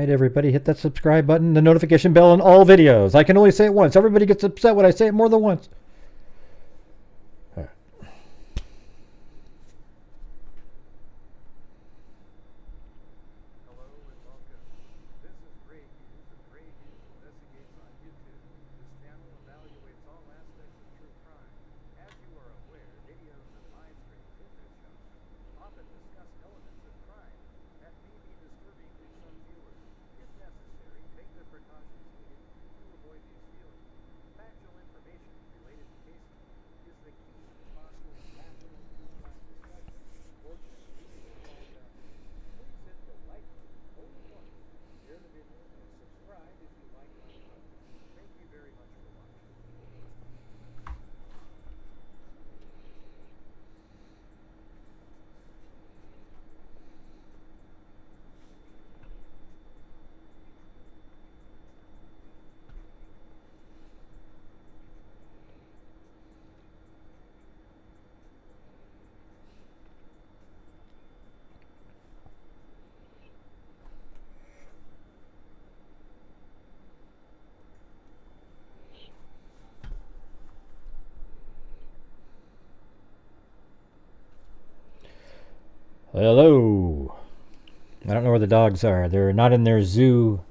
right, everybody, hit that subscribe button, the notification bell on all videos. I can only say it once. Everybody gets upset when I say it more than once. Hello. I don't know where the dogs are. They're not in their zoo.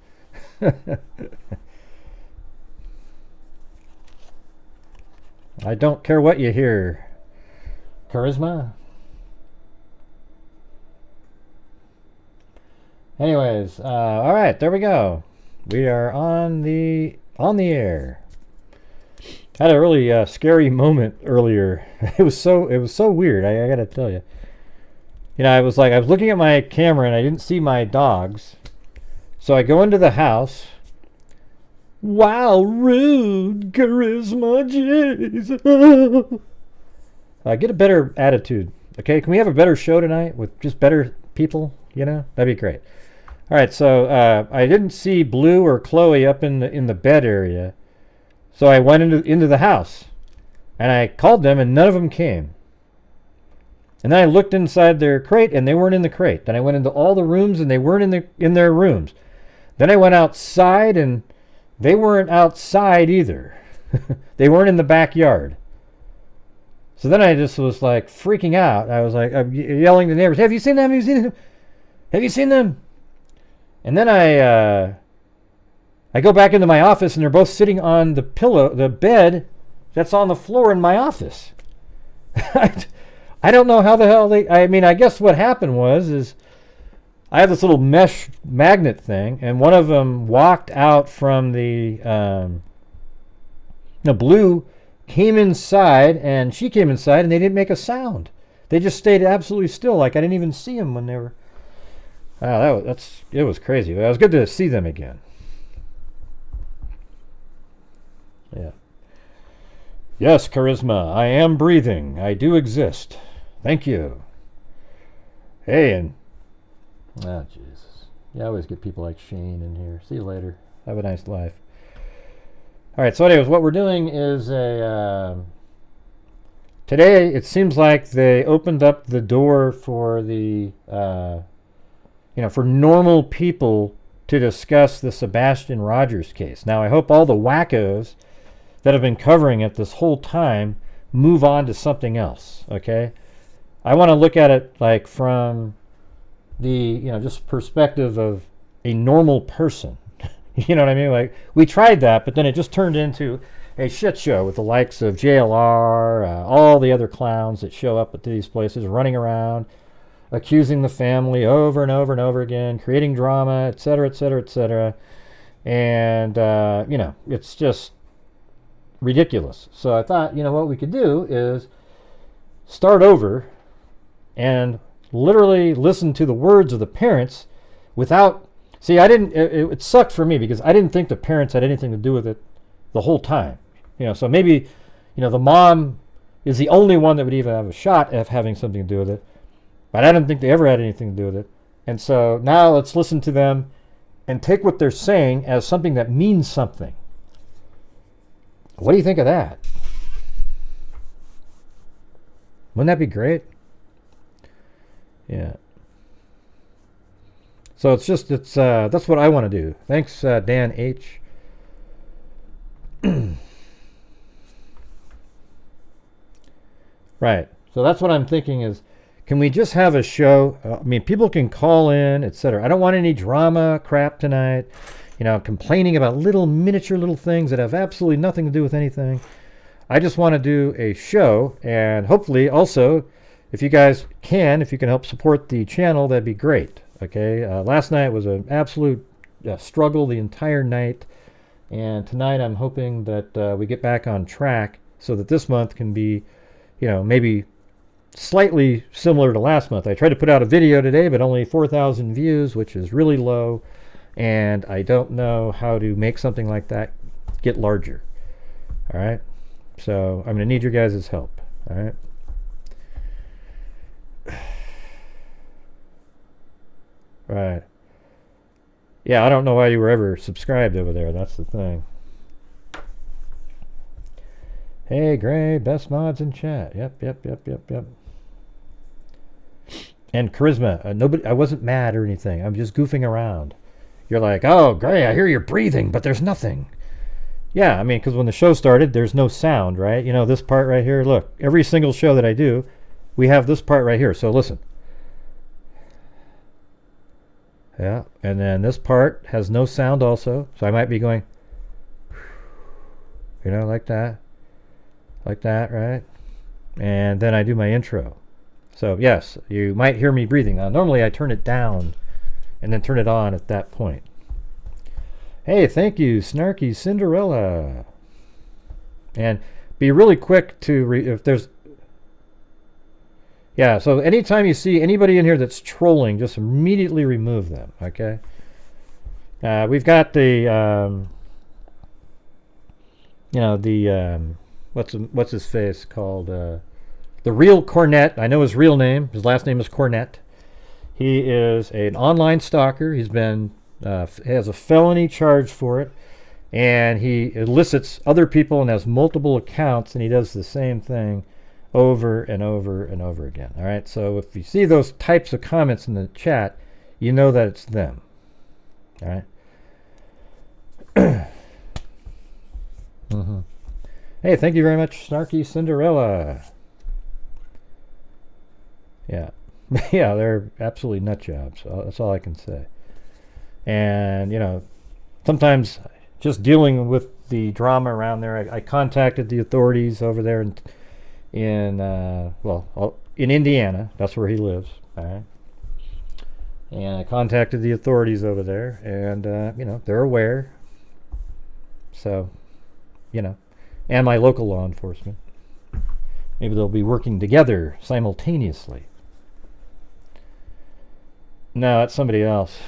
I don't care what you hear. Charisma? Anyways, all right, there we go. We are on the air. Had a really scary moment earlier. It was so weird. I gotta tell you. You know, I was looking at my camera and I didn't see my dogs. So I go into the house. Wow, rude, charisma, jeez. Get a better attitude. Okay, can we have a better show tonight with just better people? You know, that'd be great. All right, so I didn't see Blue or Chloe up in the bed area. So I went into the house and I called them and none of them came. And then I looked inside their crate, and they weren't in the crate. Then I went into all the rooms, and they weren't in their rooms. Then I went outside, and they weren't outside either. They weren't in the backyard. So then I just was like freaking out. I was like yelling to the neighbors, "Have you seen them? Have you seen them? Have you seen them?" And then I go back into my office, and they're both sitting on the bed that's on the floor in my office. I don't know how the hell I guess what happened is I have this little mesh magnet thing, and one of them walked out from the Blue came inside, and she came inside, and they didn't make a sound. They just stayed absolutely still, like I didn't even see them when they were. It was crazy. But it was good to see them again. Yeah. Yes, Charisma, I am breathing. I do exist. Thank you. Hey, and Jesus. Yeah, I always get people like Shane in here. See you later. Have a nice life. All right, so anyways, what we're doing is today it seems like they opened up the door for the for normal people to discuss the Sebastian Rogers case. Now, I hope all the wackos that have been covering it this whole time move on to something else, okay? I want to look at it like from the, just perspective of a normal person. You know what I mean? Like, we tried that, but then it just turned into a shit show with the likes of JLR, all the other clowns that show up at these places, running around, accusing the family over and over and over again, creating drama, et cetera, et cetera, et cetera. And, it's just ridiculous. So I thought, what we could do is start over and literally listen to the words of the parents without. See, it sucked for me because I didn't think the parents had anything to do with it the whole time. So maybe, the mom is the only one that would even have a shot at having something to do with it. But I didn't think they ever had anything to do with it. And so now let's listen to them and take what they're saying as something that means something. What do you think of that? Wouldn't that be great? Yeah. So it's just that's what I want to do. Thanks, Dan H. Right. So that's what I'm thinking is, can we just have a show? I mean, people can call in, etc. I don't want any drama crap tonight. You know, complaining about miniature little things that have absolutely nothing to do with anything. I just want to do a show, and hopefully also, if you guys can, if you can help support the channel, that'd be great. Okay. Last night was an absolute struggle the entire night, and tonight I'm hoping that we get back on track so that this month can be, you know, maybe slightly similar to last month. I tried to put out a video today, but only 4,000 views, which is really low. And I don't know how to make something like that get larger. All right. So I'm going to need your guys' help. All right. Right. Yeah, I don't know why you were ever subscribed over there. That's the thing. Hey, Gray, best mods in chat. Yep. And Charisma. Nobody. I wasn't mad or anything. I'm just goofing around. You're like, oh, Gray, I hear you're breathing, but there's nothing. Yeah, I mean, because when the show started, there's no sound, right? You know, this part right here, look, every single show that I do, we have this part right here. So listen. Yeah, and then this part has no sound also. So I might be going, you know, like that. Like that, right? And then I do my intro. So yes, you might hear me breathing. Now, normally I turn it down and then turn it on at that point. Hey, thank you, Snarky Cinderella. And be really quick to if there's... Yeah, so anytime you see anybody in here that's trolling, just immediately remove them, okay? We've got the... you know, the... what's his face called? The Real Cornet. I know his real name. His last name is Cornet. He is an online stalker. He's been has a felony charge for it, and he elicits other people and has multiple accounts, and he does the same thing over and over and over again. All right. So if you see those types of comments in the chat, you know that it's them. All right. Mm-hmm. Hey, thank you very much, Snarky Cinderella. Yeah. Yeah, they're absolutely nut jobs. That's all I can say. And, you know, sometimes just dealing with the drama around there, I contacted the authorities over there in Indiana. That's where he lives. All right. And I contacted the authorities over there, and, you know, they're aware. So, you know, and my local law enforcement. Maybe they'll be working together simultaneously. No, that's somebody else.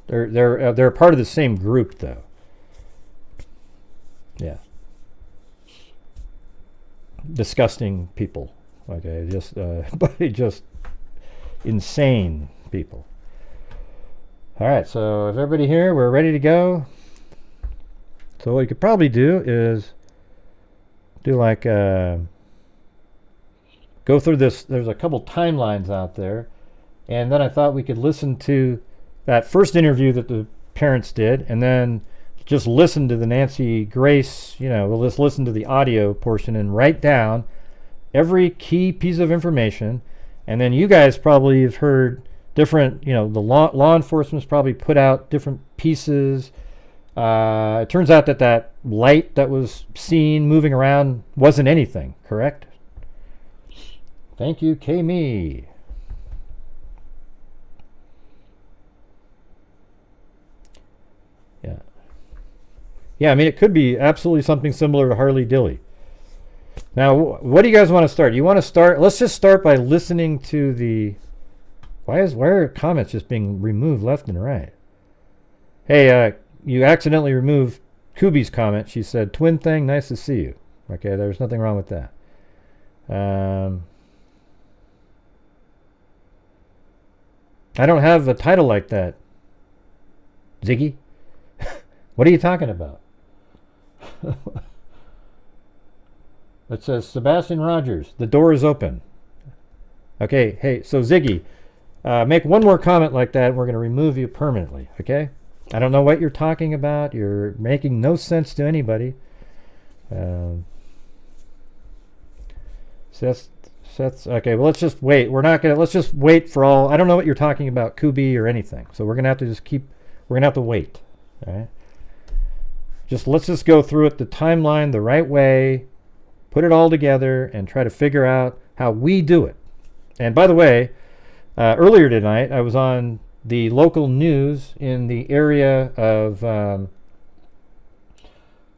They're part of the same group, though. Yeah. Disgusting people. Okay, just insane people. All right, so if everybody here, we're ready to go. So what you could probably do is do like go through this. There's a couple timelines out there, and then I thought we could listen to that first interview that the parents did, and then just listen to the Nancy Grace. You know, we'll just listen to the audio portion and write down every key piece of information, and then you guys probably have heard different. You know, the law enforcement's probably put out different pieces. It turns out that light that was seen moving around wasn't anything, correct? Thank you, K-Me. Yeah. Yeah, I mean, it could be absolutely something similar to Harley Dilly. Now, what do you guys want to start? You want to start? Let's just start by listening to the... Why are comments just being removed left and right? Hey, you accidentally removed Kubi's comment. She said, "Twin thing, nice to see you." Okay, there's nothing wrong with that. I don't have a title like that, Ziggy. What are you talking about? It says, Sebastian Rogers, the door is open. Okay, hey, so Ziggy, make one more comment like that, and we're going to remove you permanently, okay? I don't know what you're talking about. You're making no sense to anybody. Seth's okay. Well, let's just wait. Let's just wait for all. I don't know what you're talking about, Kubi or anything. So we're gonna have to just keep. We're gonna have to wait. All right. Let's just go through it, the timeline, the right way, put it all together, and try to figure out how we do it. And by the way, earlier tonight I was on the local news in the area of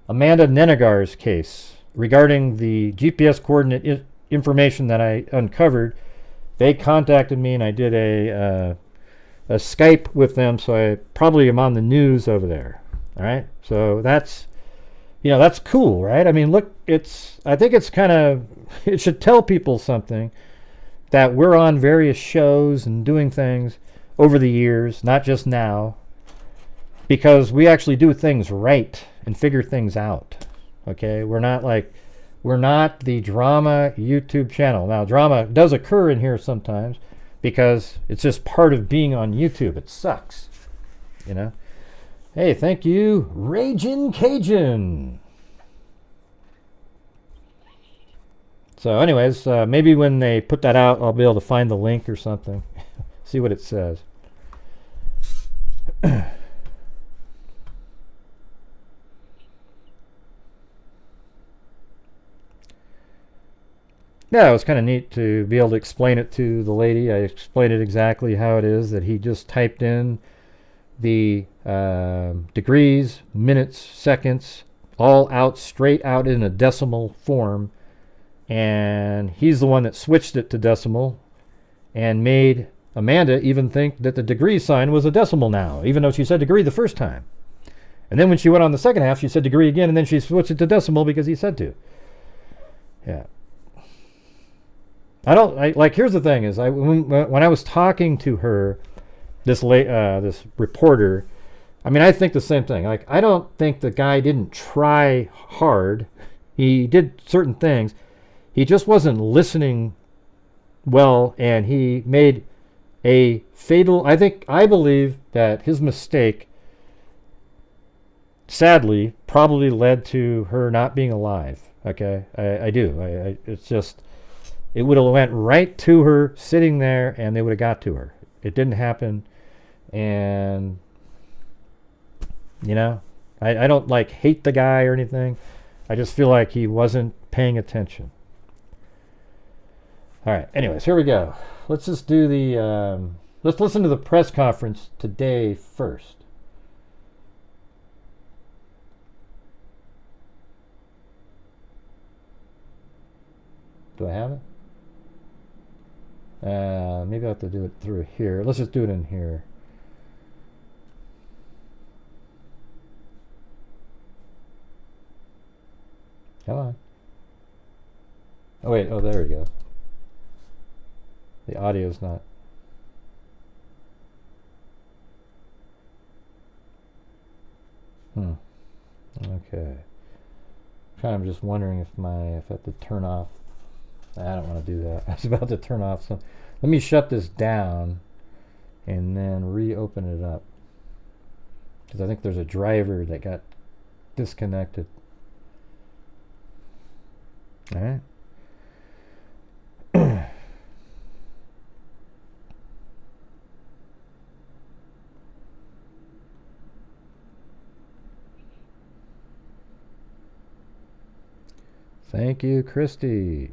Amanda Nenegar's case regarding the GPS coordinate information that I uncovered. They contacted me and I did a Skype with them, so I probably am on the news over there. All right, so that's cool, right? I mean, look, I think it's kind of, it should tell people something that we're on various shows and doing things over the years, not just now, because we actually do things right and figure things out. Okay, we're not the drama YouTube channel. Now, drama does occur in here sometimes because it's just part of being on YouTube. It sucks, you know. Hey, thank you, Ragin' Cajun. So anyways, maybe when they put that out, I'll be able to find the link or something. See what it says. Yeah, it was kind of neat to be able to explain it to the lady. I explained it exactly how it is, that he just typed in the degrees, minutes, seconds, all out, straight out in a decimal form. And he's the one that switched it to decimal and made Amanda even think that the degree sign was a decimal now, even though she said degree the first time. And then when she went on the second half, she said degree again, and then she switched it to decimal because he said to. Yeah. Here's the thing is, when I was talking to her, this reporter, I mean, I think the same thing. Like, I don't think the guy didn't try hard. He did certain things. He just wasn't listening well, and he made a fatal, I believe that his mistake, sadly, probably led to her not being alive. Okay? I do. It's just, it would have went right to her sitting there, and they would have got to her. It didn't happen, and, you know, I don't, hate the guy or anything. I just feel like he wasn't paying attention. All right, anyways, here we go. Let's just do let's listen to the press conference today first. Do I have it? Maybe I have to do it through here. Let's just do it in here. Come on. Oh, wait. Oh, there we go. The audio's not. Okay. I'm just wondering if I have to turn off. I don't want to do that. I was about to turn off some. Let me shut this down and then reopen it up, because I think there's a driver that got disconnected. All right. Thank you, Christy.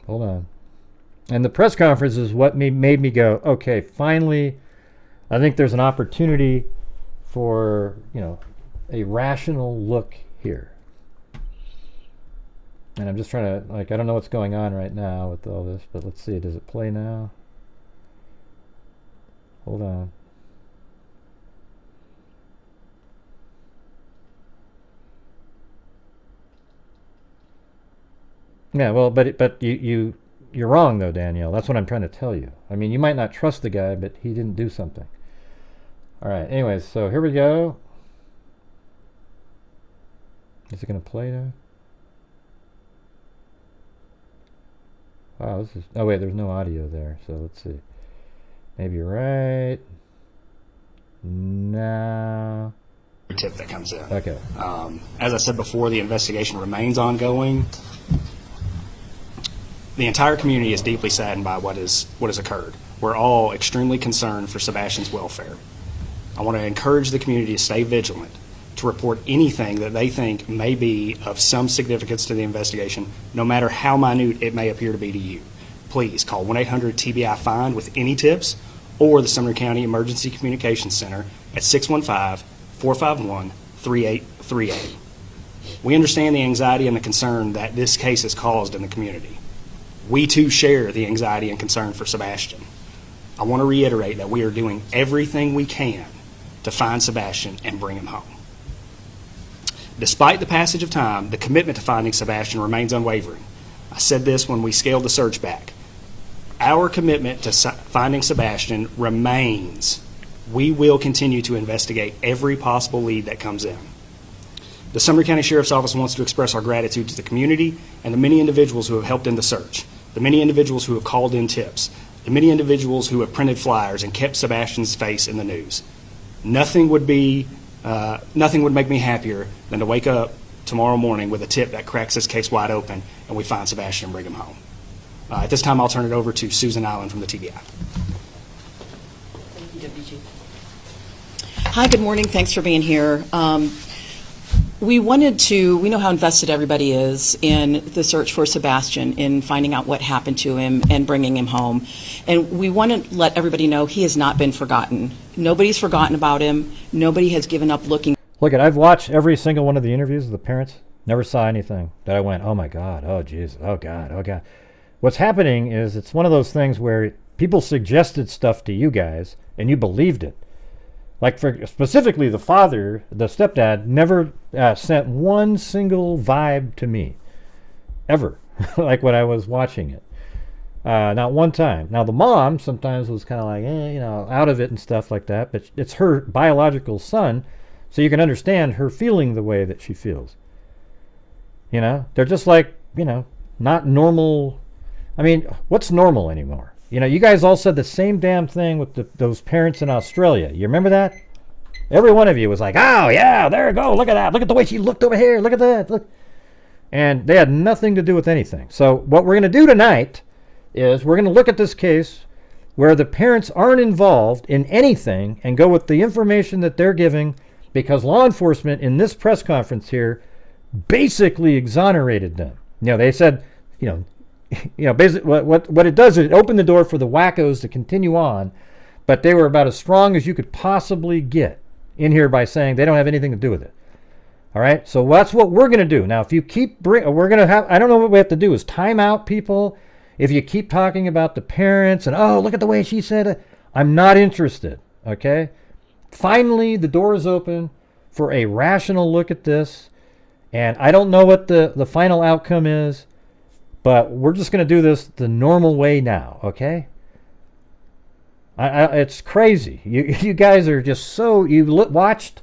Hold on. And the press conference is what made me go, okay, finally, I think there's an opportunity for, a rational look here. And I'm just trying to, I don't know what's going on right now with all this, but let's see, does it play now? Hold on. Yeah, well, but you're wrong though, Danielle. That's what I'm trying to tell you. I mean, you might not trust the guy, but he didn't do something. All right. Anyways, so here we go. Is it going to play now? Wow, this is... Oh, wait, there's no audio there, so let's see. Maybe right now. Tip that comes in. Okay. As I said before, the investigation remains ongoing. The entire community is deeply saddened by what has occurred. We're all extremely concerned for Sebastian's welfare. I want to encourage the community to stay vigilant, to report anything that they think may be of some significance to the investigation, no matter how minute it may appear to be to you. Please call 1-800-TBI-FIND with any tips, or the Sumner County Emergency Communications Center at 615-451-3838. We understand the anxiety and the concern that this case has caused in the community. We too share the anxiety and concern for Sebastian. I want to reiterate that we are doing everything we can to find Sebastian and bring him home. Despite the passage of time, the commitment to finding Sebastian remains unwavering. I said this when we scaled the search back. Our commitment to finding Sebastian remains. We will continue to investigate every possible lead that comes in. The Sumner County Sheriff's Office wants to express our gratitude to the community and the many individuals who have helped in the search, the many individuals who have called in tips, the many individuals who have printed flyers and kept Sebastian's face in the news. Nothing would make me happier than to wake up tomorrow morning with a tip that cracks this case wide open and we find Sebastian and bring him home. At this time, I'll turn it over to Susan Allen from the TBI. Thank you, Deputy Chief. Hi, good morning. Thanks for being here. We know how invested everybody is in the search for Sebastian, in finding out what happened to him and bringing him home. And we want to let everybody know he has not been forgotten. Nobody's forgotten about him. Nobody has given up looking. Look, I've watched every single one of the interviews with the parents. Never saw anything that I went, oh my God, oh Jesus, oh God, oh God. What's happening is it's one of those things where people suggested stuff to you guys and you believed it. Like for specifically the father, the stepdad, never sent one single vibe to me, ever, like when I was watching it. Not one time. Now the mom sometimes was kind of like, out of it and stuff like that, but it's her biological son, so you can understand her feeling the way that she feels. They're just like, not normal. I mean, what's normal anymore? You guys all said the same damn thing with those parents in Australia. You remember that? Every one of you was like, oh, yeah, there you go. Look at that. Look at the way she looked over here. Look at that. Look. And they had nothing to do with anything. So what we're going to do tonight is we're going to look at this case where the parents aren't involved in anything and go with the information that they're giving, because law enforcement in this press conference here basically exonerated them. They said, basically what it does is it opened the door for the wackos to continue on, but they were about as strong as you could possibly get in here by saying they don't have anything to do with it. All right, so that's what we're going to do. Now, if you keep I don't know what we have to do is time out people. If you keep talking about the parents and, oh, look at the way she said it, I'm not interested, okay? Finally, the door is open for a rational look at this, and I don't know what the final outcome is, but we're just going to do this the normal way now, okay? It's crazy. You guys are just so... watched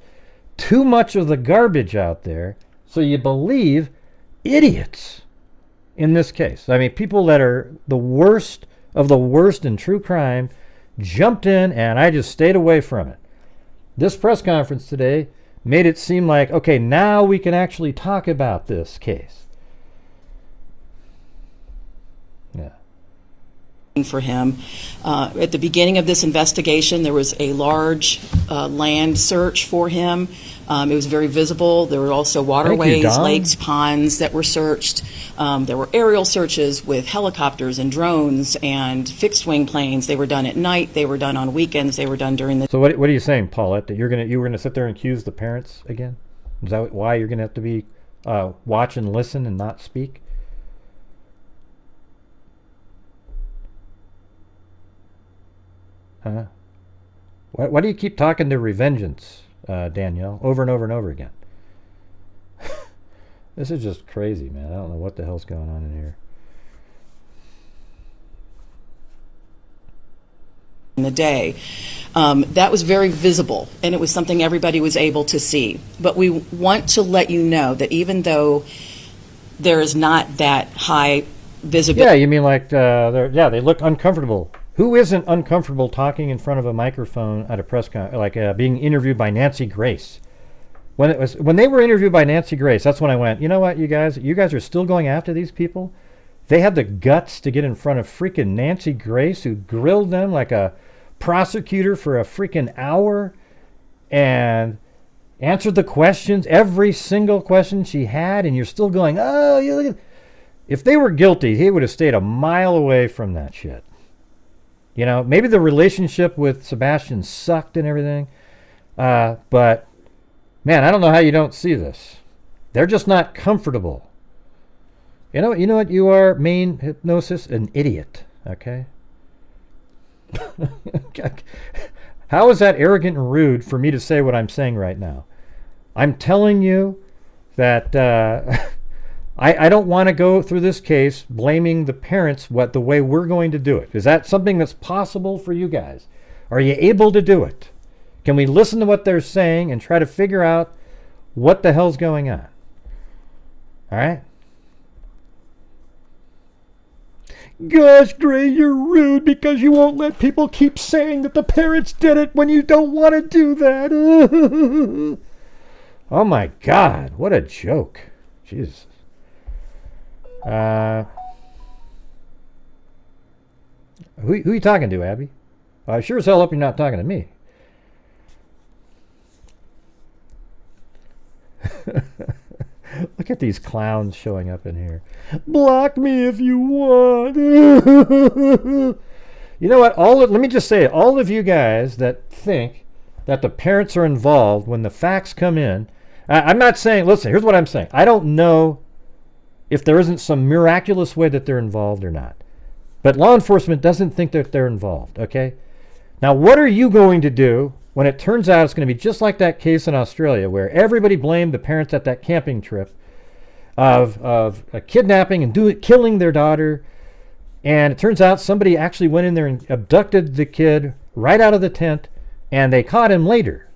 too much of the garbage out there, so you believe idiots in this case. I mean, people that are the worst of the worst in true crime jumped in, and I just stayed away from it. This press conference today made it seem like, okay, now we can actually talk about this case. Yeah. For him. At the beginning of this investigation, there was a large land search for him. It was very visible. There were also waterways, lakes, ponds that were searched. There were aerial searches with helicopters and drones and fixed-wing planes. They were done at night. They were done on weekends. They were done during the... So what are you saying, Paulette? That you were gonna sit there and accuse the parents again? Is that why you're gonna have to be watch and listen and not speak? Huh? Why do you keep talking to revengeance, Danielle, over and over and over again? This is just crazy, man. I don't know what the hell's going on in here. in the day. That was very visible, and it was something everybody was able to see. But we want to let you know that even though there is not that high visibility. Yeah, you mean like, they look uncomfortable. Who isn't uncomfortable talking in front of a microphone at a press conference, like being interviewed by Nancy Grace? When they were interviewed by Nancy Grace, that's when I went, you know what, you guys are still going after these people? They had the guts to get in front of freaking Nancy Grace, who grilled them like a prosecutor for a freaking hour and answered the questions, every single question she had, and you're still going, oh, you look at. If they were guilty, he would have stayed a mile away from that shit. You know, maybe the relationship with Sebastian sucked and everything, but man, I don't know how you don't see this. They're just not comfortable. You know what you are, main hypnosis? An idiot, okay? How is that arrogant and rude for me to say what I'm saying right now? I'm telling you that I don't want to go through this case blaming the parents the way we're going to do it. Is that something that's possible for you guys? Are you able to do it? Can we listen to what they're saying and try to figure out what the hell's going on? All right? Gosh, Gray, you're rude because you won't let people keep saying that the parents did it when you don't want to do that. Oh my God, what a joke. Jesus. Who are you talking to, Abby? I sure as hell hope you're not talking to me. Look at these clowns showing up in here. Block me if you want. You know what? Let me just say, all of you guys that think that the parents are involved when the facts come in, I'm not saying, listen, here's what I'm saying. I don't know if there isn't some miraculous way that they're involved or not. But law enforcement doesn't think that they're involved, okay? Now, what are you going to do when it turns out it's going to be just like that case in Australia where everybody blamed the parents at that camping trip of a kidnapping and killing their daughter, and it turns out somebody actually went in there and abducted the kid right out of the tent, and they caught him later.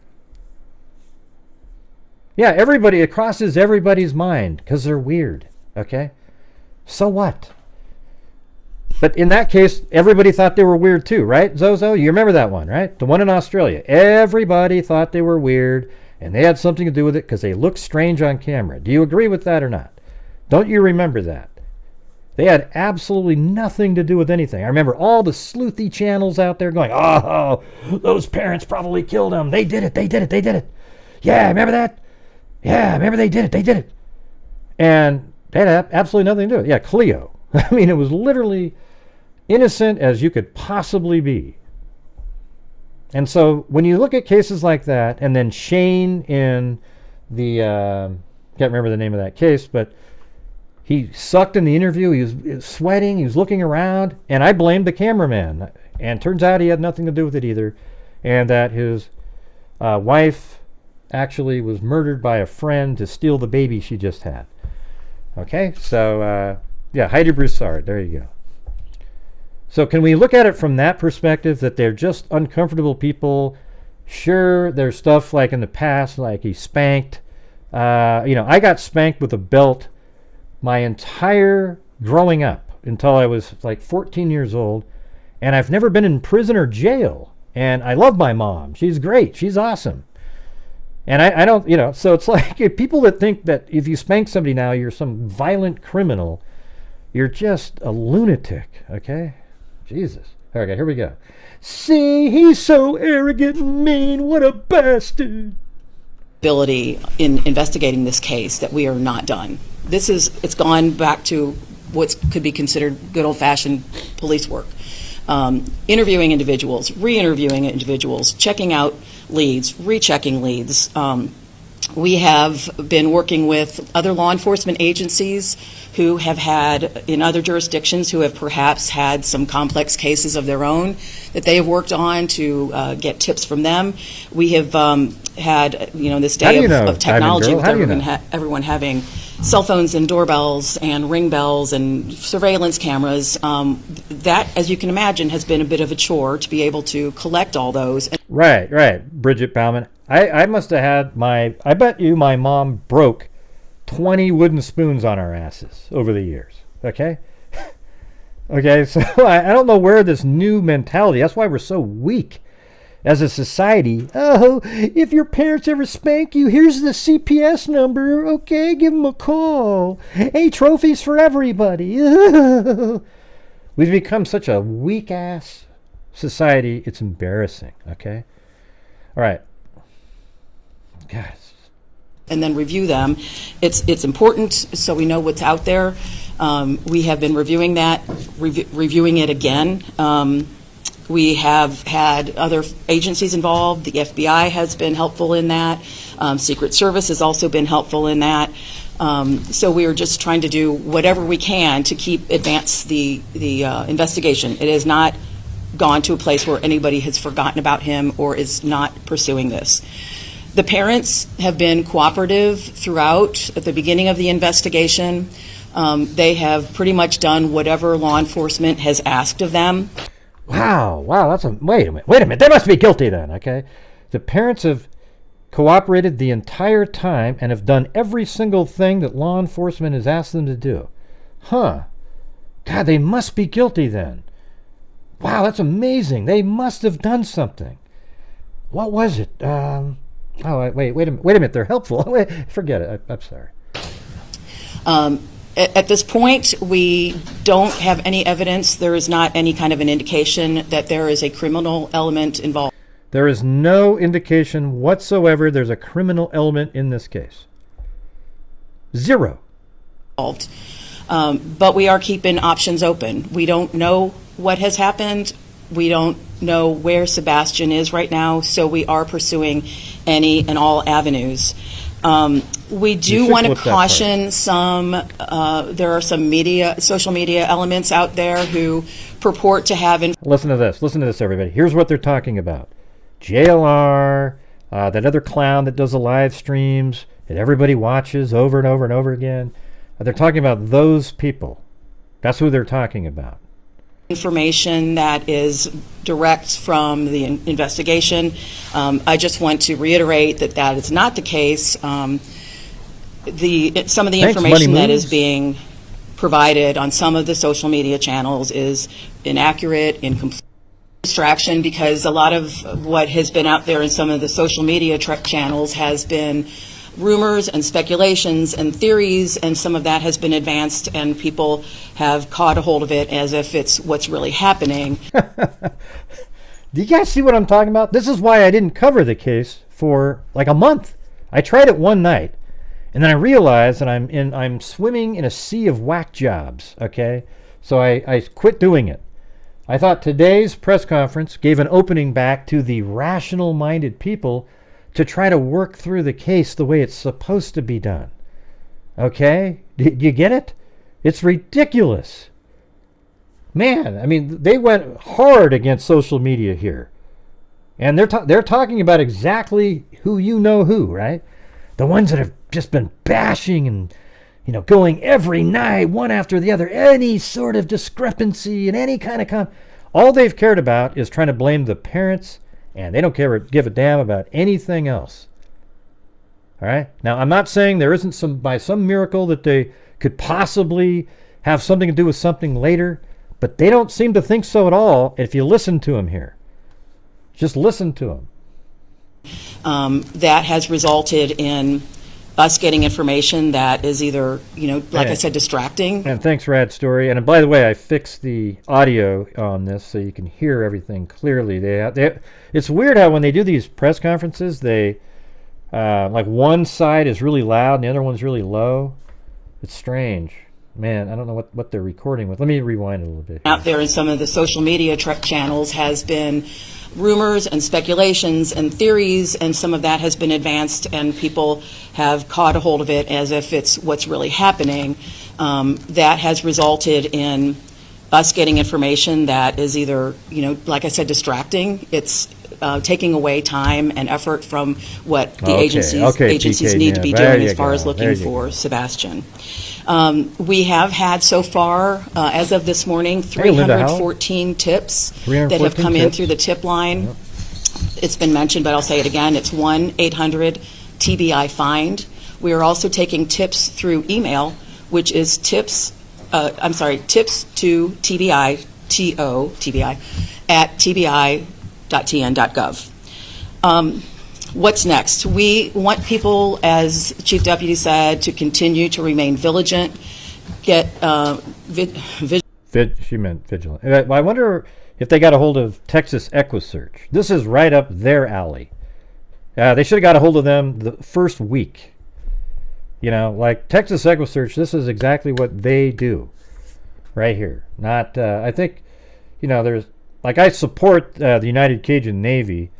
Yeah, it crosses everybody's mind because they're weird, okay? So what? But in that case, everybody thought they were weird too, right, Zozo? You remember that one, right? The one in Australia. Everybody thought they were weird, and they had something to do with it because they looked strange on camera. Do you agree with that or not? Don't you remember that? They had absolutely nothing to do with anything. I remember all the sleuthy channels out there going, oh, those parents probably killed him. They did it. Yeah, remember that? Yeah, remember they did it. And they had absolutely nothing to do with it. Yeah, Cleo. I mean, it was literally innocent as you could possibly be. And so when you look at cases like that, and then Shane in the, can't remember the name of that case, but he sucked in the interview. He was sweating. He was looking around. And I blamed the cameraman. And turns out he had nothing to do with it either. And that his wife actually was murdered by a friend to steal the baby she just had. Okay, so yeah, Heidi Broussard, there you go. So can we look at it from that perspective, that they're just uncomfortable people? Sure, there's stuff like in the past, like he spanked. I got spanked with a belt my entire growing up until I was like 14 years old, and I've never been in prison or jail. And I love my mom. She's great. She's awesome. And I don't, so it's like people that think that if you spank somebody now, you're some violent criminal. You're just a lunatic, okay? Jesus. Okay, here we go. See, he's so arrogant and mean. What a bastard. Ability in investigating this case that we are not done. It's gone back to what could be considered good old-fashioned police work. Interviewing individuals, re-interviewing individuals, checking out leads, rechecking leads. We have been working with other law enforcement agencies who have had, in other jurisdictions, who have perhaps had some complex cases of their own that they have worked on to get tips from them. We have had, this day of technology with everyone having cell phones and doorbells and ring bells and surveillance cameras. That, as you can imagine, has been a bit of a chore to be able to collect all those. Right, Bridget Bauman. I must have had I bet you my mom broke 20 wooden spoons on our asses over the years, okay? Okay, so I don't know where this new mentality, that's why we're so weak as a society. Oh, if your parents ever spank you, here's the CPS number, okay, give them a call. Hey, trophies for everybody. We've become such a weak-ass society, it's embarrassing, okay? All right. Guys. And then review them. It's important so we know what's out there. We have been reviewing that, reviewing it again. We have had other agencies involved. The FBI has been helpful in that. Secret Service has also been helpful in that. So we are just trying to do whatever we can to advance the investigation. It has not gone to a place where anybody has forgotten about him or is not pursuing this. The parents have been cooperative throughout at the beginning of the investigation. They have pretty much done whatever law enforcement has asked of them. Wow, that's wait a minute, they must be guilty then, okay? The parents have cooperated the entire time and have done every single thing that law enforcement has asked them to do. Huh. God, they must be guilty then. Wow, that's amazing. They must have done something. What was it? Wait a minute, they're helpful. Forget it, I'm sorry. At this point, we don't have any evidence. There is not any kind of an indication that there is a criminal element involved. There is no indication whatsoever there's a criminal element in this case. Zero. But we are keeping options open. We don't know what has happened. We don't know where Sebastian is right now, so we are pursuing any and all avenues. We do want to caution there are some social media elements out there who purport to have... Listen to this, everybody. Here's what they're talking about. JLR, that other clown that does the live streams that everybody watches over and over and over again. They're talking about those people. That's who they're talking about. Information that is direct from the investigation. I just want to reiterate that is not the case. Some of the information that is being provided on some of the social media channels is inaccurate, incomplete, distraction, because a lot of what has been out there in some of the social media channels has been rumors and speculations and theories, and some of that has been advanced and people have caught a hold of it as if it's what's really happening. Do you guys see what I'm talking about? This is why I didn't cover the case for like a month. I tried it one night, and then I realized that I'm swimming in a sea of whack jobs, okay? So I quit doing it. I thought today's press conference gave an opening back to the rational-minded people to try to work through the case the way it's supposed to be done. Okay? Do you get it? It's ridiculous. Man, I mean, they went hard against social media here. And they're talking about exactly who you know who, right? The ones that have just been bashing and, going every night, one after the other, any sort of discrepancy and any kind of all they've cared about is trying to blame the parents, and they don't give a damn about anything else. All right? Now, I'm not saying there isn't by some miracle that they could possibly have something to do with something later, but they don't seem to think so at all if you listen to them here. Just listen to them. That has resulted in us getting information that is either, I said, distracting. And thanks, Rad Story. And by the way, I fixed the audio on this so you can hear everything clearly. It's weird how when they do these press conferences, they like one side is really loud and the other one's really low. It's strange. Man, I don't know what they're recording with. Let me rewind a little bit. Out there in some of the social media channels has been rumors and speculations and theories, and some of that has been advanced, and people have caught a hold of it as if it's what's really happening. That has resulted in us getting information that is either, like I said, distracting. It's taking away time and effort from what the Okay, agencies PK, need yeah, to be there doing you as far go, as there looking you for go. Sebastian. We have had so far, as of this morning, Linda, how? 314 tips that 314 have come in tips. through the tip line. It's been mentioned, but I'll say it again. It's 1-800-TBI-FIND. We are also taking tips through email, which is tips to TBI, TBI, at tbi.tn.gov. What's next? We want people, as Chief Deputy said, to continue to remain vigilant, get She meant vigilant. I wonder if they got a hold of Texas EquiSearch. This is right up their alley. They should have got a hold of them the first week. You know, like Texas EquiSearch, this is exactly what they do right here. Not, I think, you know, there's, like, I support the United Cajun Navy,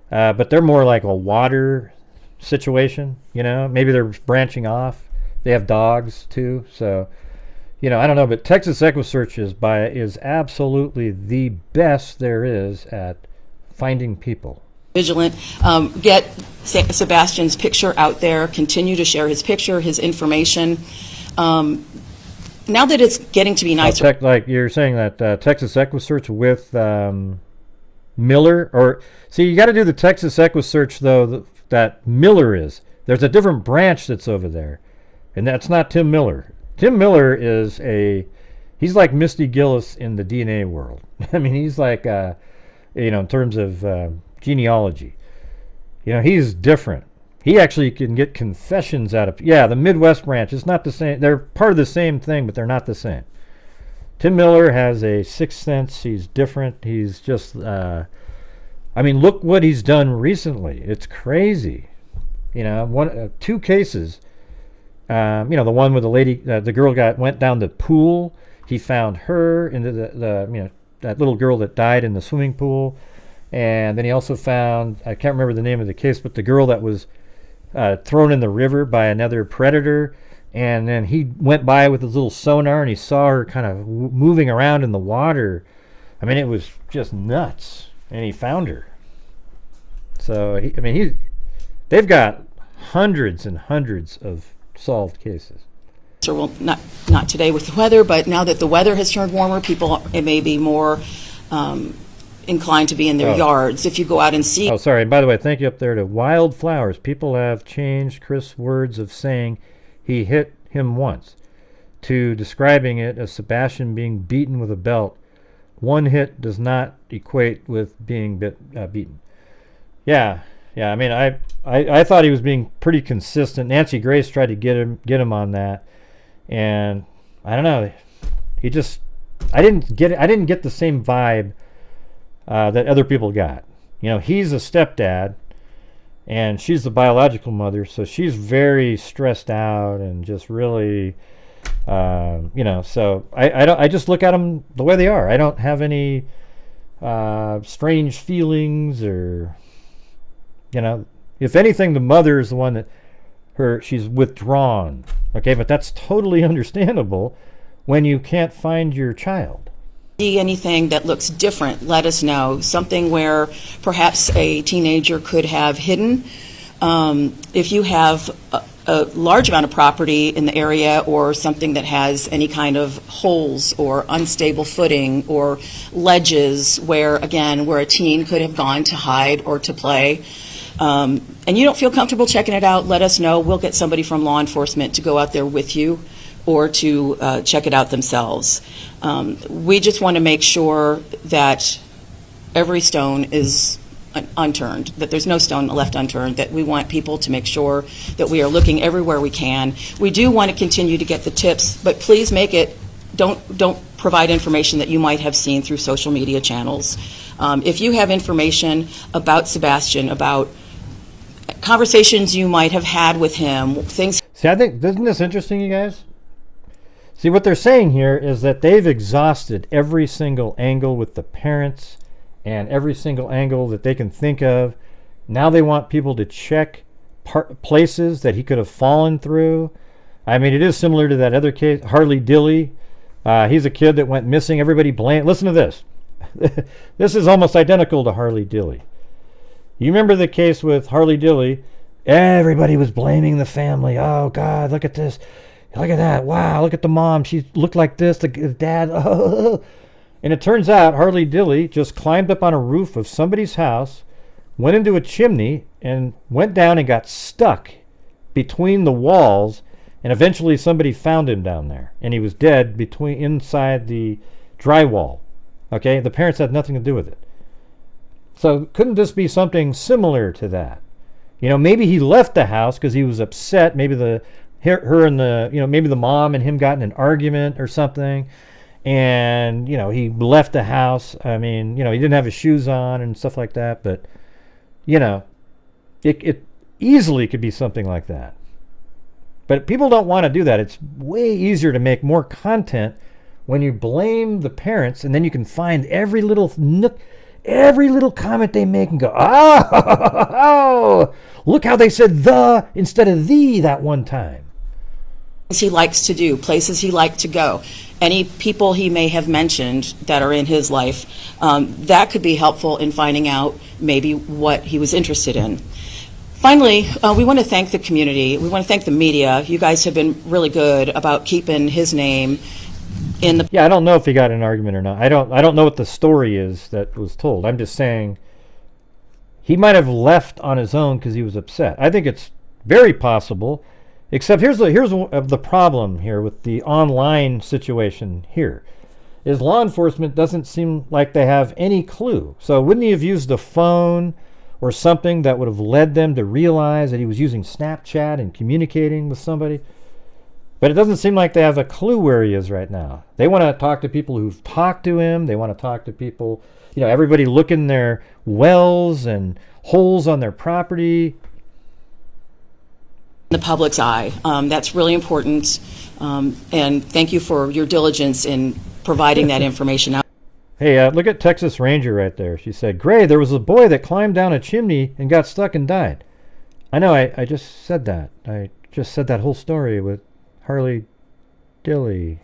but they're more like a water situation, you know. Maybe they're branching off. They have dogs, too, so... You know, I don't know, but Texas EquiSearch is absolutely the best there is at finding people. Vigilant. Get Sebastian's picture out there. Continue to share his picture, his information. Now that it's getting to be nicer. Like you're saying that Texas EquiSearch with Miller, or see, you got to do the Texas EquiSearch though that Miller is. There's a different branch that's over there, and that's not Tim Miller. Tim Miller he's like Misty Gillis in the DNA world. I mean, he's like, you know, in terms of genealogy, you know, he's different. He actually can get confessions out of, the Midwest branch. It's not the same. They're part of the same thing, but they're not the same. Tim Miller has a sixth sense. He's different. He's just, I mean, look what he's done recently. It's crazy. You know, two cases. You know, the one with the lady, the girl went down the pool. He found her into the you know, that little girl that died in the swimming pool, and then he also found, I can't remember the name of the case, but the girl that was thrown in the river by another predator, and then he went by with his little sonar and he saw her kind of moving around in the water. I mean, it was just nuts, and he found her. So they've got hundreds and hundreds of solved cases. So, well, not today with the weather, but now that the weather has turned warmer, people may be more inclined to be in their yards. If you go out and see. Oh, sorry. And by the way, thank you up there to Wildflowers. People have changed Chris' words of saying he hit him once to describing it as Sebastian being beaten with a belt. One hit does not equate with being beaten. Yeah. I mean, I thought he was being pretty consistent. Nancy Grace tried to get him on that, and I don't know. I didn't get the same vibe that other people got. You know, he's a stepdad, and she's the biological mother, so she's very stressed out and just really, you know. So I just look at them the way they are. I don't have any strange feelings or. You know, if anything, the mother is the one that she's withdrawn. Okay, but that's totally understandable when you can't find your child. See anything that looks different, let us know. Something where perhaps a teenager could have hidden. If you have a large amount of property in the area or something that has any kind of holes or unstable footing or ledges where a teen could have gone to hide or to play, and you don't feel comfortable checking it out, let us know. We'll get somebody from law enforcement to go out there with you or to check it out themselves. We just want to make sure that every stone is unturned, that there's no stone left unturned, that we want people to make sure that we are looking everywhere we can. We do want to continue to get the tips, but please don't provide information that you might have seen through social media channels. If you have information about Sebastian, about conversations you might have had with him, things. See, I think, isn't this interesting, you guys? See, what they're saying here is that they've exhausted every single angle with the parents and every single angle that they can think of. Now they want people to check places that he could have fallen through. I mean, it is similar to that other case, Harley Dilly. He's a kid that went missing. Everybody blamed. Listen to this. This is almost identical to Harley Dilly. You remember the case with Harley Dilly? Everybody was blaming the family. Oh, God, look at this. Look at that. Wow, look at the mom. She looked like this. The dad. Oh. And it turns out Harley Dilly just climbed up on a roof of somebody's house, went into a chimney, and went down and got stuck between the walls. And eventually somebody found him down there. And he was dead inside the drywall. Okay? The parents had nothing to do with it. So couldn't this be something similar to that? You know, maybe he left the house because he was upset. Maybe maybe the mom and him got in an argument or something. And, you know, he left the house. I mean, you know, he didn't have his shoes on and stuff like that. But, you know, it easily could be something like that. But people don't want to do that. It's way easier to make more content when you blame the parents, and then you can find every little nook, every little comment they make and go, oh, look how they said the instead of the that one time. He likes to do, places he liked to go, any people he may have mentioned that are in his life, that could be helpful in finding out maybe what he was interested in. Finally, we want to thank the community. We want to thank the media. You guys have been really good about keeping his name in the... Yeah, I don't know if he got in an argument or not. I don't know what the story is that was told. I'm just saying he might have left on his own because he was upset. I think it's very possible, except here's the problem here with the online situation here, is law enforcement doesn't seem like they have any clue. So wouldn't he have used a phone or something that would have led them to realize that he was using Snapchat and communicating with somebody? But it doesn't seem like they have a clue where he is right now. They want to talk to people who've talked to him. They want to talk to people, you know, everybody looking their wells and holes on their property. The public's eye. That's really important. And thank you for your diligence in providing that information out. Hey, look at Texas Ranger right there. She said, Gray, there was a boy that climbed down a chimney and got stuck and died. I know, I just said that. I just said that whole story with Harley Dilly.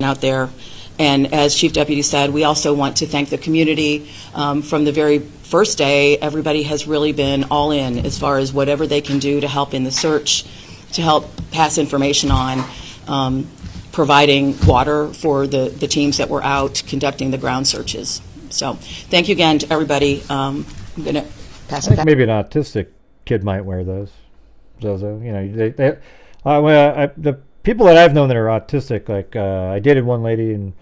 Out there. And as Chief Deputy said, we also want to thank the community. From the very first day, everybody has really been all in as far as whatever they can do to help in the search, to help pass information on, providing water for the teams that were out conducting the ground searches. So thank you again to everybody. I'm going to pass it back. Maybe an autistic kid might wear those. Zozo, you know, the people that I've known that are autistic, like I dated one lady and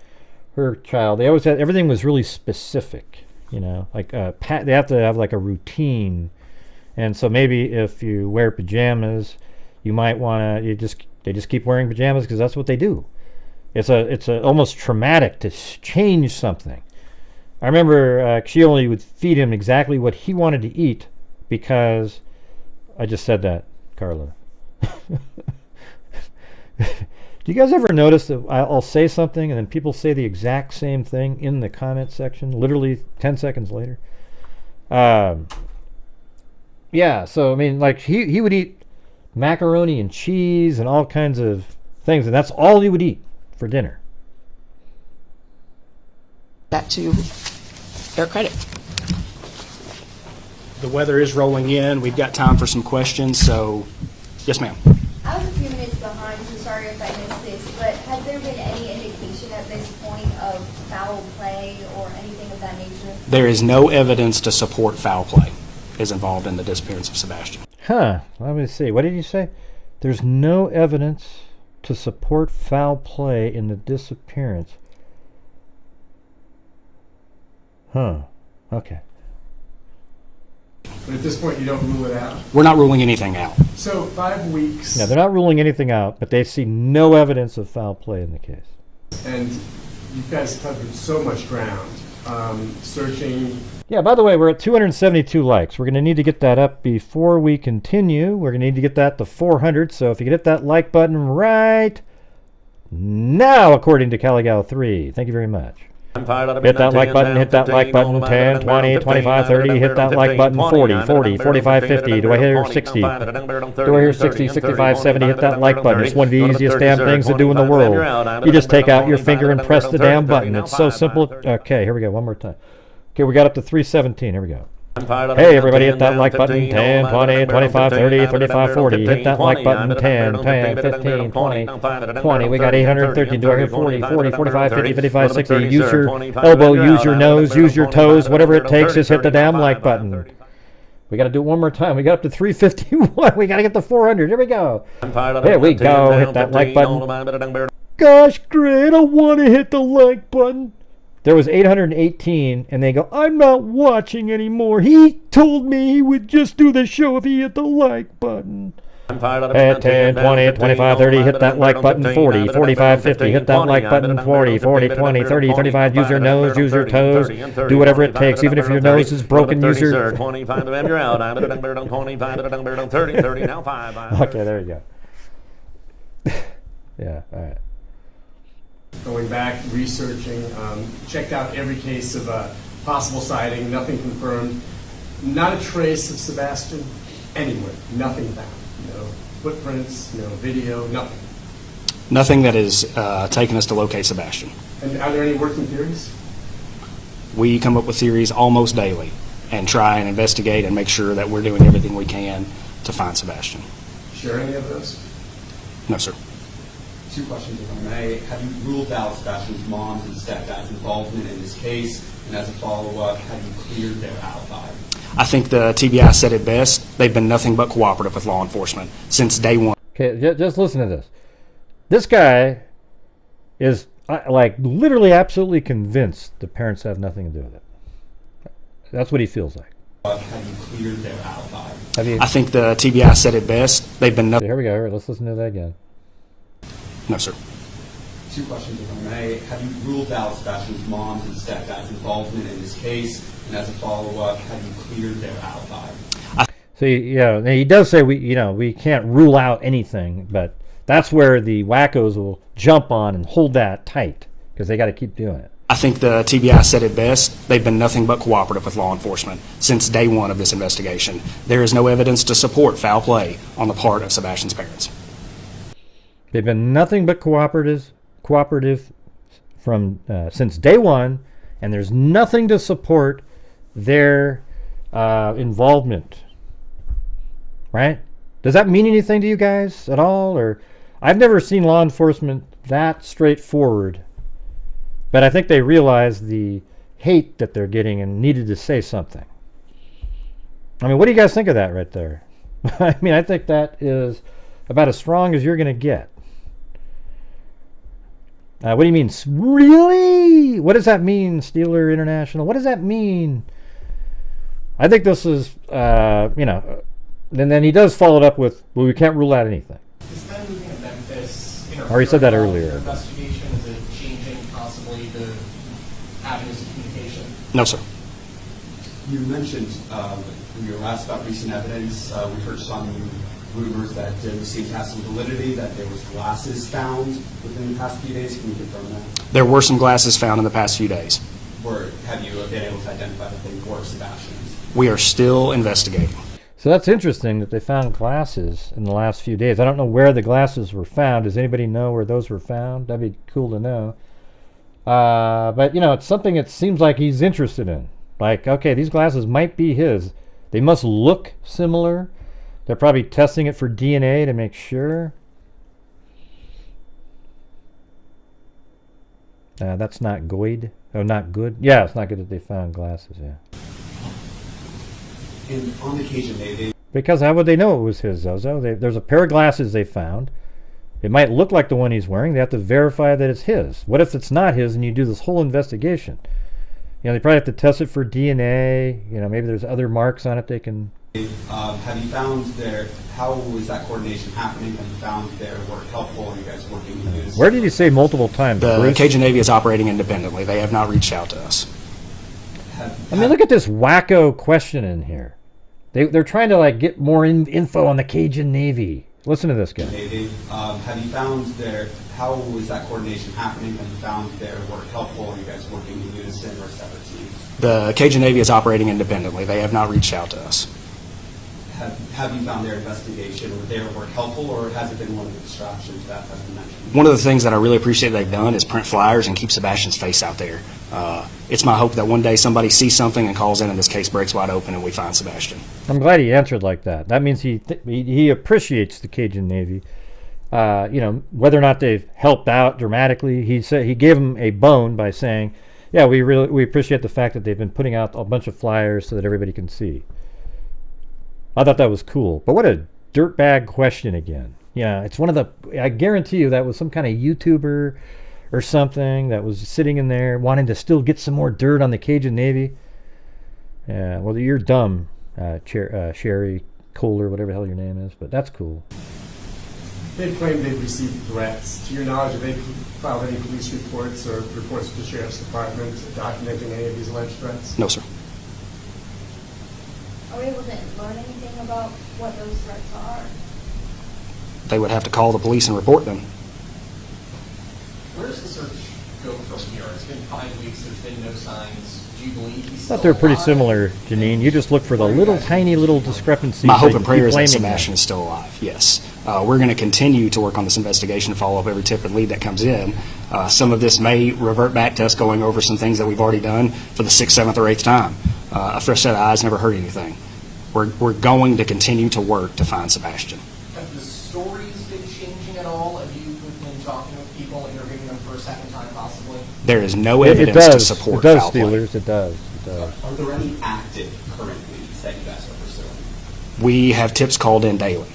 her child, they always had, everything was really specific, you know, like they have to have like a routine. And so maybe if you wear pajamas, you might want to, they just keep wearing pajamas because that's what they do. It's almost traumatic to change something. I remember she only would feed him exactly what he wanted to eat because I just said that, Carla. Do you guys ever notice that I'll say something and then people say the exact same thing in the comment section, literally 10 seconds later? Yeah, so I mean, like he would eat macaroni and cheese and all kinds of things, and that's all he would eat for dinner. That to their credit. The weather is rolling in. We've got time for some questions, so yes, ma'am. I was a few minutes behind, so sorry if I missed this, but has there been any indication at this point of foul play or anything of that nature? There is no evidence to support foul play is involved in the disappearance of Sebastian. Huh. Let me see. What did you say? There's no evidence to support foul play in the disappearance. Huh. Okay. But at this point, you don't rule it out? We're not ruling anything out. So 5 weeks. Yeah, they're not ruling anything out, but they see no evidence of foul play in the case. And you guys covered so much ground, searching. Yeah, by the way, we're at 272 likes. We're going to need to get that up before we continue. We're going to need to get that to 400, so if you can hit that like button right now, according to Caligal3. Thank you very much. Hit that like button, hit that like button, 10, 20, 25, 30, hit that like button, 40, 40, 45, 50, do I hear 60? Do I hear 60, 65, 70, hit that like button. It's one of the easiest damn things to do in the world. You just take out your finger and press the damn button. It's so simple. Okay, here we go, one more time. Okay, we got up to 317. Here we go. Hey, everybody, hit that like button. 10, 20, 25, 30, 35, 40. Hit that like button. 10, 10, 15, 20, 20. We got 813. Do I hear 40, 40, 45, 50, 55, 60. Use your elbow, use your nose, use your toes. Whatever it takes, just hit the damn like button. We got to do it one more time. We got up to 351. We got to get to 400. Here we go. Here we go. Hit that like button. Gosh, great. I want to hit the like button. There was 818, and they go, I'm not watching anymore. He told me he would just do the show if he hit the like button. At 10, 20, 25, 30, hit that like button. 40, 45, 50, hit that like button. 40, 40, 20, 30, 35, use your nose, use your toes. Do whatever it takes, even if your nose is broken, use your... Okay, there you go. Yeah, all right. Going back, researching, checked out every case of a possible sighting, nothing confirmed. Not a trace of Sebastian anywhere, nothing found. No footprints, no video, nothing. Nothing that has taken us to locate Sebastian. And are there any working theories? We come up with theories almost daily and try and investigate and make sure that we're doing everything we can to find Sebastian. Share any of those? No, sir. Two questions, if I may. Have you ruled out Sebastian's mom's and stepdad's involvement in this case? And as a follow-up, have you cleared their alibi? I think the TBI said it best. They've been nothing but cooperative with law enforcement since day one. Okay, just listen to this. This guy is like literally absolutely convinced the parents have nothing to do with it. That's what he feels like. Have you cleared their alibi? I think the TBI said it best. They've been nothing. Here we go. Let's listen to that again. No, sir. Two questions, if I may. Have you ruled out Sebastian's mom's and stepdad's involvement in this case? And as a follow-up, have you cleared their alibi? So yeah, he does say we can't rule out anything, but that's where the wackos will jump on and hold that tight because they got to keep doing it. I think the TBI said it best. They've been nothing but cooperative with law enforcement since day one of this investigation. There is no evidence to support foul play on the part of Sebastian's parents. They've been nothing but cooperative from since day one, and there's nothing to support their involvement. Right? Does that mean anything to you guys at all? Or I've never seen law enforcement that straightforward, but I think they realize the hate that they're getting and needed to say something. I mean, what do you guys think of that right there? I mean, I think that is about as strong as you're going to get. What do you mean? Really? What does that mean, Steeler International? What does that mean? I think this is, and then he does follow it up with, well, we can't rule out anything. Is them moving to Memphis, Or he said that earlier. Investigation, is it changing possibly the avenues of communication? No, sir. You mentioned when you were asked about recent evidence, we've heard some rumors that the scene has some validity, that there was glasses found within the past few days. Can you confirm that? There were some glasses found in the past few days. Or have you been able to identify that they were Sebastian's? We are still investigating. So that's interesting that they found glasses in the last few days. I don't know where the glasses were found. Does anybody know where those were found? That'd be cool to know. But, it's something it seems like he's interested in. Like, okay, these glasses might be his. They must look similar. They're probably testing it for DNA to make sure. That's not good. Oh, not good? Yeah, it's not good that they found glasses, yeah. And on the occasion, because how would they know it was his, Zozo? There's a pair of glasses they found. It might look like the one he's wearing. They have to verify that it's his. What if it's not his and you do this whole investigation? They probably have to test it for DNA. Maybe there's other marks on it they can... have you found how is that coordination happening? Have you found their work helpful? Are you guys working in unison? Where did you say multiple times? The Cajun Navy is operating independently. They have not reached out to us. Look at this wacko question in here. They're trying to get more info on the Cajun Navy. Listen to this guy. Navy, have you found how is that coordination happening? Have you found their work helpful? Are you guys working in unison or separate teams? The Cajun Navy is operating independently. They have not reached out to us. have you found their investigation or their work helpful, or has it been one of the distractions that has been mentioned? One of the things that I really appreciate they've done is print flyers and keep Sebastian's face out there. It's my hope that one day somebody sees something and calls in and this case breaks wide open and we find Sebastian. I'm glad he answered like that. That means he appreciates the Cajun Navy. Whether or not they've helped out dramatically, he said he gave them a bone by saying, "Yeah, we appreciate the fact that they've been putting out a bunch of flyers so that everybody can see." I thought that was cool. But what a dirtbag question again. Yeah, it's one of the, I guarantee you that was some kind of YouTuber or something that was sitting in there wanting to still get some more dirt on the Cajun Navy. Yeah, well, you're dumb, Sherry Kohler, whatever the hell your name is, but that's cool. They've claimed they've received threats. To your knowledge, have they filed any police reports or reports to the Sheriff's Department documenting any of these alleged threats? No, sir. Are we able to learn anything about what those threats are? They would have to call the police and report them. Where does the search go from here? It's been 5 weeks, there's been no signs. Do you believe he's I still thought they're pretty alive? similar, Janine. You just look for the little tiny little discrepancies. My hope that and you prayer keep is that blaming Sebastian them. is still alive, yes. We're going to continue to work on this investigation and follow up every tip and lead that comes in. Some of this may revert back to us going over some things that we've already done for the 6th, 7th, or 8th time. A fresh set of eyes never hurt anything. We're going to continue to work to find Sebastian. Have the stories been changing at all? Have you been talking with people, interviewing them for a second time possibly? There is no It evidence to does. support It does, foul play. Steelers. It does. It does. Are there any active current leads that you guys are pursuing? We have tips called in daily.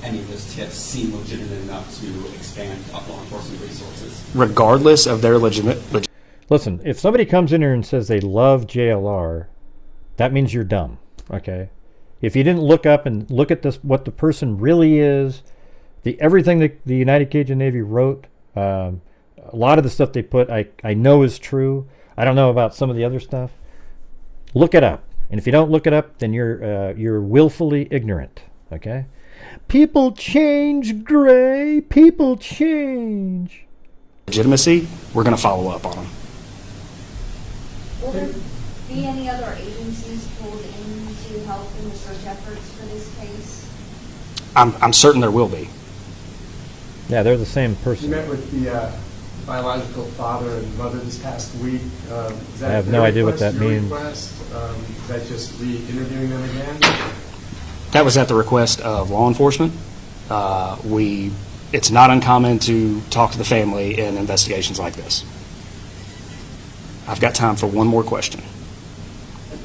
Any of those tips seem legitimate enough to expand law enforcement resources? Regardless of their legitimate Listen, if somebody comes in here and says they love JLR, that means you're dumb. Okay. If you didn't look up and look at this, what the person really is, everything that the United Cajun Navy wrote, a lot of the stuff they put, I know is true. I don't know about some of the other stuff. Look it up, and if you don't look it up, then you're willfully ignorant. Okay? People change, Gray. People change. legitimacy, we're going to follow up on them. Will there be any other agencies pulled in to help in the search efforts for this case? I'm certain there will be. Yeah, they're the same You person. met with the biological father and mother this past week. Is that I have no their idea what request, that your means. request? Is that just re-interviewing them again? That was at the request of law enforcement. It's not uncommon to talk to the family in investigations like this. I've got time for one more question.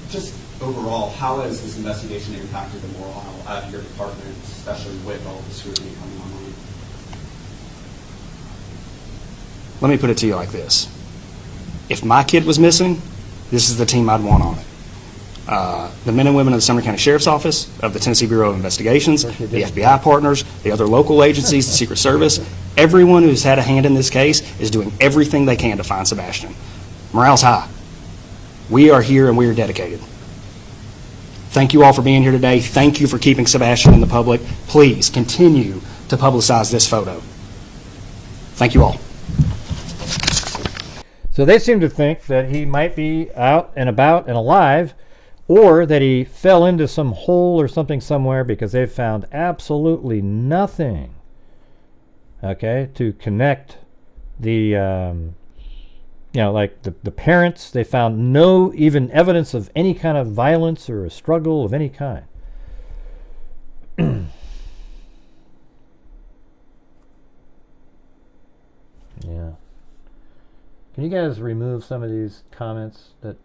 Just overall, how has this investigation impacted the morale at your department, especially with all the scrutiny coming online? Let me put it to you like this. If my kid was missing, this is the team I'd want on it. The men and women of the Sumner County Sheriff's Office, of the Tennessee Bureau of Investigations, the FBI partners, the other local agencies, the Secret Service, everyone who's had a hand in this case is doing everything they can to find Sebastian. Morale's high. We are here and we are dedicated. Thank you all for being here today. Thank you for keeping Sebastian in the public. Please continue to publicize this photo. Thank you all. So they seem to think that he might be out and about and alive, or that he fell into some hole or something somewhere, because they've found absolutely nothing, okay, to connect the, like the parents. They found no even evidence of any kind of violence or a struggle of any kind. Yeah. Can you guys remove some of these comments that...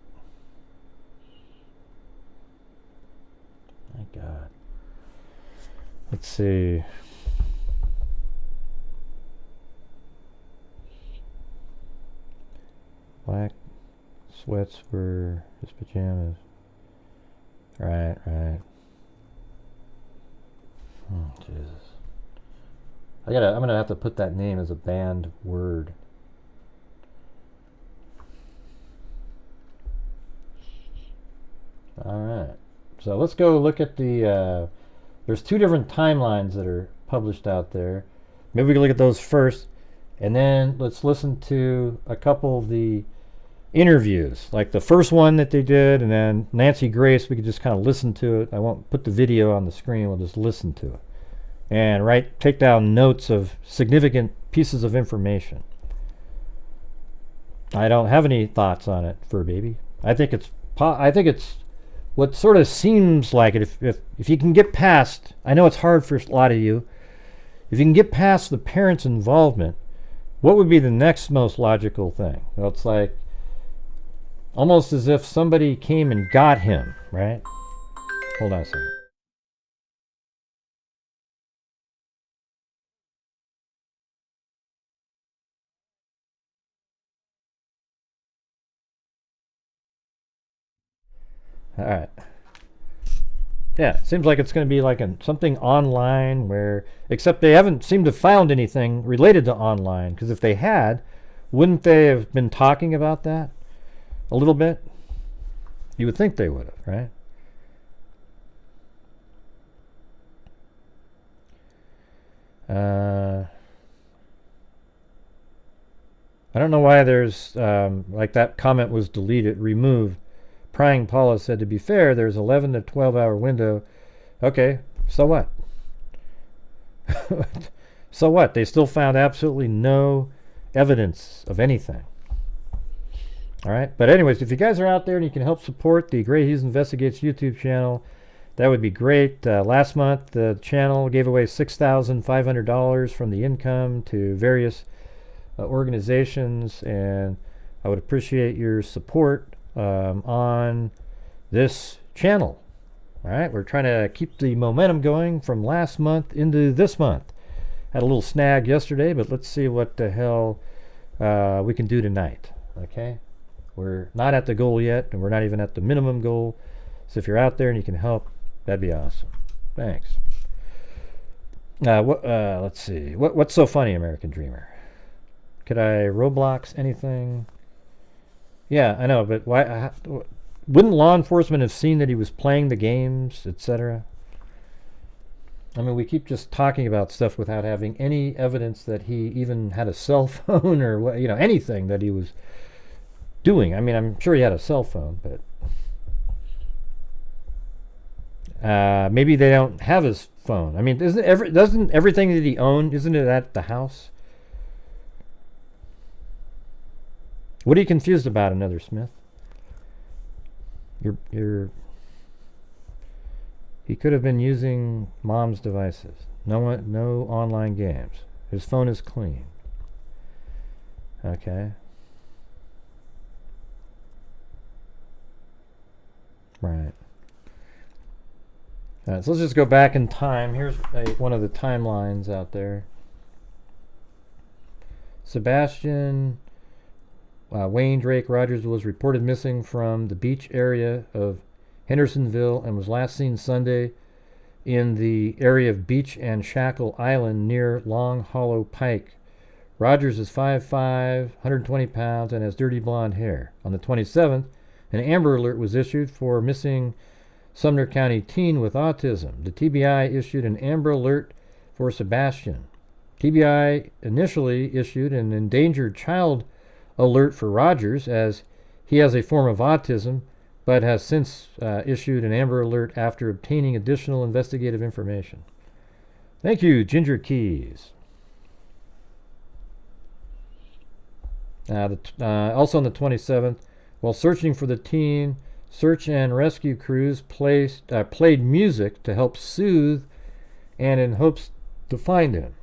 My God. Let's see. Black sweats for his pajamas. Right. Oh, Jesus. I'm gonna have to put that name as a banned word. All right. So let's go look at the, there's two different timelines that are published out there. Maybe we can look at those first, and then let's listen to a couple of the interviews, like the first one that they did, and then Nancy Grace, we could just kind of listen to it. I won't put the video on the screen, we'll just listen to it. And take down notes of significant pieces of information. I don't have any thoughts on it, Fur Baby. I think it's what sort of seems like it. If you can get past, I know it's hard for a lot of you, if you can get past the parents' involvement, what would be the next most logical thing? Well, it's like almost as if somebody came and got him, right? Hold on a second. All right. Yeah, it seems like it's going to be like something online where, except they haven't seemed to have found anything related to online, because if they had, wouldn't they have been talking about that a little bit? You would think they would have, right? I don't know why there's, like that comment was deleted, removed. Prying Paula said, to be fair, there's 11 to 12 hour window. Okay, so what? So what? They still found absolutely no evidence of anything. All right, but anyways, if you guys are out there and you can help support the Gray Hughes Investigates YouTube channel, that would be great. Last month, the channel gave away $6,500 from the income to various organizations, and I would appreciate your support on this channel. All right, we're trying to keep the momentum going from last month into this month. Had a little snag yesterday, but let's see what the hell we can do tonight. Okay, we're not at the goal yet, and we're not even at the minimum goal. So if you're out there and you can help, that'd be awesome. Thanks. Let's see. What's so funny, American Dreamer? Could I Roblox anything? Yeah, I know, but why? Wouldn't law enforcement have seen that he was playing the games, etc.? I mean, we keep just talking about stuff without having any evidence that he even had a cell phone or anything that he was doing. I mean, I'm sure he had a cell phone, but maybe they don't have his phone. I mean, doesn't everything that he owned, isn't it at the house? What are you confused about, Another Smith? He could have been using mom's devices. No online games. His phone is clean. Okay. Right. All right, so let's just go back in time. Here's one of the timelines out there. Sebastian Wayne Drake Rogers was reported missing from the beach area of Hendersonville and was last seen Sunday in the area of Beach and Shackle Island near Long Hollow Pike. Rogers is 5'5", 120 pounds, and has dirty blonde hair. On the 27th, an Amber Alert was issued for missing Sumner County teen with autism. The TBI issued an Amber Alert for Sebastian. TBI initially issued an endangered child alert for Rogers, as he has a form of autism, but has since issued an Amber Alert after obtaining additional investigative information. Thank you, Ginger Keys. Also on the 27th, while searching for the teen, search and rescue crews played music to help soothe and in hopes to find him.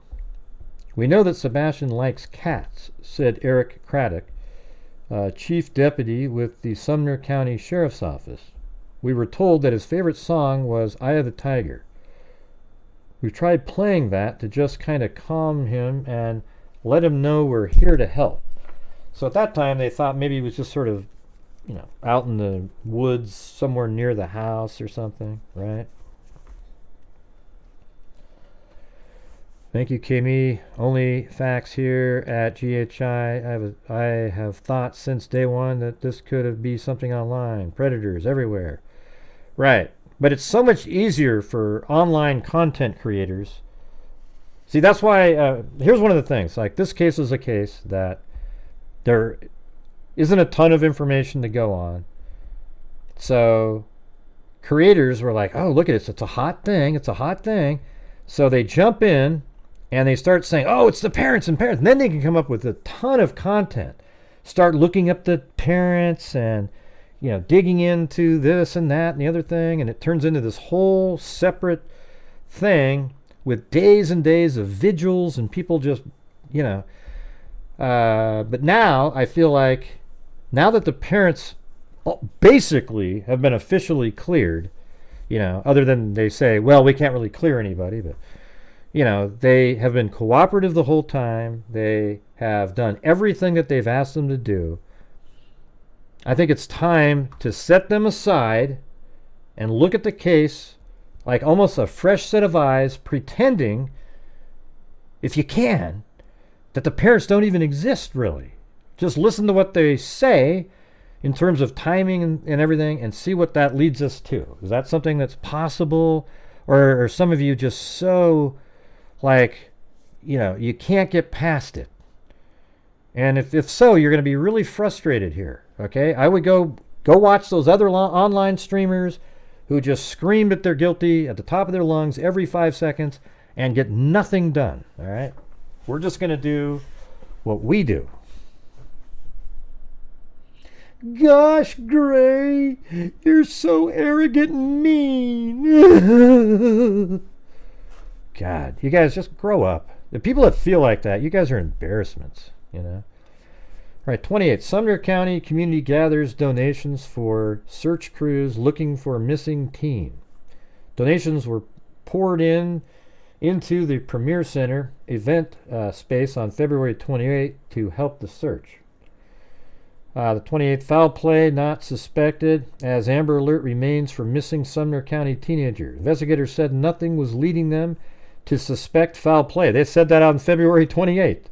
We know that Sebastian likes cats, said Eric Craddock, chief deputy with the Sumner County Sheriff's Office. We were told that his favorite song was Eye of the Tiger. We tried playing that to just kind of calm him and let him know we're here to help. So at that time they thought maybe he was just sort of, out in the woods somewhere near the house or something, right? Thank you, Kimmy. Only facts here at GHI. I have thought since day one that this could be something online. Predators everywhere. Right. But it's so much easier for online content creators. See, that's why, here's one of the things. Like, this case is a case that isn't a ton of information to go on. So creators were like, oh, look at this. It's a hot thing. It's a hot thing. So they jump in and they start saying, oh, it's the parents and parents. And then they can come up with a ton of content. Start looking up the parents and, digging into this and that and the other thing. And it turns into this whole separate thing with days and days of vigils and people just, but now I feel like now that the parents basically have been officially cleared, other than they say, well, we can't really clear anybody, but, they have been cooperative the whole time. They have done everything that they've asked them to do. I think it's time to set them aside and look at the case like almost a fresh set of eyes, pretending, if you can, that the parents don't even exist, really. Just listen to what they say in terms of timing and everything and see what that leads us to. Is that something that's possible? Or are some of you just so, you can't get past it? And if so, you're going to be really frustrated here, okay? I would go watch those other online streamers who just scream that they're guilty at the top of their lungs every 5 seconds and get nothing done, all right? We're just going to do what we do. Gosh, Gray, you're so arrogant and mean. God, you guys just grow up. The people that feel like that, you guys are embarrassments, All right, 28. Sumner County community gathers donations for search crews looking for a missing teen. Donations were poured into the Premier Center event space on February 28 to help the search. The 28th, foul play not suspected as Amber Alert remains for missing Sumner County teenager. Investigators said nothing was leading them to suspect foul play. They said that on February 28th.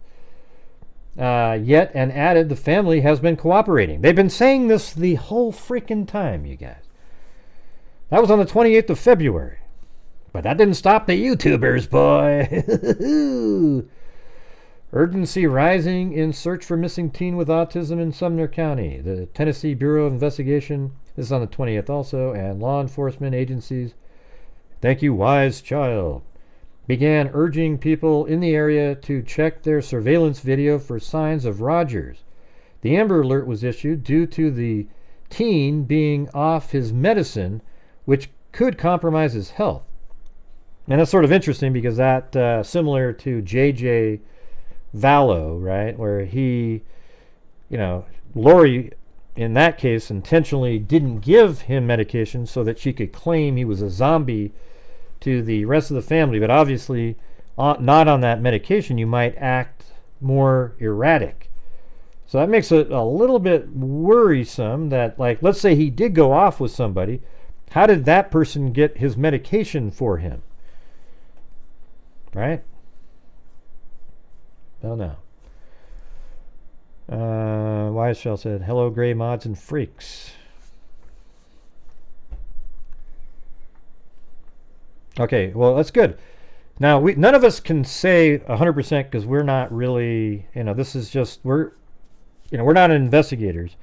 Yet, and added, the family has been cooperating. They've been saying this the whole freaking time, you guys. That was on the 28th of February. But that didn't stop the YouTubers, boy. Urgency rising in search for missing teen with autism in Sumner County. The Tennessee Bureau of Investigation, this is on the 20th also, and law enforcement agencies, thank you, wise child, began urging people in the area to check their surveillance video for signs of Rogers. The Amber Alert was issued due to the teen being off his medicine, which could compromise his health. And that's sort of interesting because that, similar to J.J. Vallow, right, where he, Lori, in that case, intentionally didn't give him medication so that she could claim he was a zombie to the rest of the family. But obviously, not on that medication, you might act more erratic. So that makes it a little bit worrisome that, let's say he did go off with somebody. How did that person get his medication for him? Right? Oh, no. Wise Shell said, hello, Gray mods and freaks. Okay, well, that's good. Now, none of us can say 100% because we're not really, this is just, we're not investigators.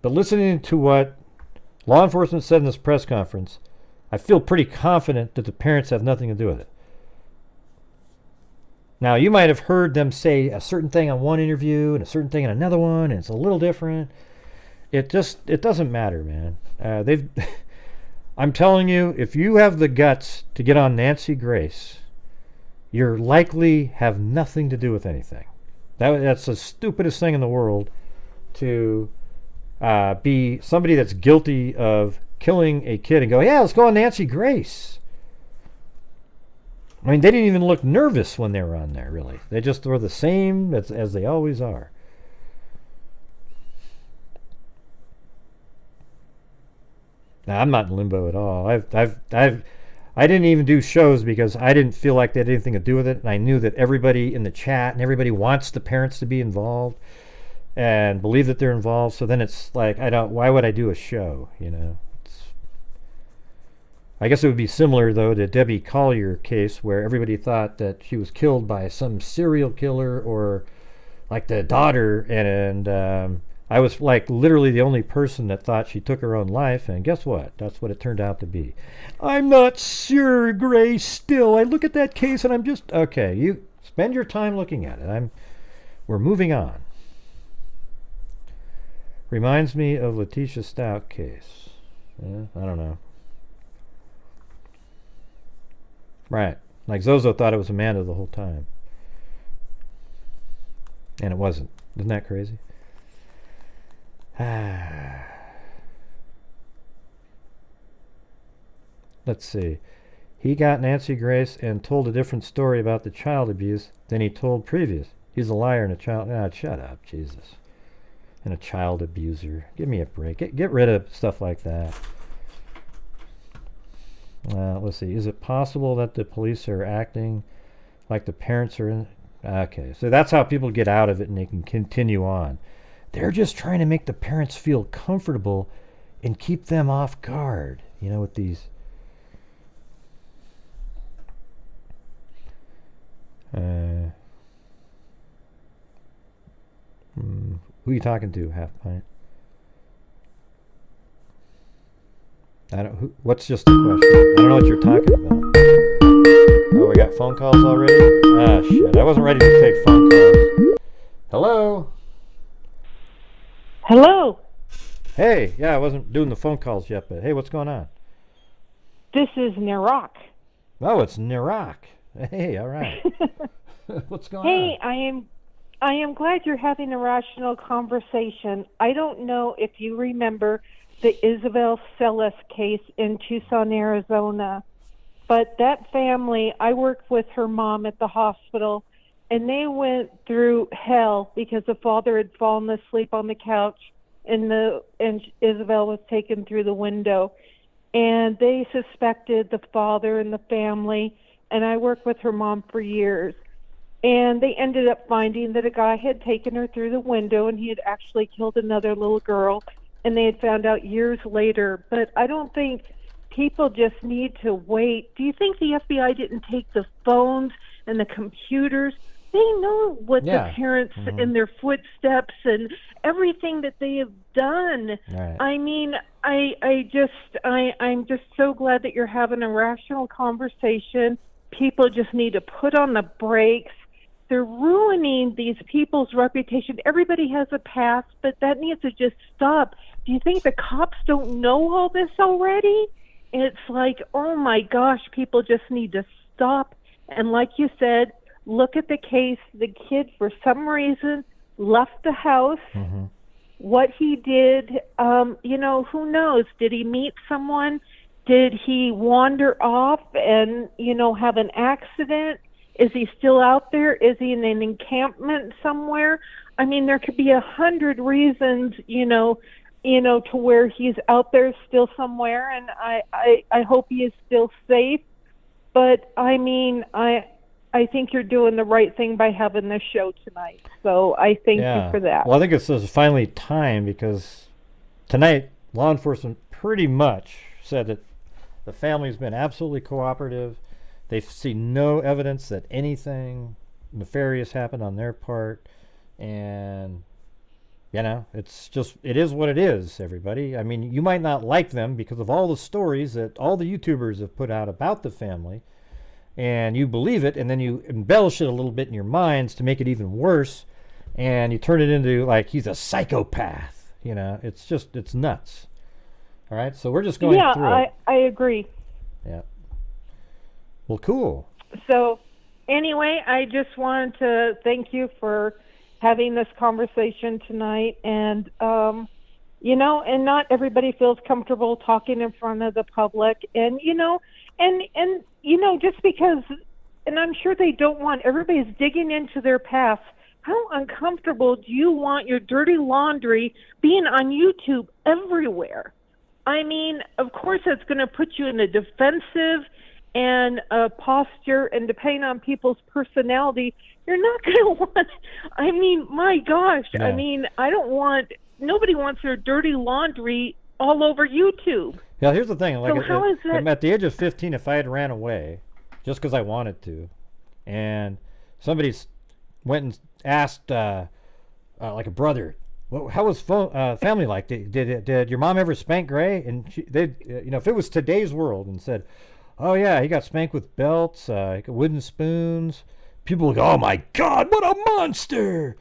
But listening to what law enforcement said in this press conference, I feel pretty confident that the parents have nothing to do with it. Now, you might have heard them say a certain thing on one interview and a certain thing on another one, and it's a little different. It doesn't matter, man. I'm telling you, if you have the guts to get on Nancy Grace, you're likely have nothing to do with anything. That's the stupidest thing in the world, to be somebody that's guilty of killing a kid and go, yeah, let's go on Nancy Grace. I mean, they didn't even look nervous when they were on there, really. They just were the same as they always are. Now, I'm not in limbo at all. I didn't even do shows because I didn't feel like they had anything to do with it, and I knew that everybody in the chat and everybody wants the parents to be involved and believe that they're involved. So then it's like, why would I do a show, I guess it would be similar, though, to Debbie Collier case where everybody thought that she was killed by some serial killer or like the daughter, and I was like literally the only person that thought she took her own life, and guess what? That's what it turned out to be. I'm not sure, Grace, still. I look at that case and I'm just, okay, you spend your time looking at it. We're moving on. Reminds me of Letitia Stout case. I don't know. Right. Like Zozo thought it was Amanda the whole time. And it wasn't. Isn't that crazy? Let's see. He got Nancy Grace and told a different story about the child abuse than he told previous. He's a liar and a child. Shut up, Jesus. And a child abuser. Give me a break. Get rid of stuff like that. Let's see. Is it possible that the police are acting like the parents are in? Okay, so that's how people get out of it and they can continue on. They're just trying to make the parents feel comfortable and keep them off guard, with these. Who are you talking to, Half Pint? What's just the question? I don't know what you're talking about. Oh, we got phone calls already? Ah, shit. I wasn't ready to take phone calls. Hello? Hello. Hey, yeah, I wasn't doing the phone calls yet, but hey, what's going on? This is Narak. Oh, it's Narak. Hey, all right. What's going on? Hey, I am glad you're having a rational conversation. I don't know if you remember the Isabel Celis case in Tucson, Arizona, but that family, I worked with her mom at the hospital, and they went through hell because the father had fallen asleep on the couch and Isabel was taken through the window. And they suspected the father and the family, and I worked with her mom for years. And they ended up finding that a guy had taken her through the window and he had actually killed another little girl, and they had found out years later. But I don't think people just need to wait. Do you think the FBI didn't take the phones and the computers? They know what the parents and their footsteps and everything that they have done. Right. I mean, I'm just so glad that you're having a rational conversation. People just need to put on the brakes. They're ruining these people's reputation. Everybody has a past, but that needs to just stop. Do you think the cops don't know all this already? It's like, oh my gosh, people just need to stop. And like you said, look at the case. The kid, for some reason, left the house. Mm-hmm. What he did, who knows? Did he meet someone? Did he wander off and, have an accident? Is he still out there? Is he in an encampment somewhere? I mean, there could be 100 reasons, to where he's out there still somewhere, and I hope he is still safe. But I mean, I think you're doing the right thing by having this show tonight. So I thank you for that. Well, I think it's finally time, because tonight law enforcement pretty much said that the family's been absolutely cooperative. They see no evidence that anything nefarious happened on their part. And, it is what it is, everybody. I mean, you might not like them because of all the stories that all the YouTubers have put out about the family. And you believe it, and then you embellish it a little bit in your minds to make it even worse. And you turn it into, like, he's a psychopath. It's nuts. All right? So we're just going through it. I agree. Yeah. Well, cool. So, anyway, I just wanted to thank you for having this conversation tonight. And, and not everybody feels comfortable talking in front of the public. And, just because, and I'm sure they don't want, everybody's digging into their past. How uncomfortable do you want your dirty laundry being on YouTube everywhere? I mean, of course, it's going to put you in a defensive and posture, and depending on people's personality, you're not going to want, I mean, my gosh, Yeah. I mean, nobody wants their dirty laundry all over YouTube. Yeah, here's the thing. Like, So how is that- at the age of 15, if I had ran away just because I wanted to, and somebody went and asked, like a brother, well, how was family like? Did your mom ever spank Gray? And if it was today's world and said, oh yeah, he got spanked with belts, wooden spoons, people would go, oh my God, what a monster!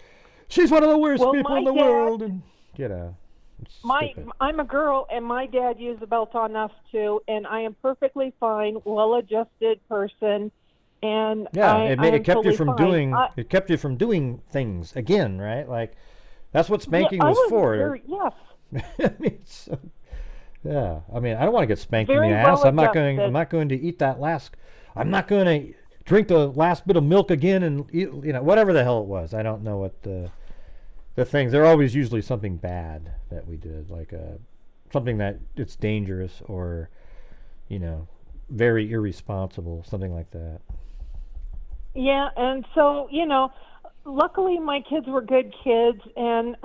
She's one of the worst people in the world. And I'm a girl, and my dad used a belt on us too, and I am perfectly fine, well-adjusted person. And it kept you from doing things again, right? Like that's what spanking was for. Yes. I mean, yeah. I mean, I don't want to get spanked Very in the ass. I'm not going to eat that last. I'm not going to drink the last bit of milk again and eat, whatever the hell it was. I don't know what the things. They're always usually something bad that we did, like something that it's dangerous or, very irresponsible, something like that. Yeah, and so, luckily my kids were good kids, and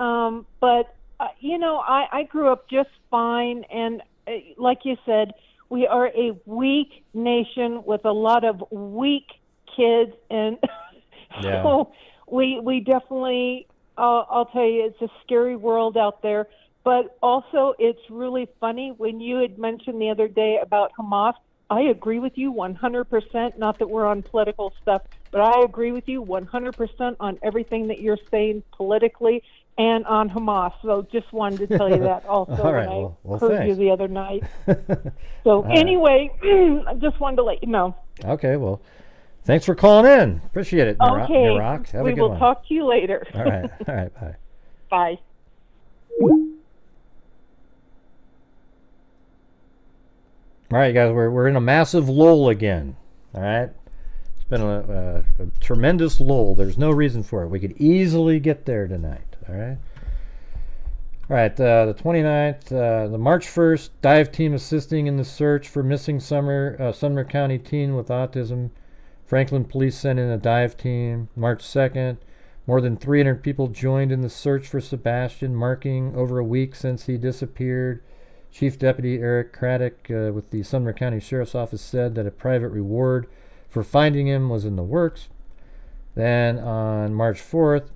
but I grew up just fine, and like you said, we are a weak nation with a lot of weak kids, and so we definitely, I'll tell you, it's a scary world out there. But also, it's really funny when you had mentioned the other day about Hamas. I agree with you 100%, not that we're on political stuff, but I agree with you 100% on everything that you're saying politically and on Hamas. So just wanted to tell you that also right, when I heard thanks. you the other night. So anyway, I just wanted to let you know. Okay, well, thanks for calling in. Appreciate it, Okay, Nirok. Have a good one. we will talk to you later. All right, bye. Bye. All right, guys, we're in a massive lull again. All right, it's been a tremendous lull. There's no reason for it. We could easily get there tonight. All right, the 29th, the March 1st, dive team assisting in the search for missing Sumner County teen with autism. Franklin police sent in a dive team. March 2nd, more than 300 people joined in the search for Sebastian, marking over a week since he disappeared. Chief Deputy Eric Craddock with the Sumner County Sheriff's Office said that a private reward for finding him was in the works. Then on March 4th,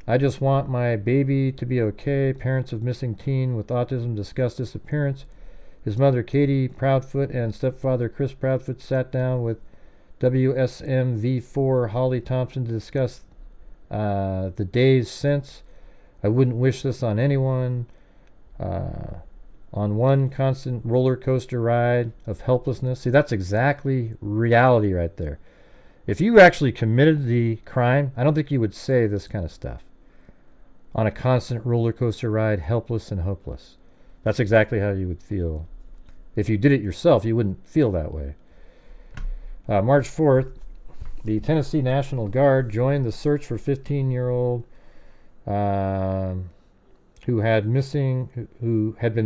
I just want my baby to be okay. Parents of missing teen with autism discussed disappearance. His mother, Katie Proudfoot, and stepfather, Chris Proudfoot, sat down with WSMV4 Holly Thompson to discuss the days since. I wouldn't wish this on anyone. On one constant roller coaster ride of helplessness. See, that's exactly reality right there. If you actually committed the crime, I don't think you would say this kind of stuff. On a constant roller coaster ride, helpless and hopeless. That's exactly how you would feel. If you did it yourself, you wouldn't feel that way. March 4th, the Tennessee National Guard joined the search for 15-year-old who had been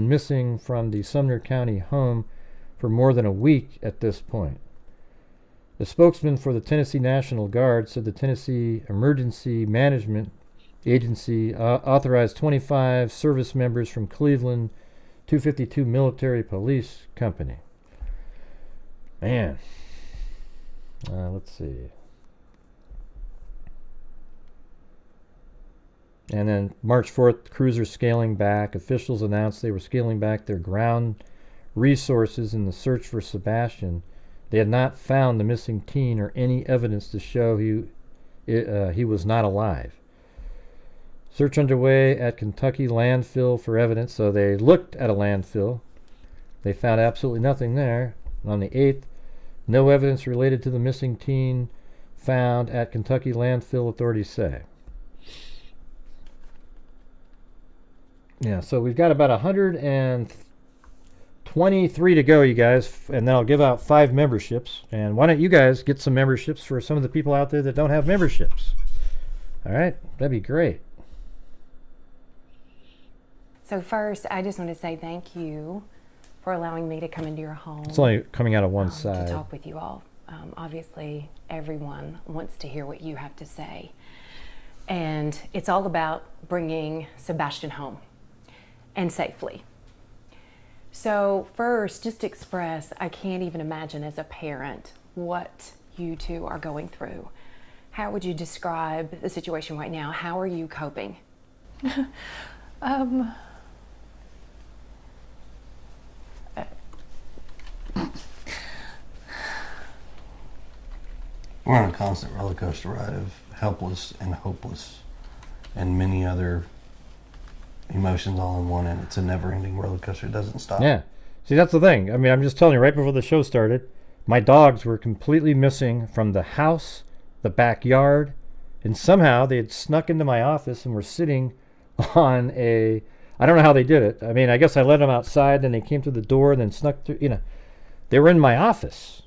missing from the Sumner County home for more than a week at this point. The spokesman for the Tennessee National Guard said the Tennessee Emergency Management Agency authorized 25 service members from Cleveland 252 Military Police Company. Man. Let's see. And then March 4th, cruisers scaling back. Officials announced they were scaling back their ground resources in the search for Sebastian. They had not found the missing teen or any evidence to show he was not alive. Search underway at Kentucky landfill for evidence. So they looked at a landfill. They found absolutely nothing there. On the 8th, no evidence related to the missing teen found at Kentucky landfill, authorities say. Yeah, so we've got about 123 to go, you guys, and then I'll give out 5 memberships. And why don't you guys get some memberships for some of the people out there that don't have memberships? All right, that'd be great. So first, I just want to say thank you for allowing me to come into your home. It's only coming out of one side. To talk with you all. Obviously, everyone wants to hear what you have to say. And it's all about bringing Sebastian home. And safely. So first, just express, I can't even imagine as a parent what you two are going through. How would you describe the situation right now? How are you coping? We're on a constant roller coaster ride of helpless and hopeless and many other emotions all in one, and it's a never-ending roller coaster. It doesn't stop. Yeah. See, that's the thing. I mean, I'm just telling you, right before the show started, my dogs were completely missing from the house, the backyard, and somehow they had snuck into my office and were sitting on a... I don't know how they did it. I mean, I guess I let them outside, then they came through the door, and then snuck through, you know. They were in my office,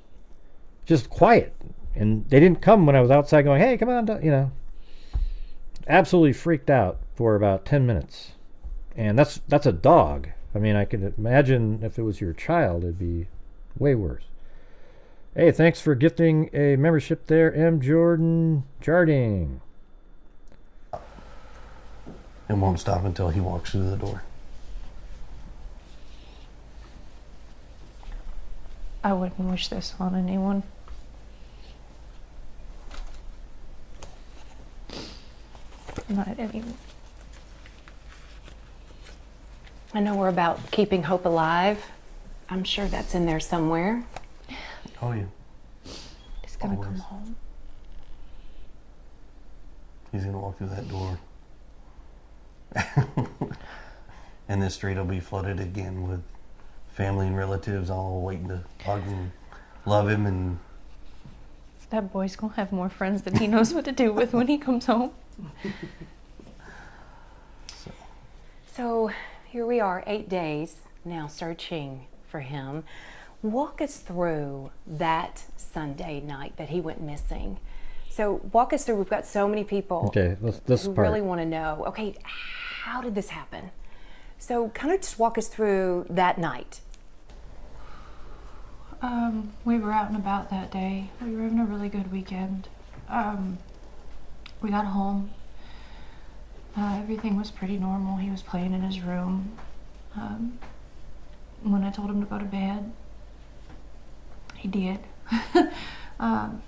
just quiet. And they didn't come when I was outside going, hey, come on, you know. Absolutely freaked out for about 10 minutes. And that's a dog. I mean, I could imagine if it was your child, it'd be way worse. Hey, thanks for gifting a membership there, M. Jordan Jarding. It won't stop until he walks through the door. I wouldn't wish this on anyone. Not anyone. I know we're about keeping hope alive. I'm sure that's in there somewhere. Oh, yeah. He's gonna Always. come home. He's going to walk through that door. And this street will be flooded again with family and relatives all waiting to hug and love him. And That boy's gonna have more friends than he knows what to do with when he comes home. So here we are, 8 days now searching for him. Walk us through that Sunday night that he went missing. So walk us through, we've got so many people this who part. really want to know, okay, how did this happen? So kind of just walk us through that night. We were out and about that day. We were having a really good weekend. We got home. Everything was pretty normal. He was playing in his room. When I told him to go to bed, he did.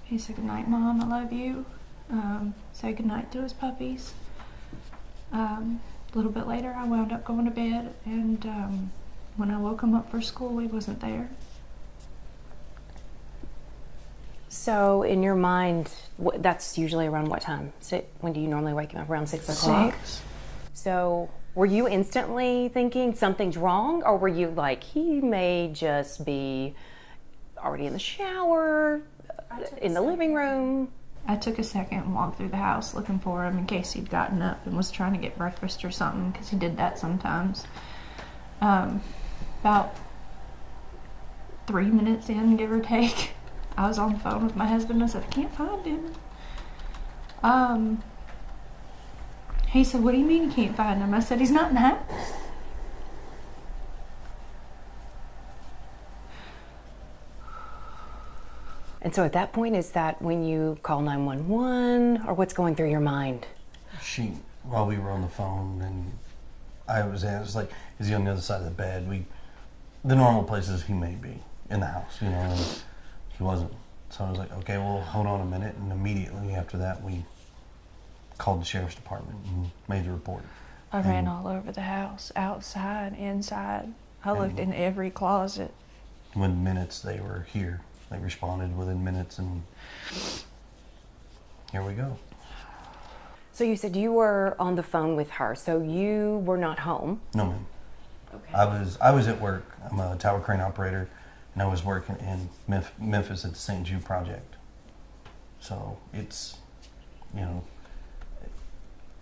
He said, "Good night, Mom, I love you." Said good night to his puppies. A little bit later, I wound up going to bed, and when I woke him up for school, he wasn't there. So in your mind, that's usually around what time? When do you normally wake him up? Around 6 o'clock? 6. So were you instantly thinking something's wrong, or were you like, he may just be already in the shower, in the living room? I took a second and walked through the house looking for him in case he'd gotten up and was trying to get breakfast or something, because he did that sometimes. About 3 minutes in, give or take, I was on the phone with my husband and I said, "I can't find him." He said, "What do you mean you can't find him?" I said, "He's not in the house." And so at that point, is that when you call 911, or what's going through your mind? while we were on the phone, and I was like, is he on the other side of the bed? The normal places he may be in the house, you know, and he wasn't. So I was like, okay, well, hold on a minute. And immediately after that, we called the sheriff's department and made the report. I ran all over the house, outside, inside. I looked in every closet. Within minutes, they were here. They responded within minutes, and here we go. So you said you were on the phone with her, so you were not home? No, ma'am. Okay. I was at work. I'm a tower crane operator, and I was working in Memphis at the St. Jude Project. So it's, you know,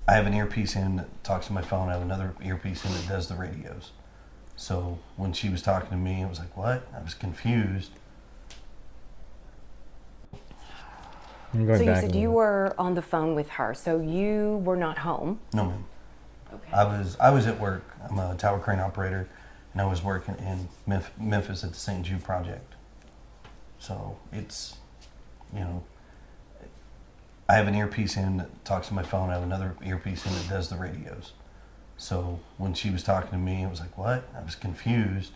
I have an earpiece in that talks to my phone. I have another earpiece in that does the radios. So when she was talking to me, it was like, what? I was confused. So you said you were on the phone with her, so you were not home? No, ma'am. Okay. I was at work. I'm a tower crane operator, and I was working in Memphis at the St. Jude Project. So it's, you know, I have an earpiece in that talks to my phone. I have another earpiece in that does the radios. So when she was talking to me, it was like, what? I was confused.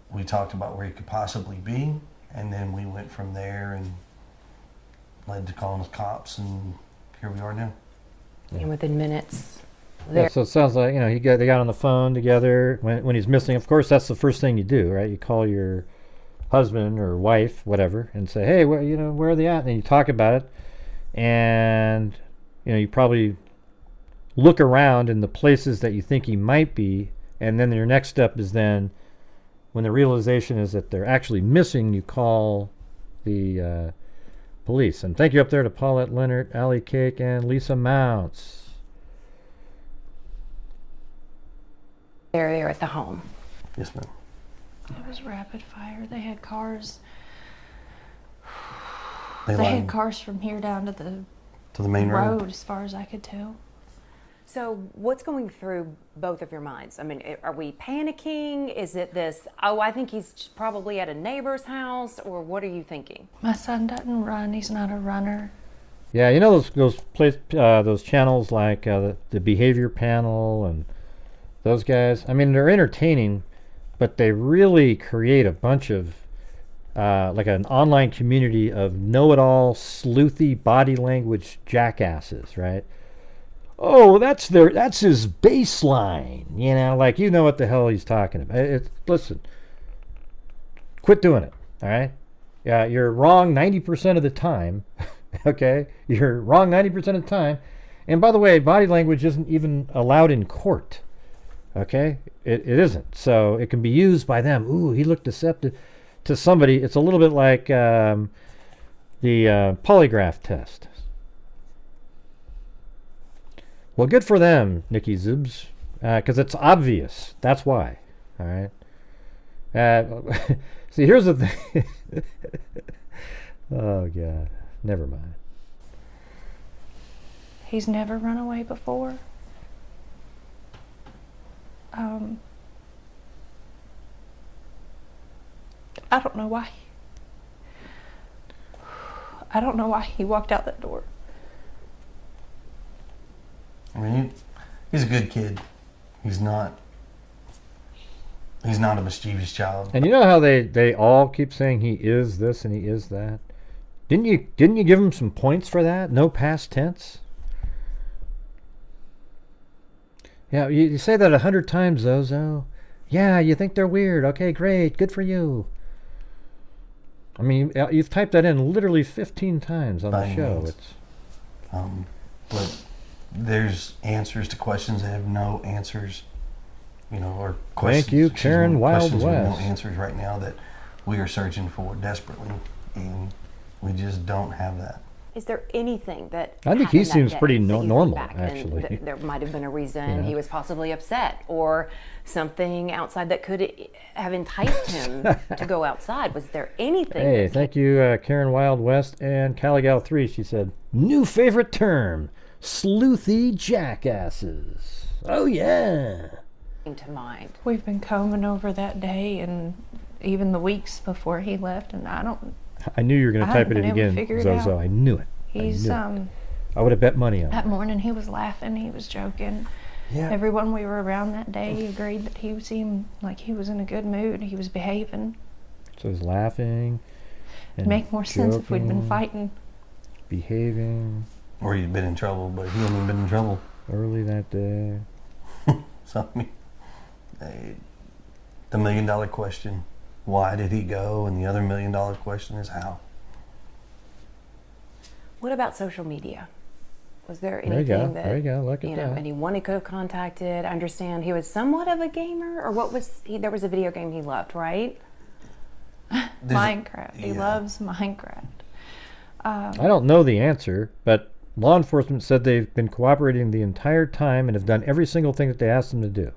We talked about where he could possibly be, and then we went from there and led to calling the cops, and here we are now. And within minutes, Yeah, so it sounds like, they got on the phone together when he's missing. Of course, that's the first thing you do, right? You call your husband or wife, whatever, and say, hey, where are they at? And then you talk about it, and you probably look around in the places that you think he might be, and then your next step is then, when the realization is that they're actually missing, you call the police. And thank you up there to Paulette Leonard, Allie Cake, and Lisa Mounts. They're there at the home. Yes, ma'am. It was rapid fire. They had cars. They had cars from here down to the main road, as far as I could tell. So what's going through both of your minds? I mean, are we panicking? Is it this, I think he's probably at a neighbor's house, or what are you thinking? My son doesn't run. He's not a runner. Yeah, those channels like the Behavior Panel and those guys. I mean, they're entertaining, but they really create a bunch of like an online community of know-it-all, sleuthy body language jackasses, right? Oh, that's his baseline, like what the hell he's talking about. Listen, quit doing it, all right? Yeah, you're wrong 90% of the time, okay? You're wrong 90% of the time. And by the way, body language isn't even allowed in court, okay? It isn't. So it can be used by them. Ooh, he looked deceptive to somebody. It's a little bit like the polygraph test. Well, good for them, Nikki Zubs, because it's obvious. That's why. All right. See, here's the thing. Oh, God. Never mind. He's never run away before. I don't know why. I don't know why he walked out that door. I mean, he's a good kid. He's not a mischievous child. And you know how they all keep saying he is this and he is that? Didn't you give him some points for that? No past tense? Yeah, you say that 100 times, Zozo. Yeah, you think they're weird. Okay, great. Good for you. I mean, you've typed that in literally 15 times on the show. But there's answers to questions that have no answers, or questions. Thank you, Karen Wild West. West. No answers right now that we are searching for desperately, and we just don't have that. Is there anything that I think he seems day pretty that you think normal, back actually. and there might have been a reason he was possibly upset, or something outside that could have enticed him to go outside. Was there anything? Hey, thank you, Karen Wild West and Caligal3. She said, new favorite term, sleuthy jackasses. Oh, yeah. To mind. We've been combing over that day and even the weeks before he left, and I knew you were going to type it in again, Zozo. I knew it. I would have bet money on it. That morning he was laughing, he was joking. Yeah. Everyone we were around that day agreed that he seemed like he was in a good mood. He was behaving. So he's laughing. It'd make more sense if we'd been fighting. Behaving. Or he'd been in trouble, but he hadn't been in trouble. Early that day. So, I mean, the $1 million question, why did he go? And the other $1 million question is how. What about social media? Was there There you anything go. There you go. Look at that. anyone he could have contacted? I understand he was somewhat of a gamer, or what was he? There was a video game he loved, right? Minecraft. He loves Minecraft. I don't know the answer, but law enforcement said they've been cooperating the entire time and have done every single thing that they asked them to do.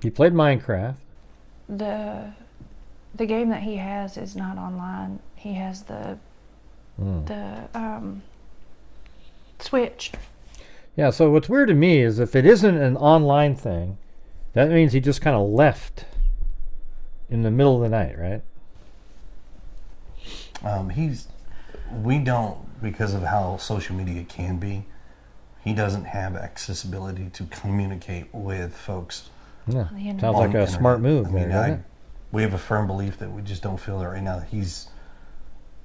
He played Minecraft. The game that he has is not online. He has the Switch. Yeah, so what's weird to me is if it isn't an online thing, that means he just kind of left in the middle of the night, right? We don't, because of how social media can be, he doesn't have accessibility to communicate with folks. Yeah, sounds like a smart move there, doesn't it? We have a firm belief that we just don't feel that right now that he's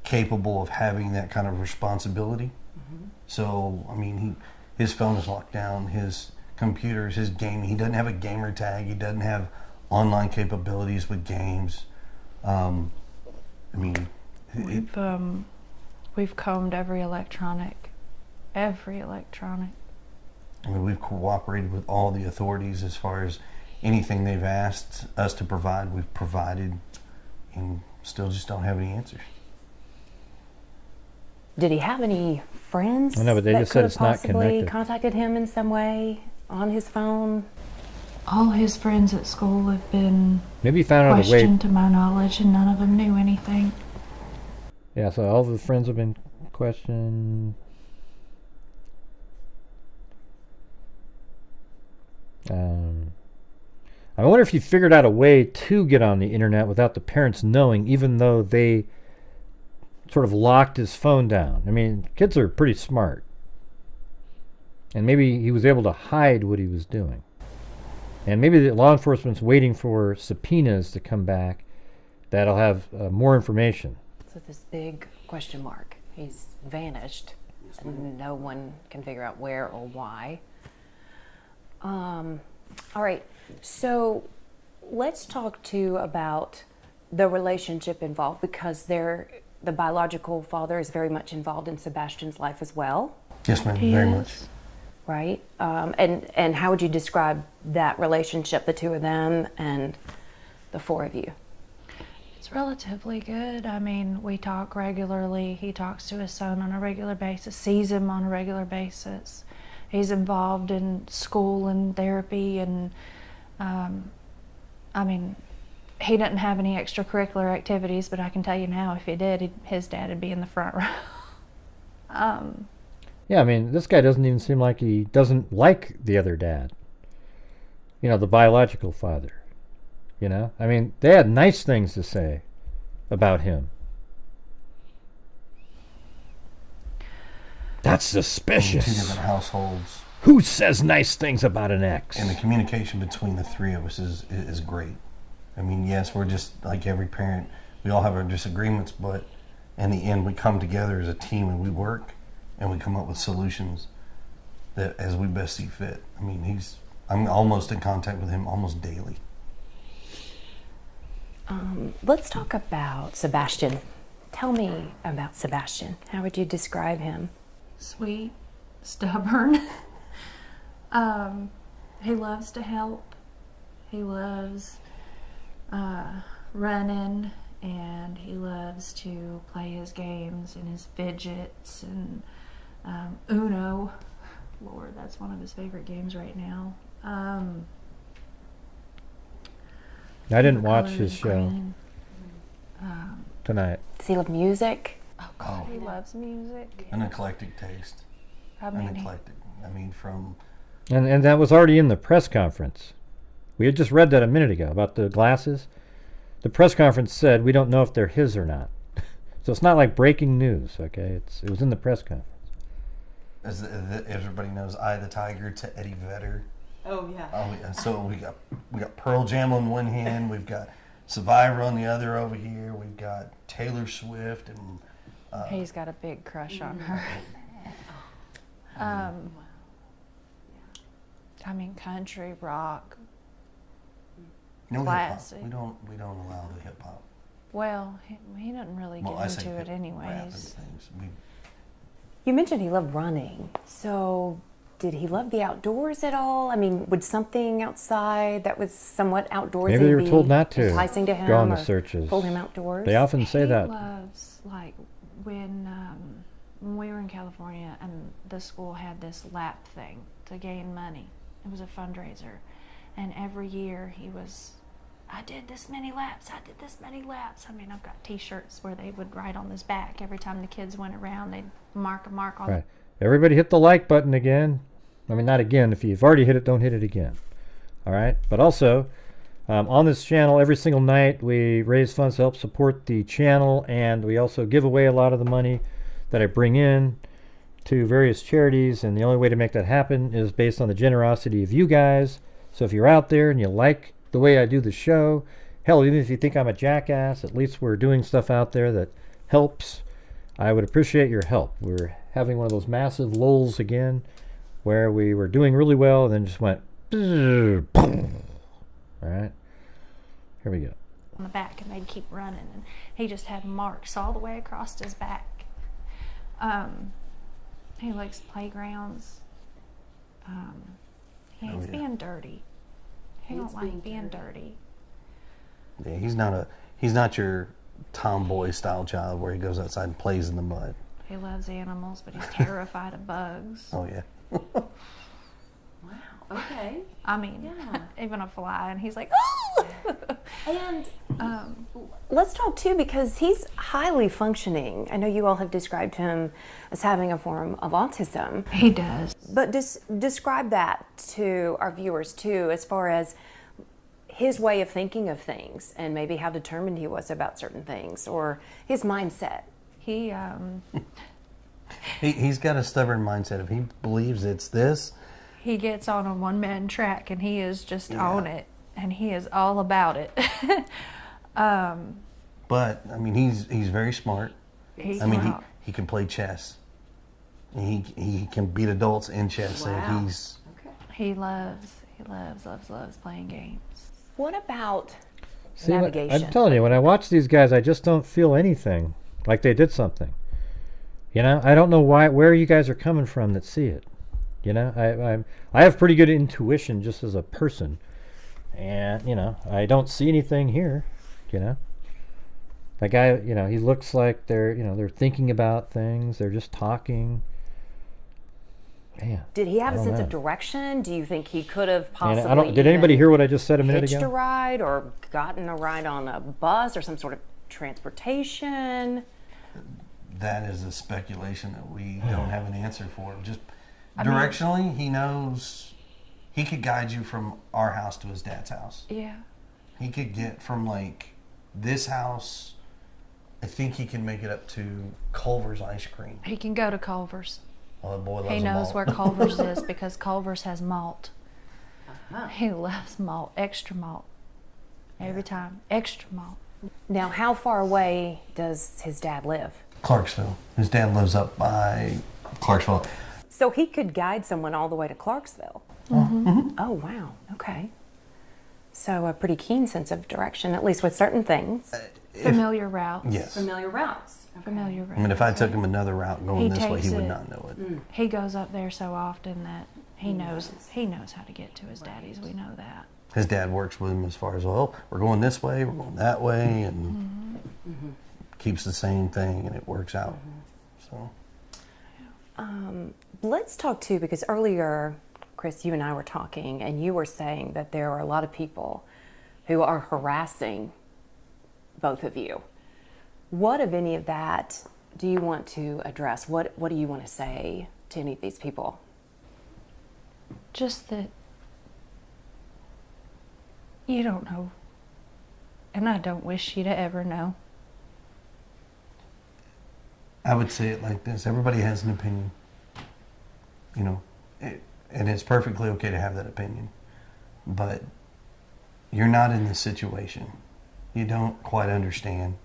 capable of having that kind of responsibility. Mm-hmm. So, I mean, his phone is locked down, his computers, his gaming. He doesn't have a gamer tag. He doesn't have online capabilities with games. I mean, we've combed every electronic. I mean, we've cooperated with all the authorities as far as anything they've asked us to provide, we've provided, and still just don't have any answers. Did he have any friends I know, but they that just could said have it's not possibly connected. contacted him in some way on his phone? All his friends at school have been Maybe he found out a way. questioned to my knowledge, and none of them knew anything. Yeah, so all the friends have been questioned. I wonder if he figured out a way to get on the internet without the parents knowing, even though they sort of locked his phone down. I mean, kids are pretty smart. And maybe he was able to hide what he was doing. And maybe the law enforcement's waiting for subpoenas to come back that'll have more information. So this big question mark. He's vanished. And no one can figure out where or why. All right, so let's talk too about the relationship involved, because the biological father is very much involved in Sebastian's life as well. Yes, ma'am, very much. Right? And how would you describe that relationship, the two of them and the four of you? It's relatively good. I mean, we talk regularly. He talks to his son on a regular basis, sees him on a regular basis. He's involved in school and therapy, and I mean, he doesn't have any extracurricular activities, but I can tell you now, if he did, his dad would be in the front row. Yeah, I mean, this guy doesn't even seem like he doesn't like the other dad. You know, the biological father. You know? I mean, they had nice things to say about him. That's suspicious. Two different households. Who says nice things about an ex? And the communication between the three of us is great. I mean, yes, we're just like every parent. We all have our disagreements, but in the end, we come together as a team and we work and we come up with solutions that as we best see fit. I mean, I'm almost in contact with him almost daily. Let's talk about Sebastian. Tell me about Sebastian. How would you describe him? Sweet, stubborn. He loves to help. He loves running, and he loves to play his games and his fidgets and Uno. Lord, that's one of his favorite games right now. I didn't watch his show tonight. Does he love music? Oh, God, he loves music. An eclectic taste. I An mean, eclectic. I mean, from... And that was already in the press conference. We had just read that a minute ago about the glasses. The press conference said we don't know if they're his or not. So it's not like breaking news, okay? It was in the press conference. As everybody knows, I the Tiger to Eddie Vedder. Oh, yeah. Oh, yeah. So we got Pearl Jam on one hand, we've got Survivor on the other over here, we've got Taylor Swift, and he's got a big crush on her. I mean, country, rock, no classic. hip-hop. We don't allow the hip hop. Well, he doesn't really get into it Rap and anyways. things. You mentioned he loved running. So did he love the outdoors at all? I mean, would something outside that was somewhat outdoorsy Maybe they were told not to enticing to him go on the or searches. pull him outdoors? They often say that. He loves, like, when we were in California and the school had this lap thing to gain money. It was a fundraiser. And every year he was, I did this many laps, I did this many laps. I mean, I've got T-shirts where they would write on his back. Every time the kids went around, they'd mark a mark on Right. Everybody hit the like button again. I mean, not again. If you've already hit it, don't hit it again. All right? But also, on this channel, every single night, we raise funds to help support the channel, and we also give away a lot of the money that I bring in to various charities, and the only way to make that happen is based on the generosity of you guys. So if you're out there and you like the way I do the show, hell, even if you think I'm a jackass, at least we're doing stuff out there that helps. I would appreciate your help. We're having one of those massive lulls again where we were doing really well and then just went, boom. All right, here we go. On the back, and they'd keep running, and he just had marks all the way across his back. He likes playgrounds. He hates being dirty. He don't like being dirty. Yeah, he's not your tomboy style child where he goes outside and plays in the mud. He loves animals, but he's terrified of bugs. Oh yeah. Wow. Okay. I mean, even a fly, and he's like, And let's talk too, because he's highly functioning. I know you all have described him as having a form of autism. He does. But describe that to our viewers too, as far as his way of thinking of things and maybe how determined he was about certain things or his mindset. He's got a stubborn mindset. If he believes it's this, he gets on a one-man track, and he is just on it, and he is all about it. But I mean, he's very smart. He can play chess. He can beat adults in chess. Wow. So he's he loves playing games. What about See, navigation? I'm telling you, when I watch these guys, I just don't feel anything like they did something. You know, I don't know where you guys are coming from that see it. You know, I have pretty good intuition just as a person, and you know, I don't see anything here. You know, that guy, you know, he looks like they're thinking about things. They're just talking. Man, did he have a sense know. of direction? Do you think he could have possibly? And did anybody hear what I just said a minute ago? Hitched a ride or gotten a ride on a bus or some sort of transportation? that is a speculation that we don't have an answer for. Just directionally, he knows he could guide you from our house to his dad's house. Yeah. He could get from like this house. I think he can make it up to Culver's ice cream. He can go to Culver's. Oh, the boy loves He knows malt. where Culver's is because Culver's has malt. Uh-huh. He loves malt, extra malt. Every time, extra malt. Now, how far away does his dad live? Clarksville. His dad lives up by Clarksville. So he could guide someone all the way to Clarksville. Mm-hmm. Oh, wow. Okay. So a pretty keen sense of direction, at least with certain things. Familiar routes. Yes. Familiar routes. Familiar routes. I mean, if I took him another route going this way, takes he would it. not know it. He goes up there so often that he knows how to get to his daddy's. We know that. His dad works with him as far as, well, we're going this way, we're going that way, and keeps the same thing, and it works out. So, Let's talk too, because earlier, Chris, you and I were talking, and you were saying that there are a lot of people who are harassing both of you. What of any of that do you want to address? What do you want to say to any of these people? Just that you don't know, and I don't wish you to ever know. I would say it like this. Everybody has an opinion, you know, and it's perfectly okay to have that opinion, but you're not in this situation. You don't quite understand.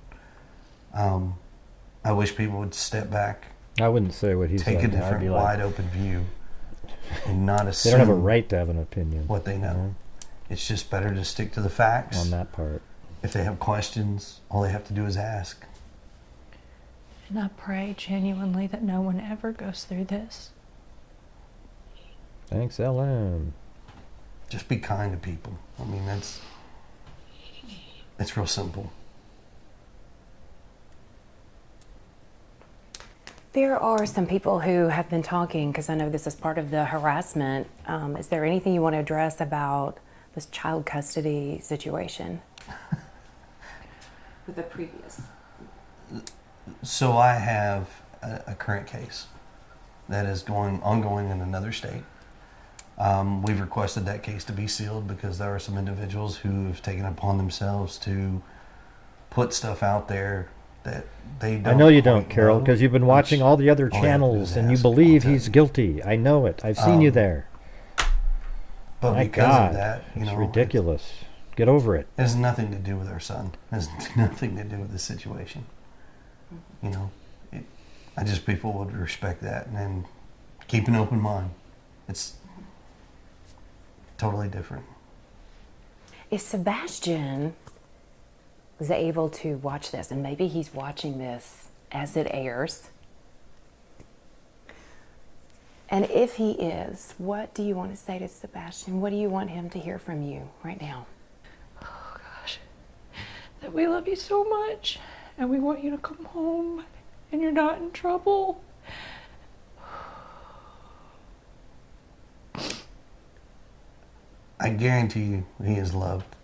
I wish people would step back, I wouldn't say what he's take a saying. I'd different, be like, wide open view, and not they assume don't have a right to have an opinion. what they know. It's just better to stick to the facts. On that part. If they have questions, all they have to do is ask. And I pray genuinely that no one ever goes through this. Thanks, LM. Just be kind to people. I mean, it's real simple. There are some people who have been talking, because I know this is part of the harassment. Is there anything you want to address about this child custody situation? With the previous. So I have a current case that is ongoing in another state. We've requested that case to be sealed because there are some individuals who have taken it upon themselves to put stuff out there that they don't. I know you quite don't, Carol, know, because you've been watching all the other all they have to do is channels and you ask. believe I'll he's tell you. guilty. I know it. I've seen you there. But My because God, of that, it's ridiculous. Get over it. It has nothing to do with our son. It has nothing to do with the situation. You know, I just people would respect that and then keep an open mind. It's totally different. If Sebastian was able to watch this, and maybe he's watching this as it airs, and if he is, what do you want to say to Sebastian? What do you want him to hear from you right now? Oh gosh, that we love you so much and we want you to come home and you're not in trouble. I guarantee you he is loved.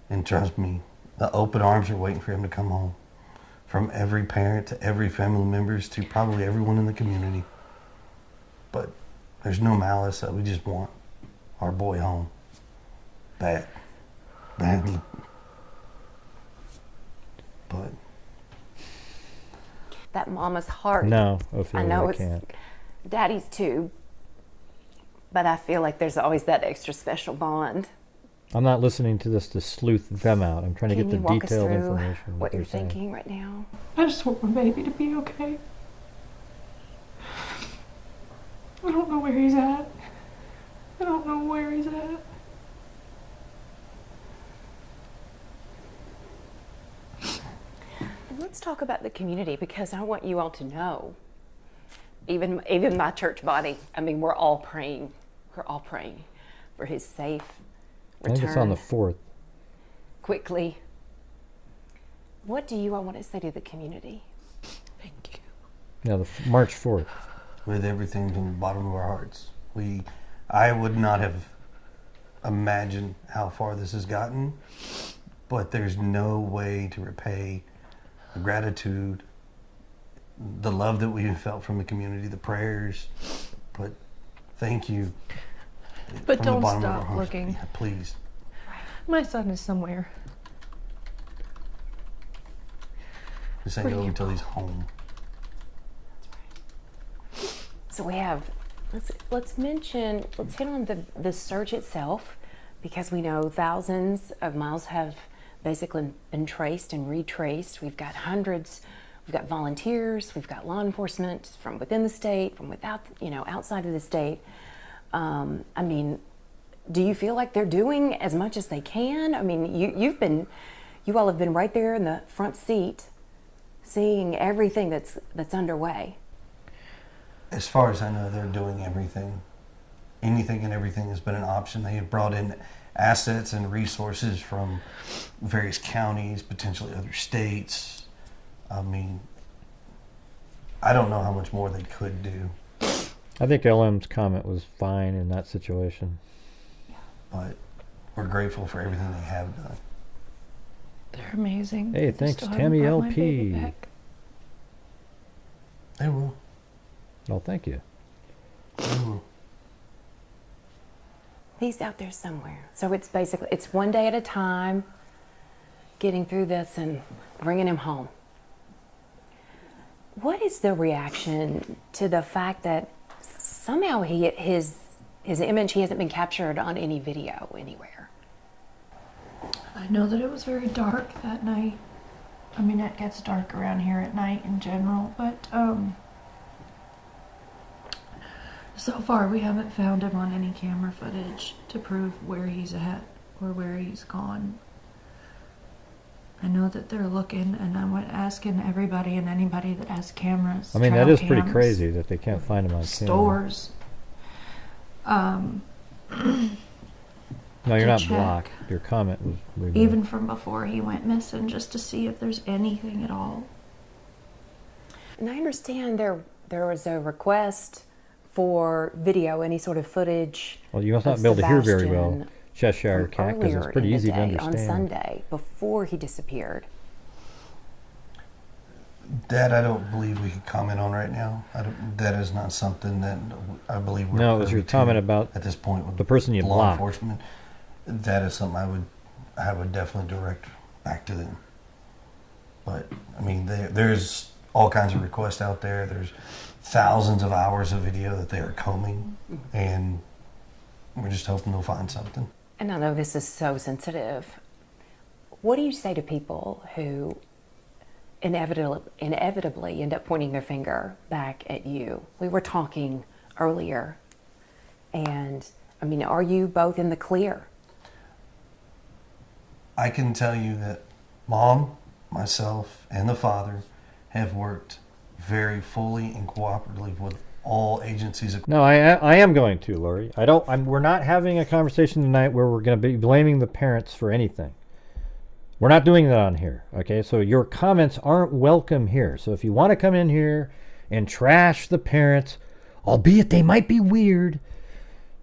And trust me, the open arms are waiting for him to come home. From every parent to every family members to probably everyone in the community. But there's no malice. We just want our boy home. Bad. Badly. But That mama's heart. No, Ophelia, I know I it's can't. daddy's too, but I feel like there's always that extra special bond. I'm not listening to this to sleuth them out. I'm trying to Can get you the walk us detailed through information. what you're they're saying. thinking right now? I just want my baby to be okay. I don't know where he's at. I don't know where he's at. Let's talk about the community, because I want you all to know, even my church body, I mean, we're all praying for his safe I think return it's on the 4th. quickly. What do you all want to say to the community? Thank you. Yeah, March 4th. with everything from the bottom of our hearts. I would not have imagined how far this has gotten, but there's no way to repay the gratitude, the love that we felt from the community, the prayers. But thank you. But from don't the bottom of stop our hearts. looking. Yeah, please. My son is somewhere. This ain't over until he's home. So we have, let's hit on the search itself, because we know thousands of miles have basically been traced and retraced. We've got hundreds, we've got volunteers, we've got law enforcement from within the state, from without, outside of the state. I mean, do you feel like they're doing as much as they can? I mean, you all have been right there in the front seat, seeing everything that's underway. As far as I know, they're doing everything. Anything and everything has been an option. They have brought in assets and resources from various counties, potentially other states. I mean, I don't know how much more they could do. I think LM's comment was fine in that situation. But we're grateful for everything they have done. They're amazing. Hey, They thanks, still haven't Tammy brought my baby LP. back. They will. Well, thank you. They will. He's out there somewhere. So it's one day at a time, getting through this and bringing him home. What is the reaction to the fact that somehow his image, he hasn't been captured on any video anywhere? I know that it was very dark that night. I mean, it gets dark around here at night in general, but so far we haven't found him on any camera footage to prove where he's at or where he's gone. I know that they're looking, and I went asking everybody and anybody that has cameras. I mean, that trail is pretty cams, crazy that they can't find him on camera. stores. No, you're to not check. blocked. Your comment was removed. Even from before he went missing, just to see if there's anything at all. And I understand there was a request for video, any sort of footage. Well, you must of not be able to hear very well, Sebastian Cheshire from Cat, because it's earlier pretty in the easy to day, understand. on Sunday, before he disappeared. That I don't believe we could comment on right now. That is not something that I believe we're No, it was your privy to comment about at this point with the person you law blocked. enforcement. That is something I would definitely direct back to them. But I mean, there's all kinds of requests out there. There's thousands of hours of video that they are combing, and we're just hoping they'll find something. And I know this is so sensitive. What do you say to people who inevitably end up pointing their finger back at you? We were talking earlier, And I mean, are you both in the clear? I can tell you that Mom, myself, and the father have worked very fully and cooperatively with all agencies. No, I am going to, Lori. We're not having a conversation tonight where we're going to be blaming the parents for anything. We're not doing that on here, okay? So your comments aren't welcome here. So if you want to come in here and trash the parents, albeit they might be weird,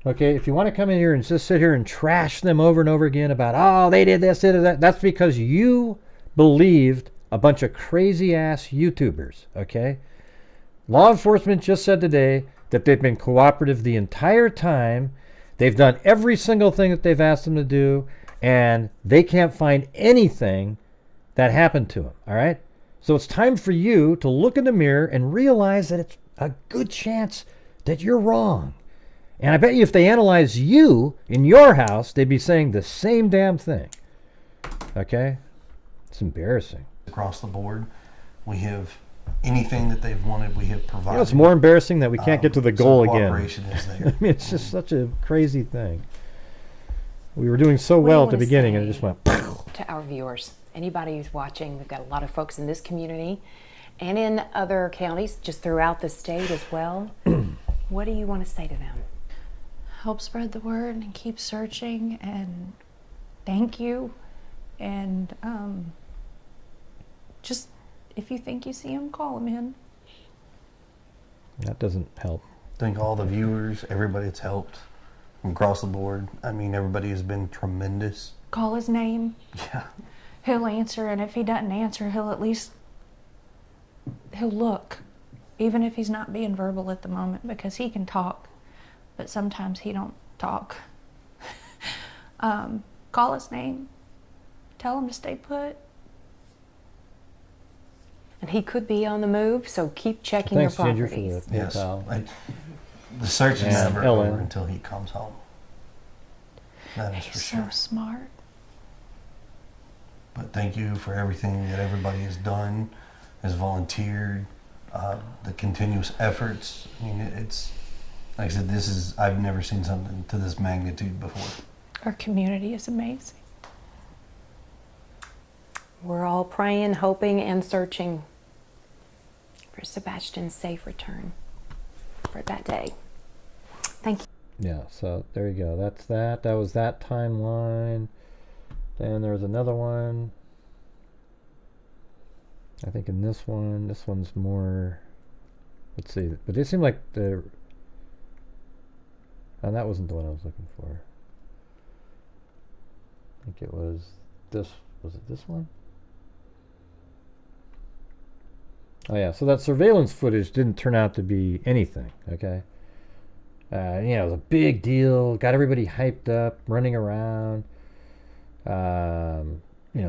okay? If you want to come in here and just sit here and trash them over and over again about, oh, they did this, they did that, that's because you believed a bunch of crazy-ass YouTubers, okay? Law enforcement just said today that they've been cooperative the entire time. They've done every single thing that they've asked them to do, and they can't find anything that happened to them, all right? So it's time for you to look in the mirror and realize that it's a good chance that you're wrong. And I bet you if they analyze you in your house, they'd be saying the same damn thing, okay? It's embarrassing. Across the board, we have anything that they've wanted, we have provided. You know, it's more embarrassing that we can't get to the goal again. Cooperation is there. I mean, it's just such a crazy thing. We were doing so well at the beginning, and it just went. To our viewers, anybody who's watching, we've got a lot of folks in this community and in other counties just throughout the state as well. What do you want to say to them? Help spread the word and keep searching, and thank you. And just if you think you see him, call him in. That doesn't help. Thank all the viewers, everybody that's helped from across the board. I mean, everybody has been tremendous. Call his name. Yeah. He'll answer, and if he doesn't answer, he'll look, even if he's not being verbal at the moment, because he can talk, but sometimes he don't talk. Call his name. Tell him to stay put. And he could be on the move, so keep checking Thanks, your Ginger, properties. for the Yes. pal. The search is And never Ellen. over until he comes home. That is for He's sure. so smart. But thank you for everything that everybody has done, has volunteered, the continuous efforts. I mean, it's, like I said, I've never seen something to this magnitude before. Our community is amazing. We're all praying, hoping, and searching for Sebastian's safe return for that day. Thank you. Yeah, so there you go. That's that. That was that timeline. Then there was another one. I think in this one's more, let's see, but it seemed like oh, that wasn't the one I was looking for. I think it was this one? Oh yeah, so that surveillance footage didn't turn out to be anything, okay? It was a big deal, got everybody hyped up, running around,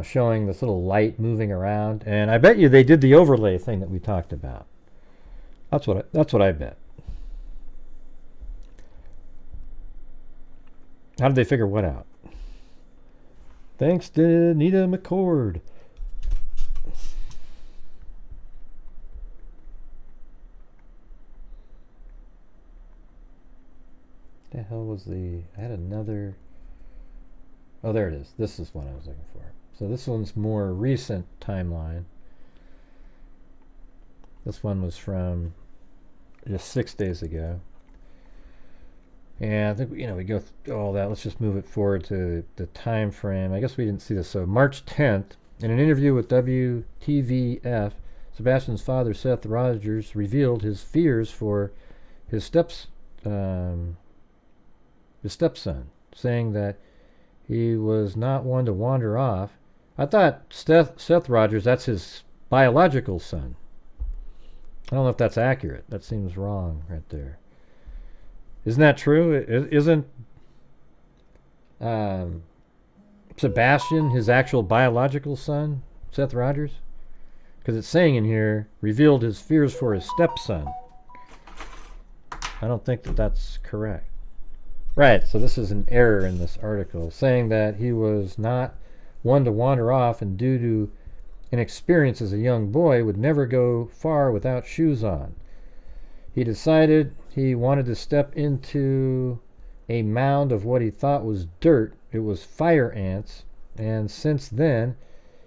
showing this little light moving around, and I bet you they did the overlay thing that we talked about. That's what I bet. How did they figure what out? Thanks to Nita McCord. The hell was I had another. Oh, there it is. This is what I was looking for. So this one's more recent timeline. This one was from just 6 days ago. And I think, we go through all that. Let's just move it forward to the time frame. I guess we didn't see this. So March 10th, in an interview with WTVF, Sebastian's father, Seth Rogers, revealed his fears for his stepson, saying that he was not one to wander off. I thought Seth Rogers, that's his biological son. I don't know if that's accurate. That seems wrong right there. Isn't that true? Isn't Sebastian his actual biological son, Seth Rogers? Because it's saying in here, revealed his fears for his stepson. I don't think that's correct. Right, so this is an error in this article, saying that he was not one to wander off and due to inexperience as a young boy would never go far without shoes on. He decided he wanted to step into a mound of what he thought was dirt. It was fire ants, and since then,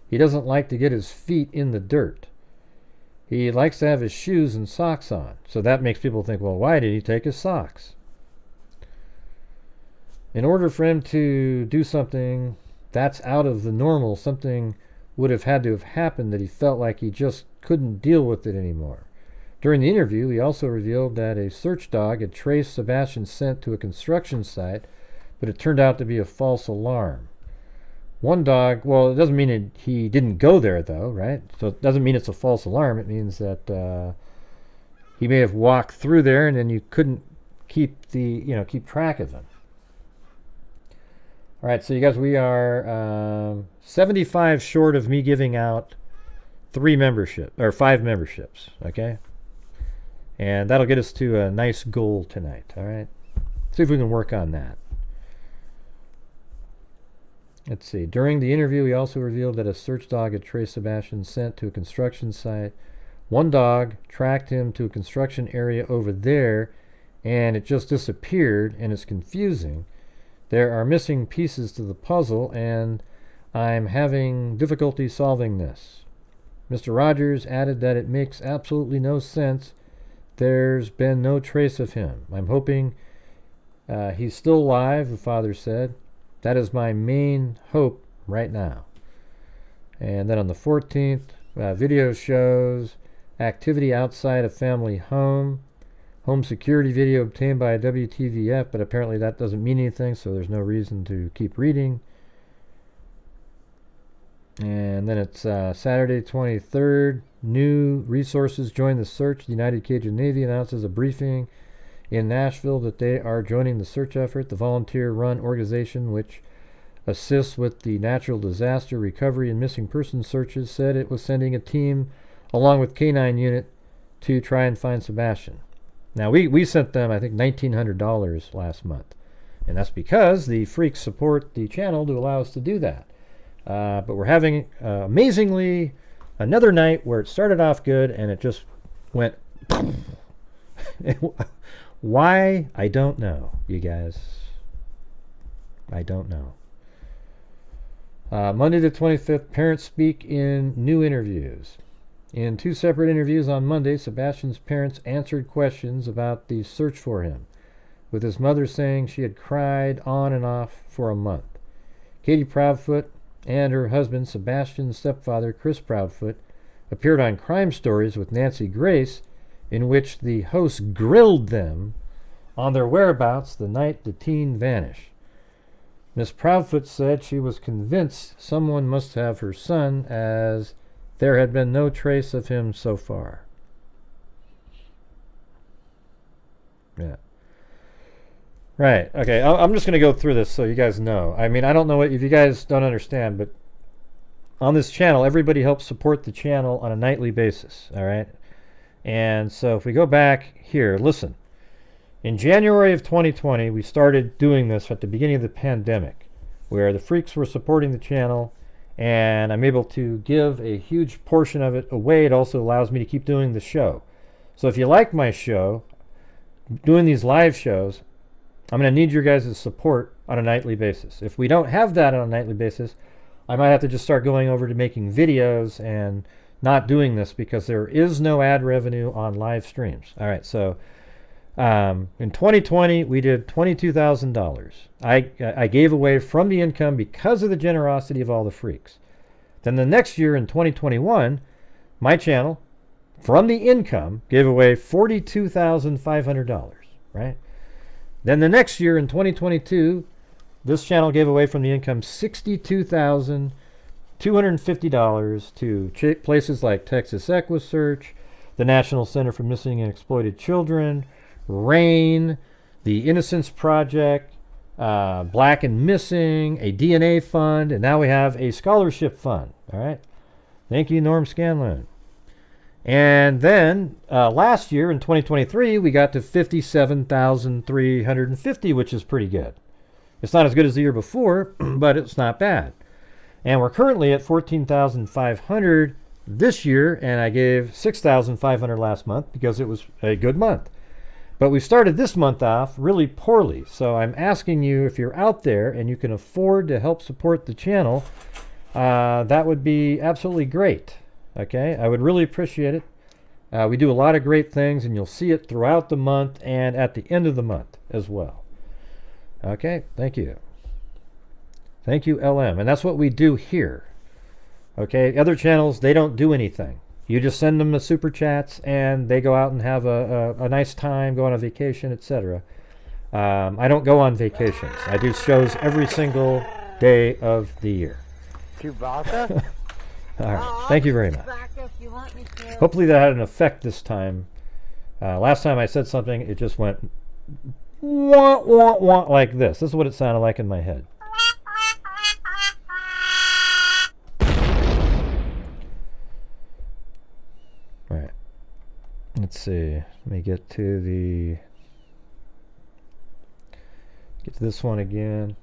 he doesn't like to get his feet in the dirt. He likes to have his shoes and socks on. So that makes people think, well, why did he take his socks? In order for him to do something that's out of the normal, something would have had to have happened that he felt like he just couldn't deal with it anymore. During the interview, he also revealed that a search dog had traced Sebastian's scent to a construction site, but it turned out to be a false alarm. One dog, well, it doesn't mean he didn't go there, though, right? So it doesn't mean it's a false alarm. It means that he may have walked through there and then you couldn't keep track of him. All right, so you guys, we are 75 short of me giving out 5 memberships, okay? And that'll get us to a nice goal tonight, all right? See if we can work on that. Let's see. During the interview, he also revealed that a search dog had traced Sebastian's scent to a construction site. One dog tracked him to a construction area over there, and it just disappeared, and it's confusing. There are missing pieces to the puzzle, and I'm having difficulty solving this. Mr. Rogers added that it makes absolutely no sense. There's been no trace of him. I'm hoping he's still alive, the father said. That is my main hope right now. And then on the 14th, video shows activity outside a family home. Home security video obtained by a WTVF, but apparently that doesn't mean anything, so there's no reason to keep reading. And then it's Saturday 23rd. New resources join the search. The United Cajun Navy announces a briefing in Nashville that they are joining the search effort. The volunteer-run organization, which assists with the natural disaster recovery and missing person searches, said it was sending a team along with K-9 unit to try and find Sebastian. Now, we sent them, I think, $1,900 last month. And that's because the freaks support the channel to allow us to do that. But we're having, amazingly, another night where it started off good and it just went... Why? I don't know, you guys. I don't know. Monday the 25th, parents speak in new interviews. In 2 separate interviews on Monday, Sebastian's parents answered questions about the search for him, with his mother saying she had cried on and off for a month. Katie Proudfoot and her husband, Sebastian's stepfather, Chris Proudfoot, appeared on Crime Stories with Nancy Grace, in which the host grilled them on their whereabouts the night the teen vanished. Miss Proudfoot said she was convinced someone must have her son, as there had been no trace of him so far. Yeah. Right. Okay. I'm just going to go through this so you guys know. I mean, I don't know if you guys don't understand, but on this channel, everybody helps support the channel on a nightly basis. All right. And so if we go back here, listen. In January of 2020, we started doing this at the beginning of the pandemic, where the freaks were supporting the channel, and I'm able to give a huge portion of it away. It also allows me to keep doing the show. So if you like my show, doing these live shows, I'm going to need your guys' support on a nightly basis. If we don't have that on a nightly basis, I might have to just start going over to making videos and not doing this because there is no ad revenue on live streams. All right, so in 2020, we did $22,000. I gave away from the income because of the generosity of all the freaks. Then the next year in 2021, my channel, from the income, gave away $42,500, right? Then the next year in 2022, this channel gave away from the income $62,250 to places like Texas EquiSearch, the National Center for Missing and Exploited Children, RAIN, the Innocence Project, Black and Missing, a DNA fund, and now we have a scholarship fund. All right. Thank you, Norm Scanlon. And then last year in 2023, we got to $57,350, which is pretty good. It's not as good as the year before, but it's not bad. And we're currently at $14,500 this year, and I gave $6,500 last month because it was a good month. But we started this month off really poorly. So I'm asking you, if you're out there and you can afford to help support the channel, that would be absolutely great. Okay, I would really appreciate it. We do a lot of great things, and you'll see it throughout the month and at the end of the month as well. Okay, thank you. Thank you, LM. And that's what we do here. Okay, other channels, they don't do anything. You just send them the super chats, and they go out and have a nice time, go on a vacation, etc. I don't go on vacations. I do shows every single day of the year. Chewbacca? All right. Thank you very much. Hopefully that had an effect this time. Last time I said something, it just went wah, wah, wah, like this. This is what it sounded like in my head. All right. Let's see. Let me get to this one again.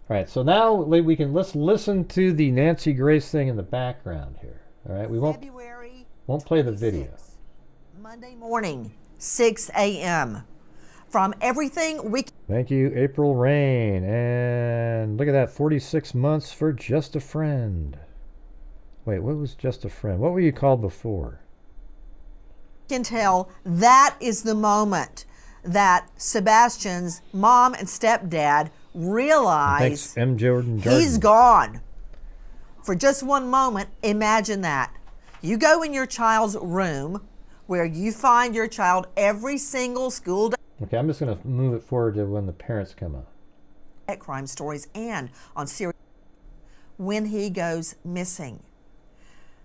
All right, so now let's listen to the Nancy Grace thing in the background here. All right, we won't play the video. Monday morning, 6 a.m. From everything we. Thank you, April Rain, and look at that, 46 months for Just a Friend. Wait, what was Just a Friend? What were you called before? Can tell that is the moment that Sebastian's mom and stepdad realize thanks, M. Jordan Jordan. He's gone. For just one moment, imagine that. You go in your child's room where you find your child every single school day. Okay, I'm just going to move it forward to when the parents come up. At crime stories and on serious when he goes missing.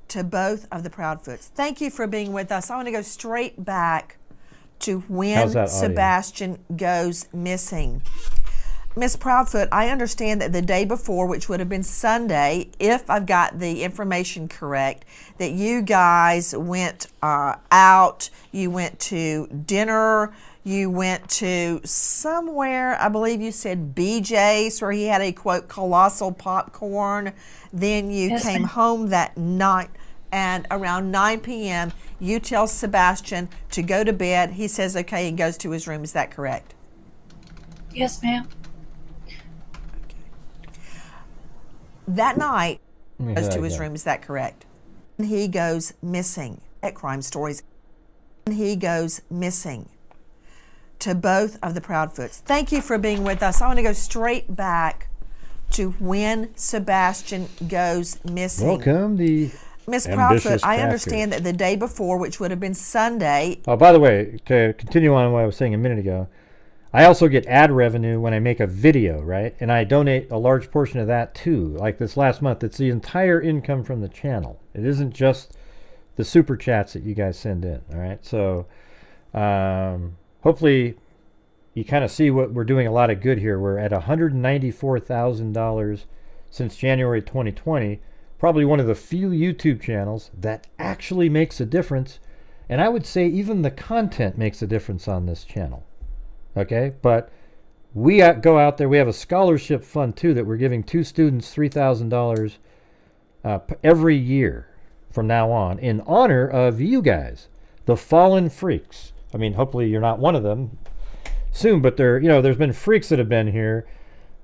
To both of the Proudfoots. Thank you for being with us. I want to go straight back to when Sebastian goes missing. Miss Proudfoot, I understand that the day before, which would have been Sunday, if I've got the information correct, that you guys went out, you went to dinner, you went to somewhere, I believe you said BJ's, where he had a, quote, colossal popcorn. Then you came home that night, and around 9 p.m., you tell Sebastian to go to bed. He says, okay, and goes to his room. Is that correct? Yes, ma'am. That night, goes to his room. Is that correct? He goes missing at crime stories. He goes missing. To both of the Proudfoots. Thank you for being with us. I want to go straight back to when Sebastian goes missing. Welcome, the Miss Proudfoot, I understand that the day before, which would have been Sunday. Oh, by the way, to continue on what I was saying a minute ago, I also get ad revenue when I make a video, right? And I donate a large portion of that too. Like this last month, it's the entire income from the channel. It isn't just the super chats that you guys send in, all right? So hopefully you kind of see what we're doing a lot of good here. We're at $194,000 since January 2020. Probably one of the few YouTube channels that actually makes a difference. And I would say even the content makes a difference on this channel. Okay, but we go out there. We have a scholarship fund too that we're giving 2 students $3,000 every year from now on in honor of you guys, the fallen freaks. I mean, hopefully you're not one of them soon, but there's been freaks that have been here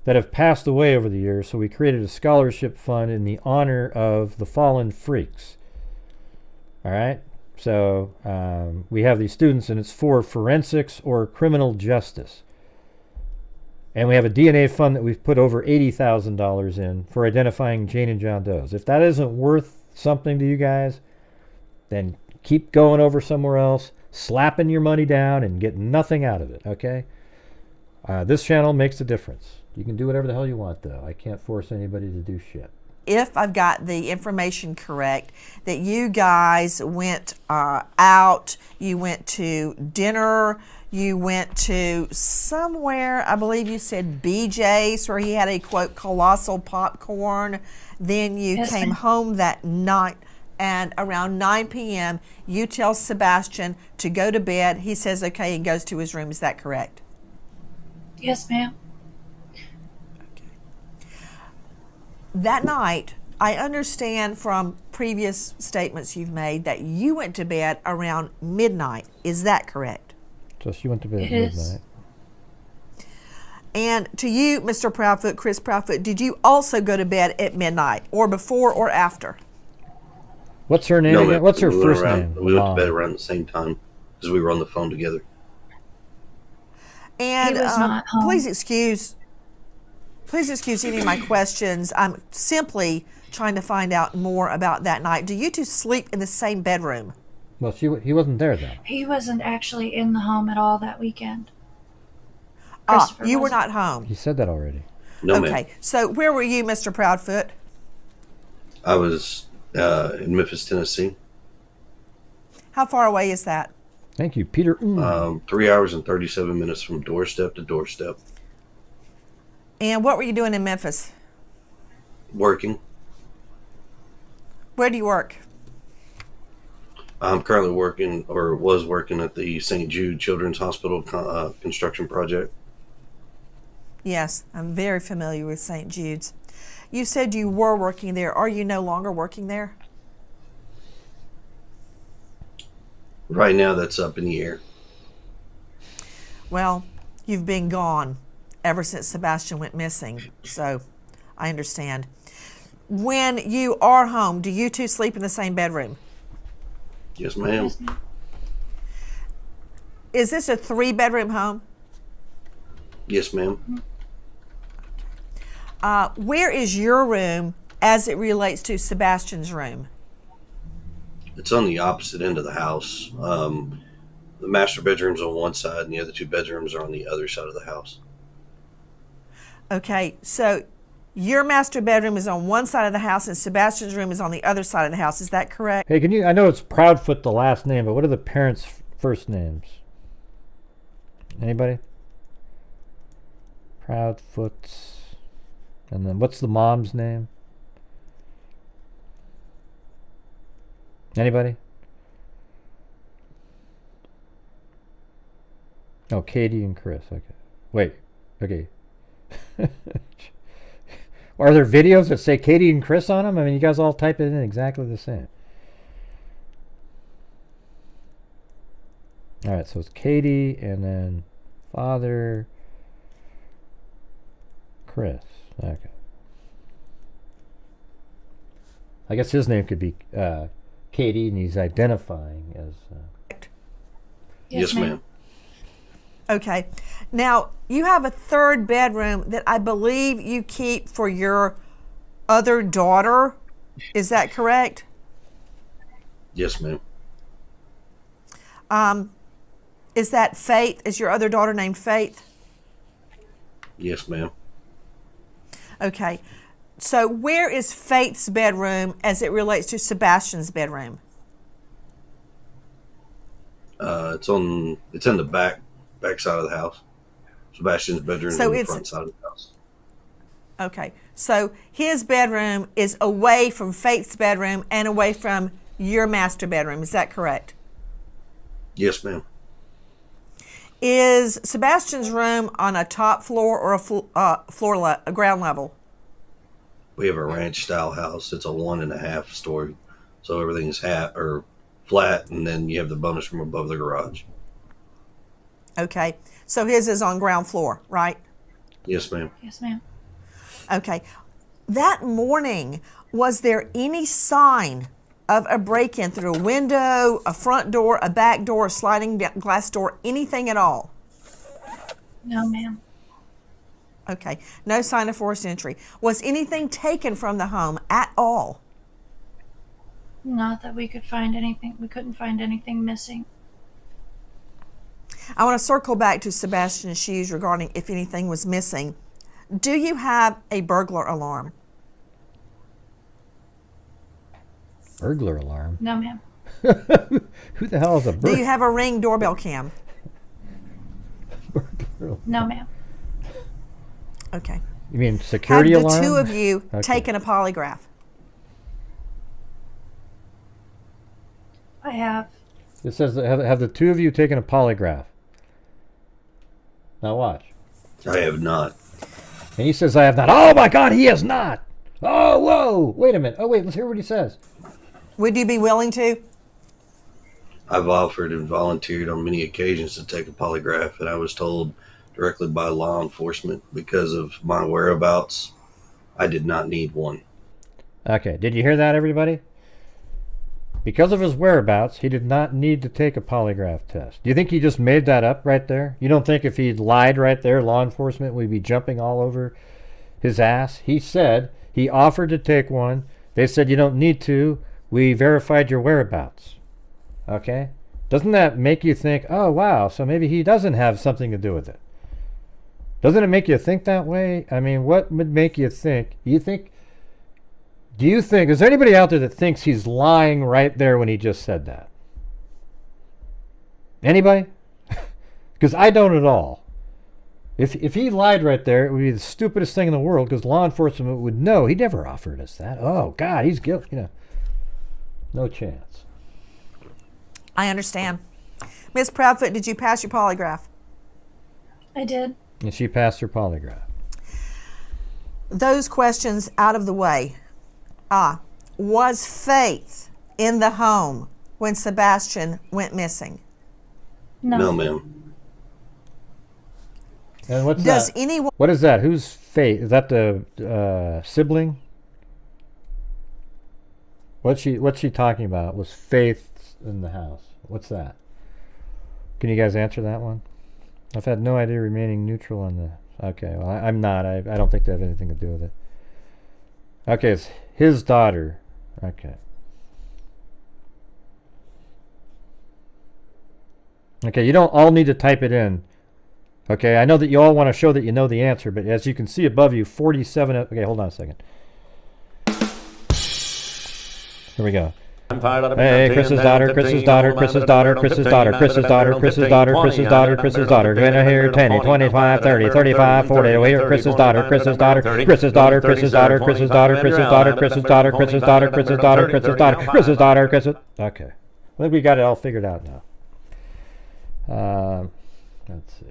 that have passed away over the years. So we created a scholarship fund in the honor of the fallen freaks. All right. So we have these students, and it's for forensics or criminal justice. And we have a DNA fund that we've put over $80,000 in for identifying Jane and John Does. If that isn't worth something to you guys, then keep going over somewhere else, slapping your money down and getting nothing out of it, okay? This channel makes a difference. You can do whatever the hell you want, though. I can't force anybody to do shit. If I've got the information correct, that you guys went out, you went to dinner, you went to somewhere, I believe you said BJ's, where he had a, quote, colossal popcorn. Then you came home that night, and around 9 p.m., you tell Sebastian to go to bed. He says, okay, and goes to his room. Is that correct? Yes, ma'am. That night, I understand from previous statements you've made that you went to bed around midnight. Is that correct? So she went to bed at It is. midnight. And to you, Mr. Proudfoot, Chris Proudfoot, did you also go to bed at midnight, or before or after? What's her name No, again? ma'am. What's her We first went name? We went Mom. to bed around the same time because we were on the phone together. And He was not home. please excuse any of my questions. I'm simply trying to find out more about that night. Do you two sleep in the same bedroom? Well, he wasn't there though. He wasn't actually in the home at all that weekend. You were wasn't. not home. He said that already. No, Okay, ma'am. so where were you, Mr. Proudfoot? I was in Memphis, Tennessee. How far away is that? Thank you, Peter. 3 hours and 37 minutes from doorstep to doorstep. And what were you doing in Memphis? Working. Where do you work? I'm currently working, or was working, at the St. Jude Children's Hospital construction project. Yes, I'm very familiar with St. Jude's. You said you were working there. Are you no longer working there? Right now, that's up in the air. Well, you've been gone ever since Sebastian went missing, so I understand. When you are home, do you two sleep in the same bedroom? Yes, ma'am. Is this a 3-bedroom home? Yes, ma'am. Where is your room as it relates to Sebastian's room? It's on the opposite end of the house. The master bedroom's on one side, and the other 2 bedrooms are on the other side of the house. Okay, so your master bedroom is on one side of the house and Sebastian's room is on the other side of the house. Is that correct? Hey, I know it's Proudfoot the last name, but what are the parents' first names? Anybody? Proudfoot. And then what's the mom's name? Anybody? Oh, Katie and Chris. Okay. Wait. Okay. Are there videos that say Katie and Chris on them? I mean, you guys all type it in exactly the same. All right, so it's Katie and then father Chris. Okay. I guess his name could be Katie, and he's identifying as. Yes, ma'am. Okay. Now, you have a 3rd bedroom that I believe you keep for your other daughter. Is that correct? Yes, ma'am. Is that Faith? Is your other daughter named Faith? Yes, ma'am. Okay. So where is Faith's bedroom as it relates to Sebastian's bedroom? It's in the back side of the house. Sebastian's bedroom is So on the it's- front side of the house. Okay. So his bedroom is away from Faith's bedroom and away from your master bedroom. Is that correct? Yes, ma'am. Is Sebastian's room on a top floor or a ground level? We have a ranch style house. It's a 1.5 story, so everything is flat, and then you have the bonus room above the garage. Okay. So his is on ground floor, right? Yes, ma'am. Yes, ma'am. Okay. That morning, was there any sign of a break-in through a window, a front door, a back door, a sliding glass door, anything at all? No, ma'am. Okay. No sign of forced entry. Was anything taken from the home at all? Not that we could find anything. We couldn't find anything missing. I want to circle back to Sebastian's shoes regarding if anything was missing. Do you have a burglar alarm? Burglar alarm? No, ma'am. Who the hell is a burglar? Do you have a Ring doorbell cam? No, ma'am. Okay. You mean security Have the alarm? two of you Okay. taken a polygraph? I have. It says that have the two of you taken a polygraph? Now watch. I have not. And he says, I have not. Oh my God, he has not. Oh, whoa. Wait a minute. Oh, wait, let's hear what he says. Would you be willing to? I've offered and volunteered on many occasions to take a polygraph, and I was told directly by law enforcement because of my whereabouts, I did not need one. Okay, did you hear that, everybody? Because of his whereabouts, he did not need to take a polygraph test. Do you think he just made that up right there? You don't think if he lied right there, law enforcement would be jumping all over his ass? He said he offered to take one. They said you don't need to. We verified your whereabouts. Okay? Doesn't that make you think, oh, wow, so maybe he doesn't have something to do with it? Doesn't it make you think that way? I mean, what would make you think? Do you think, is there anybody out there that thinks he's lying right there when he just said that? Anybody? Because I don't at all. If he lied right there, it would be the stupidest thing in the world because law enforcement would know. He never offered us that. Oh, God, he's guilty. You know, no chance. I understand. Ms. Proudfoot, did you pass your polygraph? I did. And she passed her polygraph. Those questions out of the way. Was Faith in the home when Sebastian went missing? No. No, ma'am. And what's Does that? anyone? What is that? Who's Faith? Is that the sibling? What's she talking about? Was Faith in the house? What's that? Can you guys answer that one? I've had no idea remaining neutral on the... Okay, well, I'm not. I don't think they have anything to do with it. Okay, it's his daughter. Okay. Okay, you don't all need to type it in. Okay, I know that you all want to show that you know the answer, but as you can see above you, 47... Okay, hold on a second. Here we go. Hey, Chris's daughter, Chris's daughter, Chris's daughter, Chris's daughter, Chris's daughter, Chris's daughter, Chris's daughter, Chris's daughter. Go in here, 10, 25, 30, 35, 40. Here, Chris's daughter, Chris's daughter, Chris's daughter, Chris's daughter, Chris's daughter, Chris's daughter, Chris's daughter, Chris's daughter, Chris's daughter, Chris's daughter, Chris's daughter, Chris's. Okay, I think we got it all figured out now. Let's see.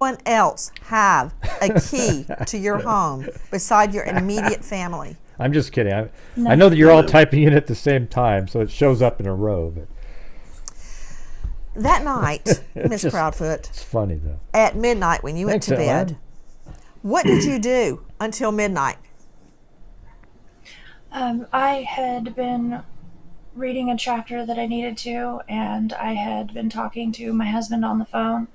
Anyone else have a key to your home beside your immediate family? I'm just kidding. I know that you're all typing in at the same time, so it shows up in a row. But that night, Miss Proudfoot, it's funny though. At midnight when you went to bed, what did you do until midnight? I had been reading a chapter that I needed to, and I had been talking to my husband on the phone.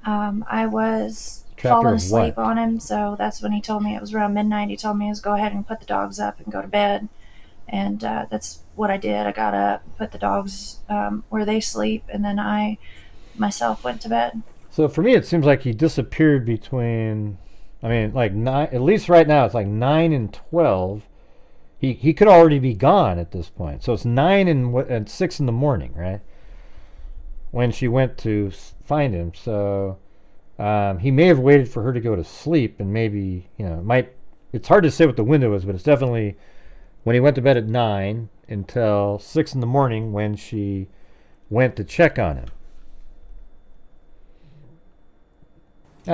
I was falling asleep on him, so that's when he told me it was around midnight. He told me to go ahead and put the dogs up and go to bed, and that's what I did. I got up, put the dogs where they sleep, and then I myself went to bed. So for me, it seems like he disappeared between, I mean, like 9, at least right now, it's like 9 and 12. He could already be gone at this point. So it's 9 and 6 in the morning, right? When she went to find him. So he may have waited for her to go to sleep, and maybe, you know, it's hard to say what the window is, but it's definitely when he went to bed at 9 until 6 in the morning when she went to check on him.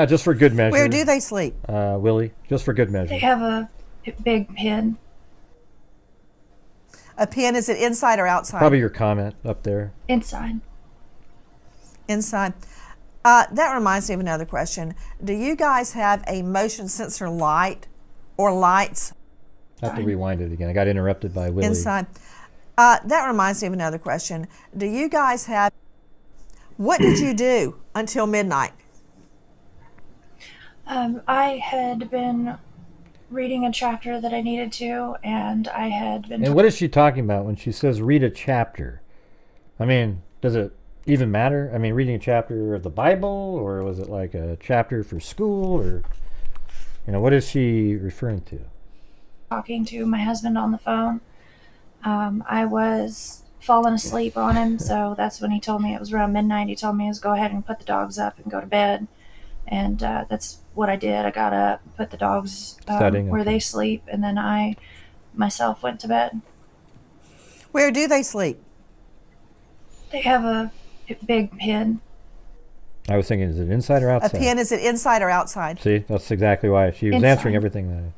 Just for good measure. Where do they sleep? Willie, just for good measure. They have a big pen. A pen, is it inside or outside? Probably your comment up there. Inside. Inside. That reminds me of another question. Do you guys have a motion sensor light or lights? I have to rewind it again. I got interrupted by Willie. Inside. That reminds me of another question. Do you guys have... What did you do until midnight? I had been reading a chapter that I needed to, and I had been... And what is she talking about when she says read a chapter? I mean, does it even matter? I mean, reading a chapter of the Bible, or was it like a chapter for school, or, you know, what is she referring to? Talking to my husband on the phone. I was falling asleep on him, so that's when he told me it was around midnight. He told me to go ahead and put the dogs up and go to bed, and that's what I did. I got up, put the dogs where they sleep, and then I myself went to bed. Where do they sleep? They have a big pen. I was thinking, is it inside or outside? A pen, is it inside or outside? See, that's exactly why she was answering everything.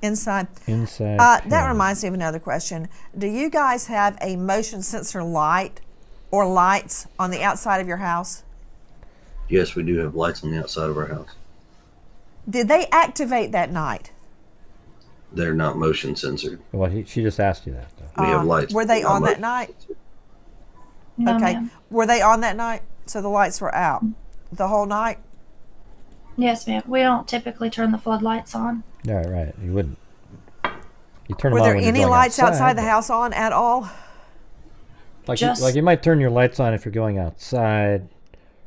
Inside. Inside. That reminds me of another question. Do you guys have a motion sensor light or lights on the outside of your house? Yes, we do have lights on the outside of our house. Did they activate that night? They're not motion censored. Well, she just asked you that, though. We have lights. Were they not on that motion night? censored. No, Okay. ma'am. Were they on that night? So the lights were out the whole night? Yes, ma'am. We don't typically turn the floodlights on. Right. You wouldn't. You turn them Were on there when you're any going lights outside the but- house on at all? Like Just- you might turn your lights on if you're going outside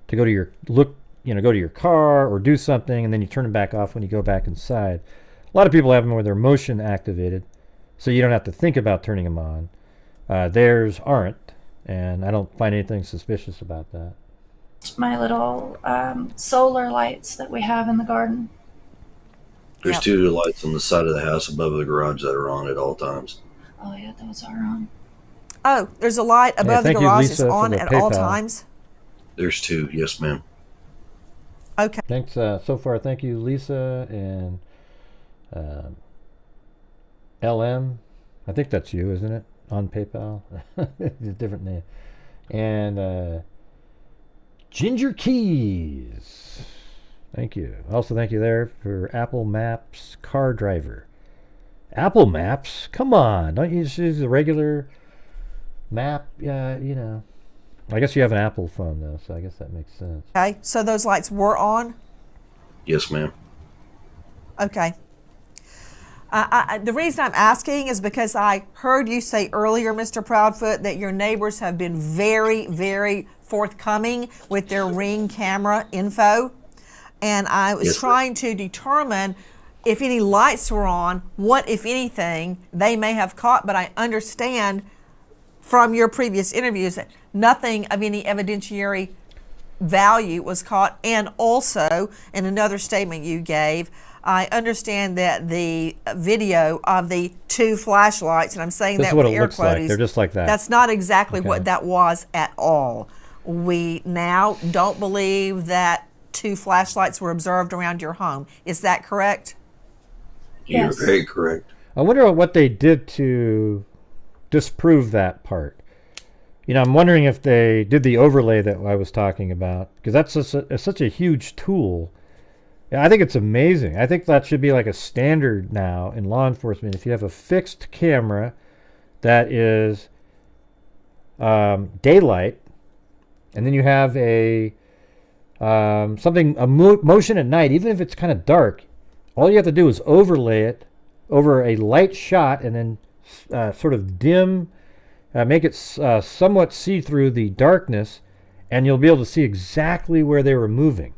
to go to your car or do something, and then you turn them back off when you go back inside. A lot of people have them where they're motion activated, so you don't have to think about turning them on. Theirs aren't, and I don't find anything suspicious about that. My little solar lights that we have in the garden. There's 2 lights on the side of the house above the garage that are on at all times. Oh yeah, those are on. Oh, there's a light above the thank you, garage Lisa, that's for on the at all PayPal. times? There's 2, yes, ma'am. Okay. Thanks so far. Thank you, Lisa and LM. I think that's you, isn't it? On PayPal. It's a different name. And Ginger Keys. Thank you. Also, thank you there for Apple Maps Car Driver. Apple Maps? Come on. Don't you just use a regular map? Yeah, I guess you have an Apple phone, though, so I guess that makes sense. Okay, so those lights were on? Yes, ma'am. Okay. The reason I'm asking is because I heard you say earlier, Mr. Proudfoot, that your neighbors have been very, very forthcoming with their Ring camera info. And I was Yes, trying to determine if any lights were on, what, if anything, they may have caught. But I understand from your previous interviews that nothing of any evidentiary value was caught. And also, in another statement you gave, I understand that the video of the 2 flashlights, and I'm saying This that is what with it air looks like. quotes, They're just like that. that's not exactly Okay. what that was at all. We now don't believe that 2 flashlights were observed around your home. Is that correct? You're Yes. very correct. I wonder what they did to disprove that part. I'm wondering if they did the overlay that I was talking about, because that's such a huge tool. Yeah, I think it's amazing. I think that should be like a standard now in law enforcement. If you have a fixed camera that is daylight, and then you have a motion at night, even if it's kind of dark, all you have to do is overlay it over a light shot and then sort of dim, make it somewhat see through the darkness, and you'll be able to see exactly where they were moving.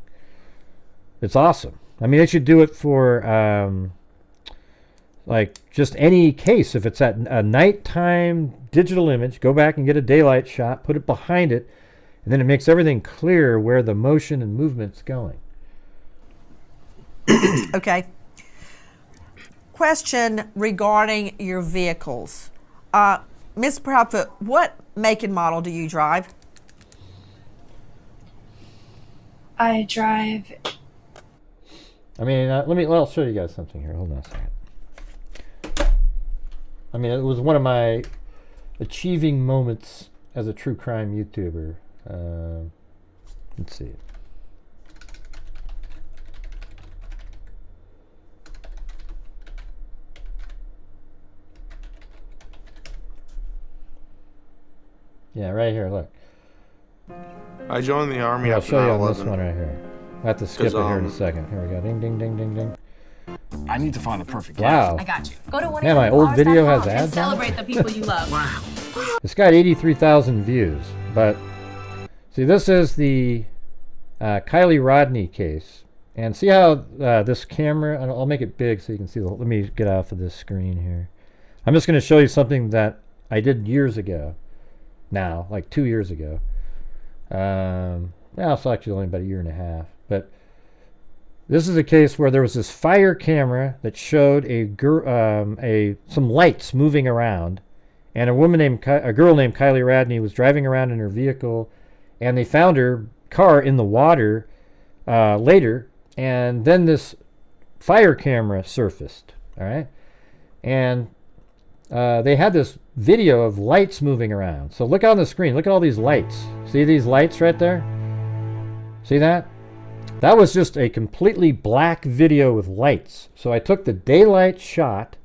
It's awesome. I mean, they should do it for like just any case. If it's at a nighttime digital image, go back and get a daylight shot, put it behind it, and then it makes everything clear where the motion and movement's going. Okay. Question regarding your vehicles. Ms. Proudfoot, what make and model do you drive? I drive. I mean, I'll show you guys something here. Hold on a second. I mean, it was one of my achieving moments as a true crime YouTuber. Let's see. Yeah, right here, look. I joined the Army I'll after show you on this 9/11. one right here. I have to skip it here in a second. Here we go. Ding, ding, ding, ding, ding. I need to find the perfect Wow. gift. I got you. Go to one Man, my old video has and ads on it? celebrate the people you love. Wow. It's got 83,000 views, but see, this is the Kylie Rodney case. And see how this camera, I'll make it big so you can see. Let me get off of this screen here. I'm just going to show you something that I did years ago now, like 2 years ago. Well, it's actually only about a year and a half. But this is a case where there was this fire camera that showed some lights moving around, and a girl named Kylie Rodney was driving around in her vehicle, and they found her car in the water later, and then this fire camera surfaced. All right, and they had this video of lights moving around. So look on the screen. Look at all these lights. See these lights right there? See that? That was just a completely black video with lights. So I took the daylight shot,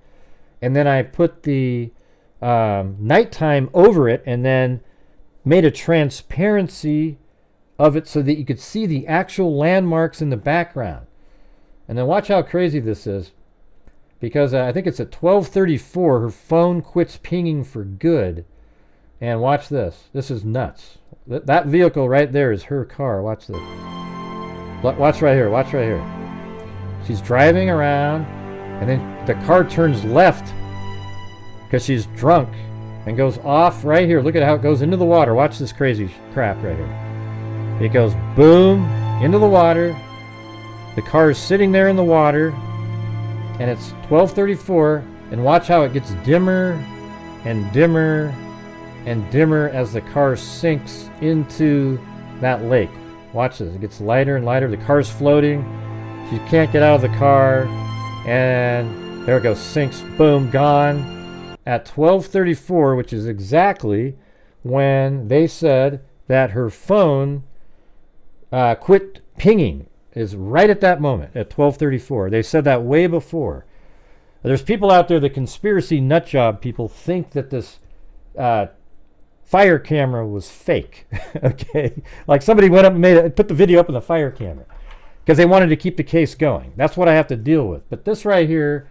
and then I put the nighttime over it, and then made a transparency of it so that you could see the actual landmarks in the background. And then watch how crazy this is, because I think it's at 12:34 her phone quits pinging for good. And watch this. This is nuts. That vehicle right there is her car. Watch this. Watch right here. Watch right here. She's driving around, and then the car turns left because she's drunk and goes off right here. Look at how it goes into the water. Watch this crazy crap right here. It goes boom into the water. The car is sitting there in the water, and it's 12:34, and watch how it gets dimmer and dimmer and dimmer as the car sinks into that lake. Watch this. It gets lighter and lighter. The car's floating. She can't get out of the car, and there it goes. Sinks. Boom. Gone. At 12:34, which is exactly when they said that her phone quit pinging, is right at that moment, at 12:34. They said that way before. There's people out there, the conspiracy nutjob people, think that this fire camera was fake. Okay, like somebody went up and put the video up in the fire camera because they wanted to keep the case going. That's what I have to deal with. But this right here,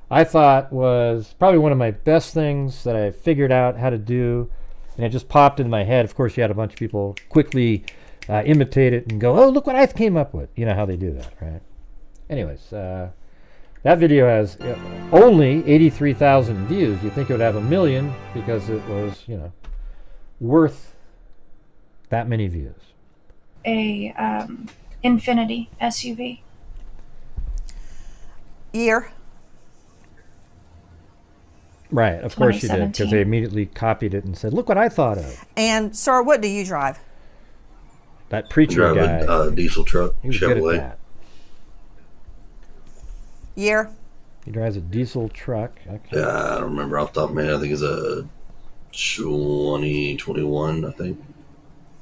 I thought was probably one of my best things that I figured out how to do, and it just popped in my head. Of course, you had a bunch of people quickly imitate it and go, oh, look what I came up with. You know how they do that, right? Anyways, that video has only 83,000 views. You'd think it would have 1 million because it was, worth that many views. A Infinity SUV. Year? Right, of course you did, because they immediately copied it and said, look what I thought of. And, sir, what do you drive? That preacher guy. A diesel truck, he was Chevrolet. good at that. Year? He drives a diesel truck. Okay. Yeah, I don't remember off the top of my head. I think it's a 2021, I think.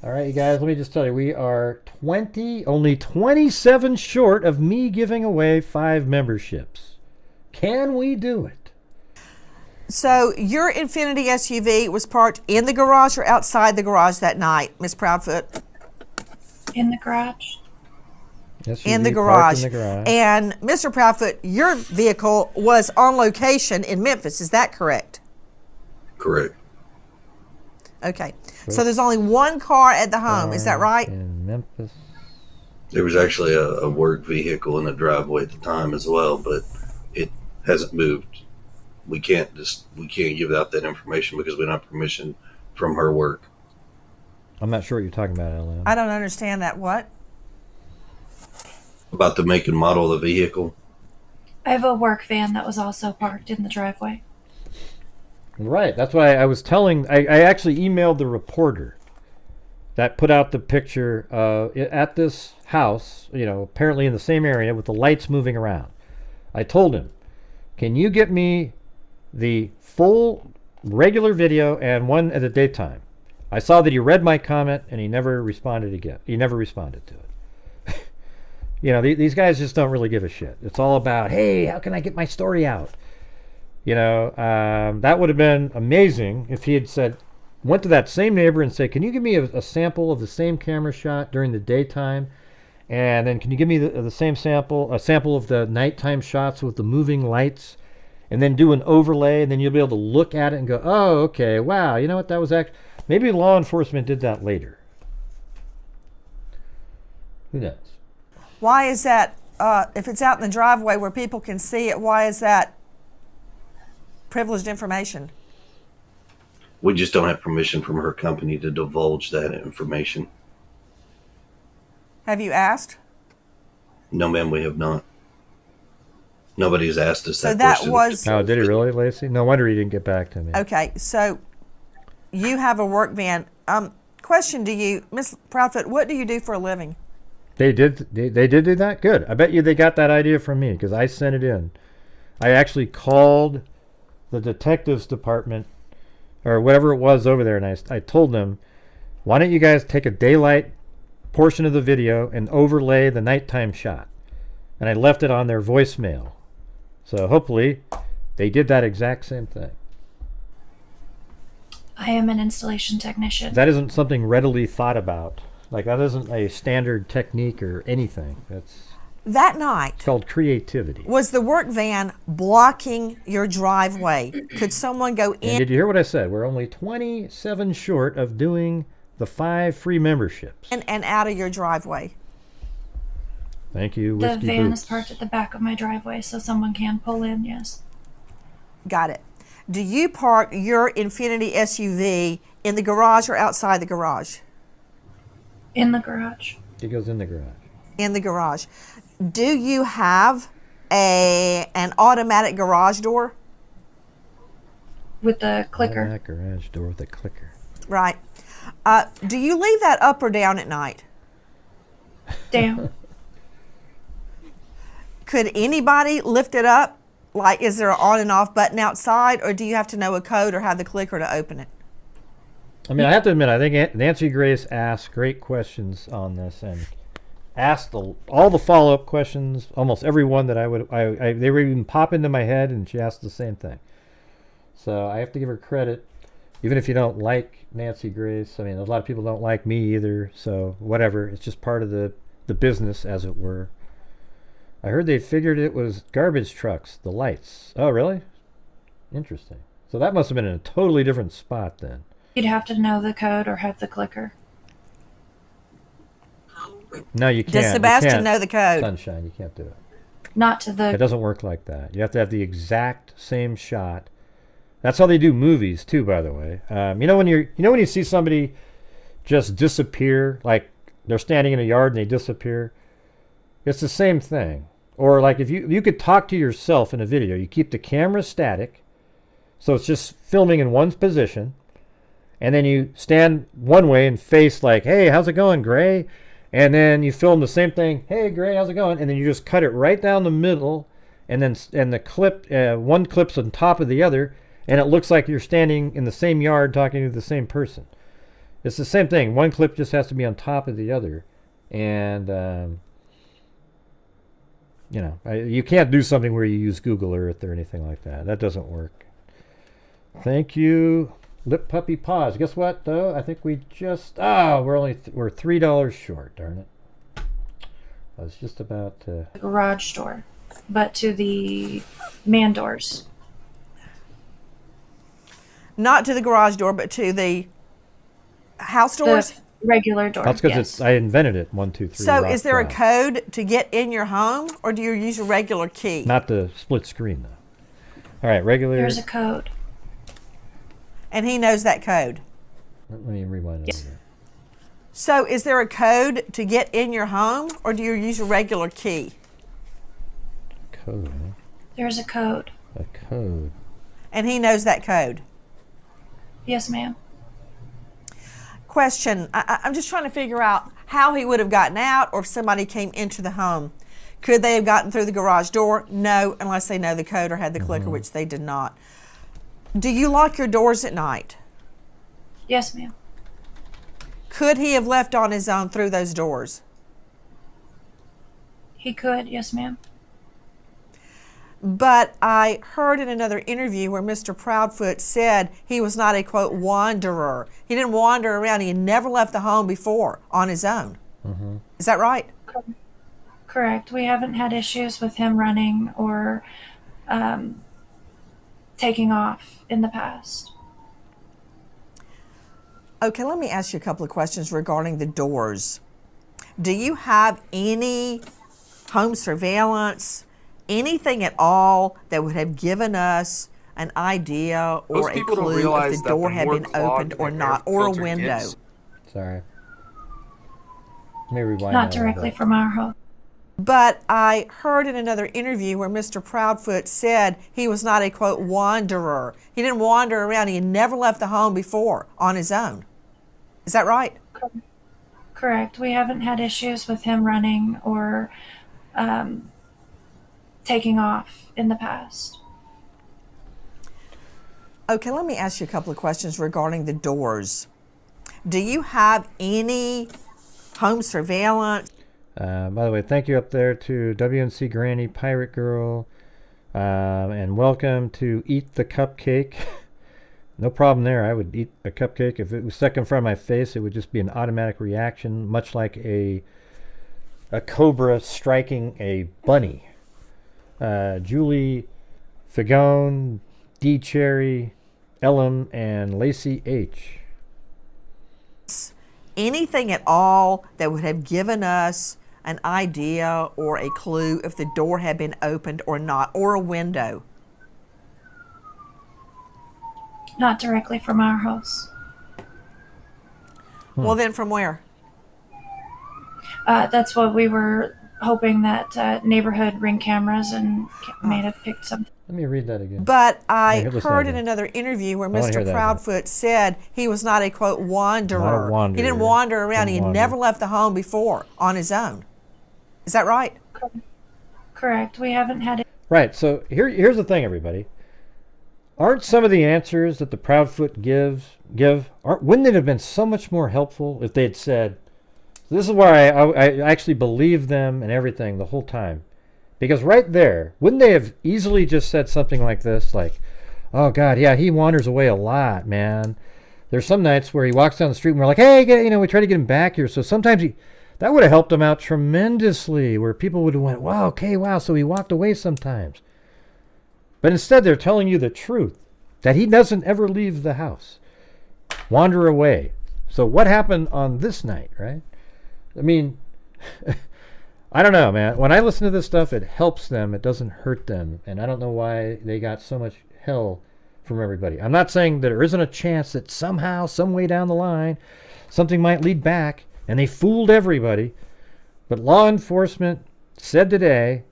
All right, you guys, let me just tell you, we are only 27 short of me giving away 5 memberships. Can we do it? So your Infinity SUV was parked in the garage or outside the garage that night, Miss Proudfoot? In the garage. In the garage. And Mr. Proudfoot, your vehicle was on location in Memphis. Is that correct? Correct. Okay. So there's only one car at the home. Is that right? In Memphis. There was actually a work vehicle in the driveway at the time as well, but it hasn't moved. We can't give out that information because we don't have permission from her work. I'm not sure what you're talking about, Ellen. I don't understand that. What? About the make and model of the vehicle. I have a work van that was also parked in the driveway. Right. That's why I was telling. I actually emailed the reporter that put out the picture at this house, apparently in the same area with the lights moving around. I told him, can you get me the full regular video and one at the daytime? I saw that he read my comment and he never responded again. He never responded to it. These guys just don't really give a shit. It's all about, hey, how can I get my story out? That would have been amazing if he had went to that same neighbor and said, can you give me a sample of the same camera shot during the daytime? And then can you give me the same sample, a sample of the nighttime shots with the moving lights? And then do an overlay, and then you'll be able to look at it and go, oh, okay, wow, you know what, that was actually, maybe law enforcement did that later. Who knows? Why is that, if it's out in the driveway where people can see it, why is that privileged information? We just don't have permission from her company to divulge that information. Have you asked? No, ma'am, we have not. Nobody's asked us so that question. Was... Oh, did he really, Lacey? No wonder he didn't get back to me. Okay, so you have a work van. Question to you, Miss Proudfoot, what do you do for a living? They did do that? Good. I bet you they got that idea from me because I sent it in. I actually called the detectives department or whatever it was over there, and I told them, why don't you guys take a daylight portion of the video and overlay the nighttime shot? And I left it on their voicemail. So hopefully they did that exact same thing. I am an installation technician. That isn't something readily thought about. Like, that isn't a standard technique or anything. That night, It's called creativity. was the work van blocking your driveway? Could someone go And in? did you hear what I said? We're only 27 short of doing the 5 free memberships. And out of your driveway? Thank you, The Whiskey van Boots. is parked at the back of my driveway, so someone can pull in, yes. Got it. Do you park your Infinity SUV in the garage or outside the garage? In the garage. It goes in the garage. In the garage. Do you have an automatic garage door? With the clicker. Automatic garage door with a clicker. Right. Do you leave that up or down at night? Down. Could anybody lift it up? Like, is there an on and off button outside, or do you have to know a code or have the clicker to open it? I mean, I have to admit, I think Nancy Grace asked great questions on this and asked all the follow-up questions, almost every one that they were even pop into my head, and she asked the same thing. So I have to give her credit, even if you don't like Nancy Grace. I mean, a lot of people don't like me either, so whatever. It's just part of the business, as it were. I heard they figured it was garbage trucks, the lights. Oh, really? Interesting. So that must have been in a totally different spot then. You'd have to know the code or have the clicker. No, you can't. Does Sebastian know the code? Sunshine, you can't do it. Not to the... It doesn't work like that. You have to have the exact same shot. That's how they do movies too, by the way. You know when you see somebody just disappear, like they're standing in a yard and they disappear? It's the same thing. Or like if you could talk to yourself in a video, you keep the camera static, so it's just filming in one position, and then you stand one way and face like, hey, how's it going, Gray? And then you film the same thing, hey, Gray, how's it going? And then you just cut it right down the middle, and the clip, one clip's on top of the other, and it looks like you're standing in the same yard talking to the same person. It's the same thing. One clip just has to be on top of the other, and you can't do something where you use Google Earth or anything like that. That doesn't work. Thank you, Lip Puppy Paws. Guess what, though? I think we just... we're $3 short, darn it. I was just about to... The garage door, but to the man doors. Not to the garage door, but to the house doors? The regular door, That's because yes. I invented it. 1, 2, 3. So rock is there a drive. code to get in your home, or do you use a regular key? Not the split screen, though. All right, regular... There's a code. And he knows that code? Let me rewind it. Over. So is there a code to get in your home, or do you use a regular key? Code, huh? There's a code. A code. And he knows that code? Yes, ma'am. Question. I'm just trying to figure out how he would have gotten out, or if somebody came into the home. Could they have gotten through the garage door? No, unless they know the code or had the clicker, which they did not. Do you lock your doors at night? Yes, ma'am. Could he have left on his own through those doors? He could, yes, ma'am. But I heard in another interview where Mr. Proudfoot said he was not a, quote, wanderer. He didn't wander around. He had never left the home before on his own. Mm-hmm. Is that right? Correct. We haven't had issues with him running or taking off in the past. Okay, let me ask you a couple of questions regarding the doors. Do you have any home surveillance, anything at all that would have given us an idea or Most a people don't clue realize if the that door the had more been opened clogged or the not, air or a filter window? gets- Sorry. Let me rewind Not that a directly bit. from our home. But I heard in another interview where Mr. Proudfoot said he was not a, quote, wanderer. He didn't wander around. He had never left the home before on his own. Is that right? Correct. We haven't had issues with him running or taking off in the past. Okay, let me ask you a couple of questions regarding the doors. Do you have any home surveillance? By the way, thank you up there to WNC Granny, Pirate Girl, and welcome to Eat the Cupcake. No problem there. I would eat a cupcake. If it was stuck in front of my face, it would just be an automatic reaction, much like a cobra striking a bunny. Julie Fagone, D. Cherry, Ellum, and Lacey H. Anything at all that would have given us an idea or a clue if the door had been opened or not, or a window? Not directly from our house. Well, then from where? That's what we were hoping that neighborhood ring cameras and may have picked something. Let me read that again. But I Listen heard in again. another interview where I wanna hear Mr. that Proudfoot said he was not a, quote, wanderer. Not a wanderer. He didn't wander around. Didn't He had wander. never left the home before on his own. Is that right? Correct. We haven't had it. Right. So here's the thing, everybody. Aren't some of the answers that the Proudfoot wouldn't it have been so much more helpful if they had said, this is where I actually believed them and everything the whole time. Because right there, wouldn't they have easily just said something like this, like, oh God, yeah, he wanders away a lot, man. There's some nights where he walks down the street and we're like, hey, we try to get him back here. So sometimes that would have helped him out tremendously, where people would have went, wow, okay, wow, so he walked away sometimes. But instead they're telling you the truth, that he doesn't ever leave the house, wander away. So what happened on this night, right? I mean, I don't know, man. When I listen to this stuff, it helps them. It doesn't hurt them. And I don't know why they got so much hell from everybody. I'm not saying there isn't a chance that somehow, some way down the line, something might lead back, and they fooled everybody. But law enforcement said today,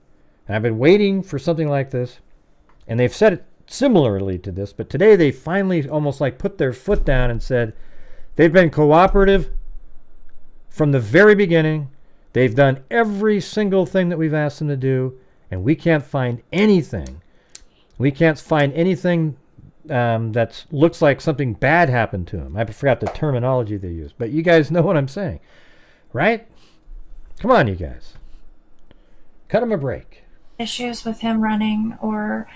and I've been waiting for something like this, and they've said it similarly to this, but today they finally almost like put their foot down and said they've been cooperative from the very beginning. They've done every single thing that we've asked them to do, and we can't find anything. We can't find anything that looks like something bad happened to him. I forgot the terminology they use, but you guys know what I'm saying, right? Come on, you guys. Cut him a break. Issues with him running or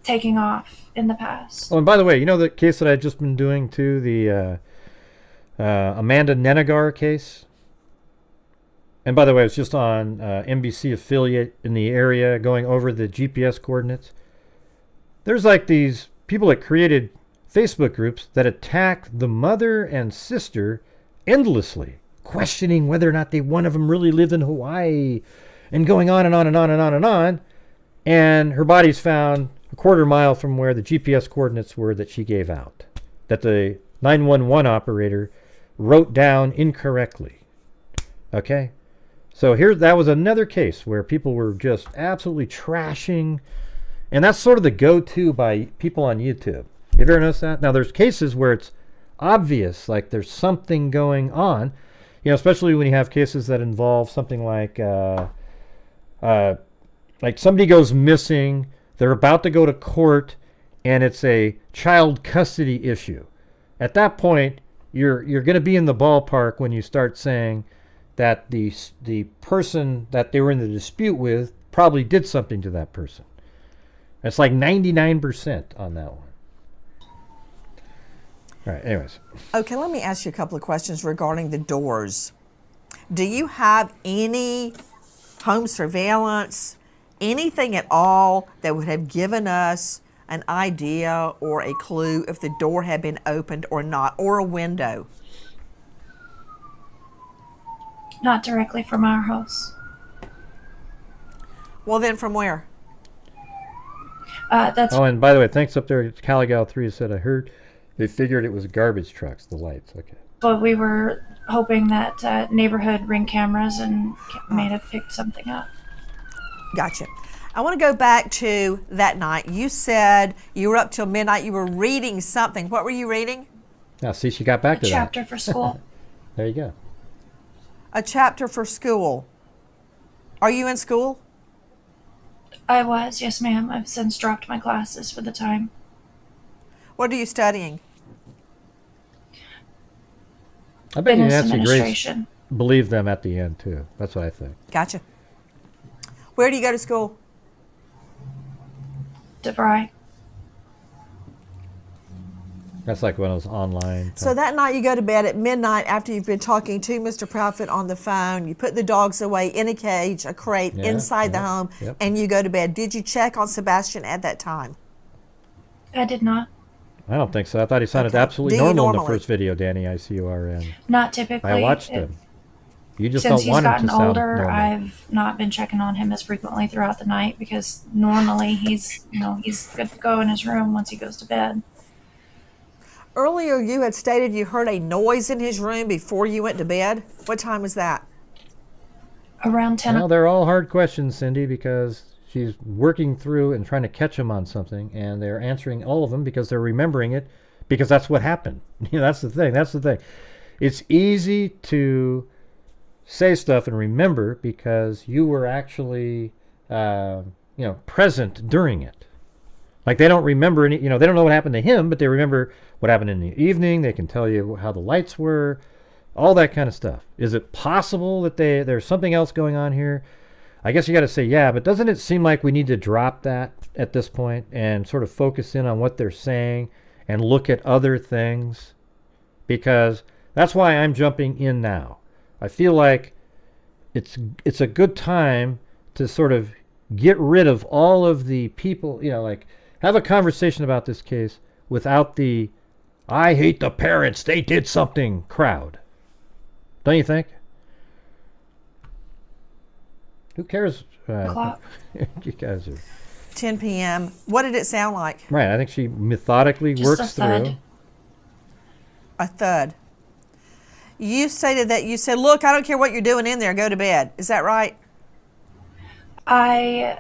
taking off in the past. Oh, and by the way, you know the case that I've just been doing too, the Amanda Nenegar case? And by the way, it's just on NBC affiliate in the area going over the GPS coordinates. There's like these people that created Facebook groups that attack the mother and sister endlessly, questioning whether or not one of them really lived in Hawaii, and going on and on and on and on and on. And her body's found a quarter mile from where the GPS coordinates were that she gave out, that the 911 operator wrote down incorrectly. Okay? So that was another case where people were just absolutely trashing, and that's sort of the go-to by people on YouTube. You ever noticed that? Now, there's cases where it's obvious, like there's something going on, especially when you have cases that involve something like somebody goes missing, they're about to go to court, and it's a child custody issue. At that point, you're going to be in the ballpark when you start saying that the person that they were in the dispute with probably did something to that person. It's like 99% on that one. All right, anyways. Okay, let me ask you a couple of questions regarding the doors. Do you have any home surveillance, anything at all that would have given us an idea or a clue if the door had been opened or not, or a window? Not directly from our house. Well, then from where? Oh, and by the way, thanks up there, Caligal 3 said, I heard they figured it was garbage trucks, the lights. Okay. But we were hoping that neighborhood ring cameras and may have picked something up. Gotcha. I want to go back to that night. You said you were up till midnight. You were reading something. What were you reading? Now, see, she got back to that. A chapter for school. There you go. A chapter for school. Are you in school? I was, yes, ma'am. I've since dropped my classes for the time. What are you studying? I bet you Business Nancy Grace administration. believed them at the end, too. That's what I think. Gotcha. Where do you go to school? DeVry. That's like one of those online. So that night you go to bed at midnight after you've been talking to Mr. Proudfoot on the phone. You put the dogs away in a cage, a crate, inside the home, and you go to bed. Did you check on Sebastian at that time? I did not. I don't think so. I thought he sounded absolutely normal in the first video, Danny, ICORN. Not typically. I watched him. You just Since don't want him to he's sound gotten older, normal. I've not been checking on him as frequently throughout the night because normally he's good to go in his room once he goes to bed. Earlier you had stated you heard a noise in his room before you went to bed. What time was that? Around 10 Well, they're all hard questions, Cindy, because she's working through and trying to catch him on something, and they're answering all of them because they're remembering it, because that's what happened. That's the thing. That's the thing. It's easy to say stuff and remember because you were actually, present during it. Like they don't remember any, they don't know what happened to him, but they remember what happened in the evening. They can tell you how the lights were, all that kind of stuff. Is it possible that there's something else going on here? I guess you got to say, yeah, but doesn't it seem like we need to drop that at this point and sort of focus in on what they're saying and look at other things? Because that's why I'm jumping in now. I feel like it's a good time to sort of get rid of all of the people, have a conversation about this case without the I hate the parents, they did something crowd. Don't you think? Who cares? You guys are 10 p.m. What did it sound like? right. I think she methodically Just works a thud. through. A thud. You stated that you said, look, I don't care what you're doing in there, go to bed. Is that right? I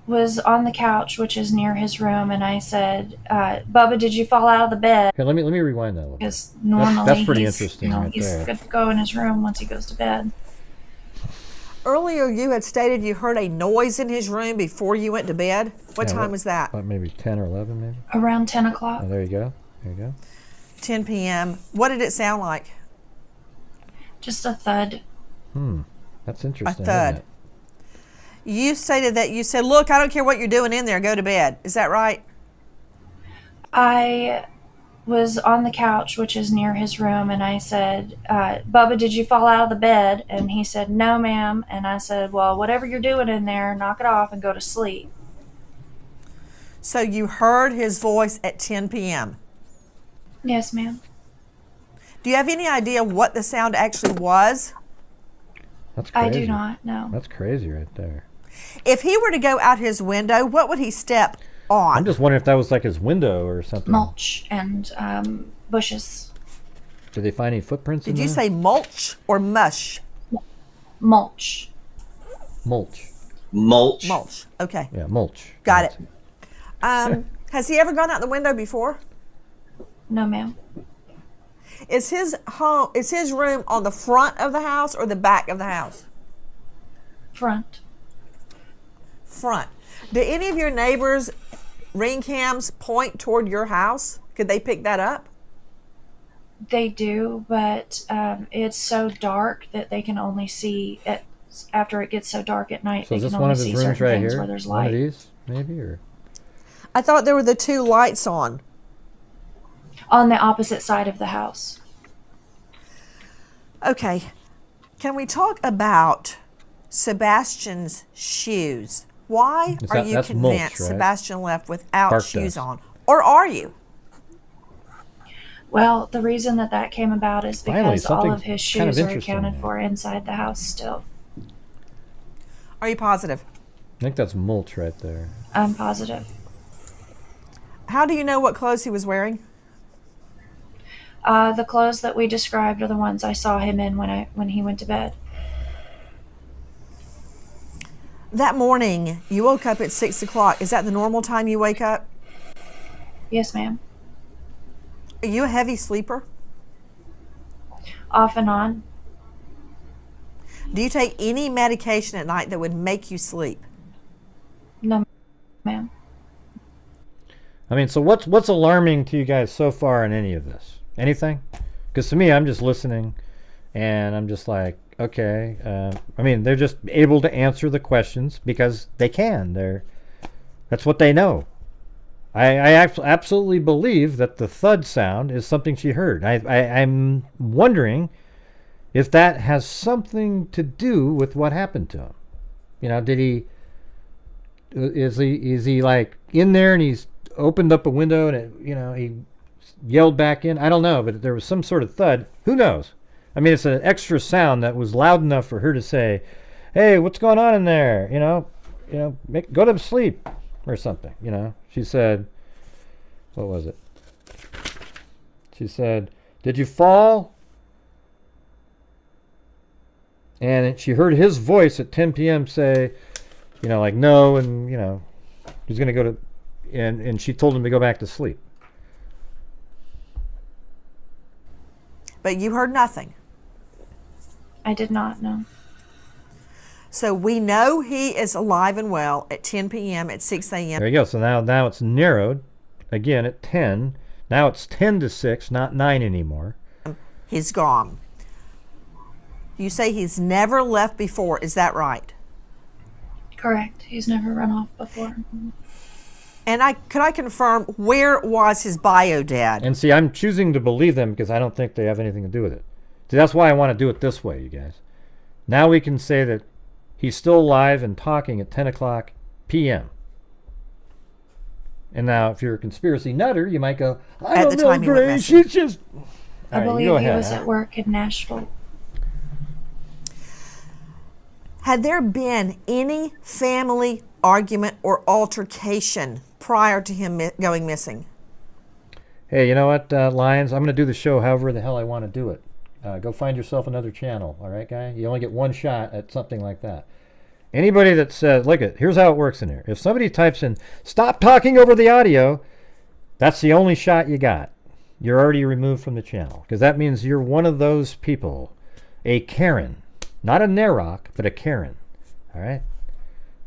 was on the couch, which is near his room, and I said, Bubba, did you fall out of the bed? Here, let me rewind that a little bit. Because normally That's pretty he's, interesting right he's there. good to go in his room once he goes to bed. Earlier you had stated you heard a noise in his room before you went to bed. What time was that? Maybe 10 or 11, maybe? Around 10 o'clock. Oh, there you go. There you go. 10 p.m. What did it sound like? Just a thud. That's interesting. A thud. Isn't it? You stated that you said, look, I don't care what you're doing in there, go to bed. Is that right? I was on the couch, which is near his room, and I said, Bubba, did you fall out of the bed? And he said, no, ma'am. And I said, well, whatever you're doing in there, knock it off and go to sleep. So you heard his voice at 10 p.m.? Yes, ma'am. Do you have any idea what the sound actually was? That's crazy. I do not, no. That's crazy right there. If he were to go out his window, what would he step on? I'm just wondering if that was like his window or something. Mulch and bushes. Did they find any footprints in Did there? you say mulch or mush? Mulch. Mulch. Mulch. Mulch. Okay. Yeah, mulch. Got it. Has he ever gone out the window before? No, ma'am. Is his room on the front of the house or the back of the house? Front. Front. Do any of your neighbors' ring cams point toward your house? Could they pick that up? They do, but it's so dark that they can only see it after it gets so dark at night. So is they this can one only of his see rooms certain right things here? where there's One light. of these, maybe, or I thought there were the two lights on. On the opposite side of the house. Okay. Can we talk about Sebastian's shoes? Why are you that's mulch, convinced right? Sebastian left without Bark shoes dust. on? Or are you? Well, the reason that came about is Finally, because all something of his kind of shoes are interesting accounted there. for inside the house still. Are you positive? I think that's mulch right there. I'm positive. How do you know what clothes he was wearing? The clothes that we described are the ones I saw him in when he went to bed. That morning, you woke up at 6 o'clock. Is that the normal time you wake up? Yes, ma'am. Are you a heavy sleeper? Off and on. Do you take any medication at night that would make you sleep? No, Ma'am. I mean, so what's alarming to you guys so far in any of this? Anything? Because to me, I'm just listening, and I'm just like, okay. I mean, they're just able to answer the questions because they can. That's what they know. I absolutely believe that the thud sound is something she heard. I'm wondering if that has something to do with what happened to him. You know, is he like in there and he's opened up a window and he yelled back in? I don't know, but there was some sort of thud. Who knows? I mean, it's an extra sound that was loud enough for her to say, "Hey, what's going on in there? Go to sleep," or something. She said, what was it? She said, "Did you fall?" And she heard his voice at 10 p.m. say, like, no, and, he's going to go to, and she told him to go back to sleep. But you heard nothing. I did not know. So we know he is alive and well at 10 p.m. at 6 a.m. There you go. So now it's narrowed again at 10. Now it's 10 to 6, not 9 anymore. He's gone. You say he's never left before. Is that right? Correct. He's never run off before. And could I confirm, where was his bio dad? And see, I'm choosing to believe them because I don't think they have anything to do with it. See, that's why I want to do it this way, you guys. Now we can say that he's still alive and talking at 10 o'clock p.m. And now, if you're a conspiracy nutter, you might go, I don't know, Grace, she's just... I believe he was at work in Nashville. Had there been any family argument or altercation prior to him going missing? Hey, you know what, Lions? I'm going to do the show however the hell I want to do it. Go find yourself another channel, all right, guy? You only get one shot at something like that. Anybody that says, here's how it works in here. If somebody types in, "Stop talking over the audio," that's the only shot you got. You're already removed from the channel, because that means you're one of those people. A Karen. Not a Narok, but a Karen. All right?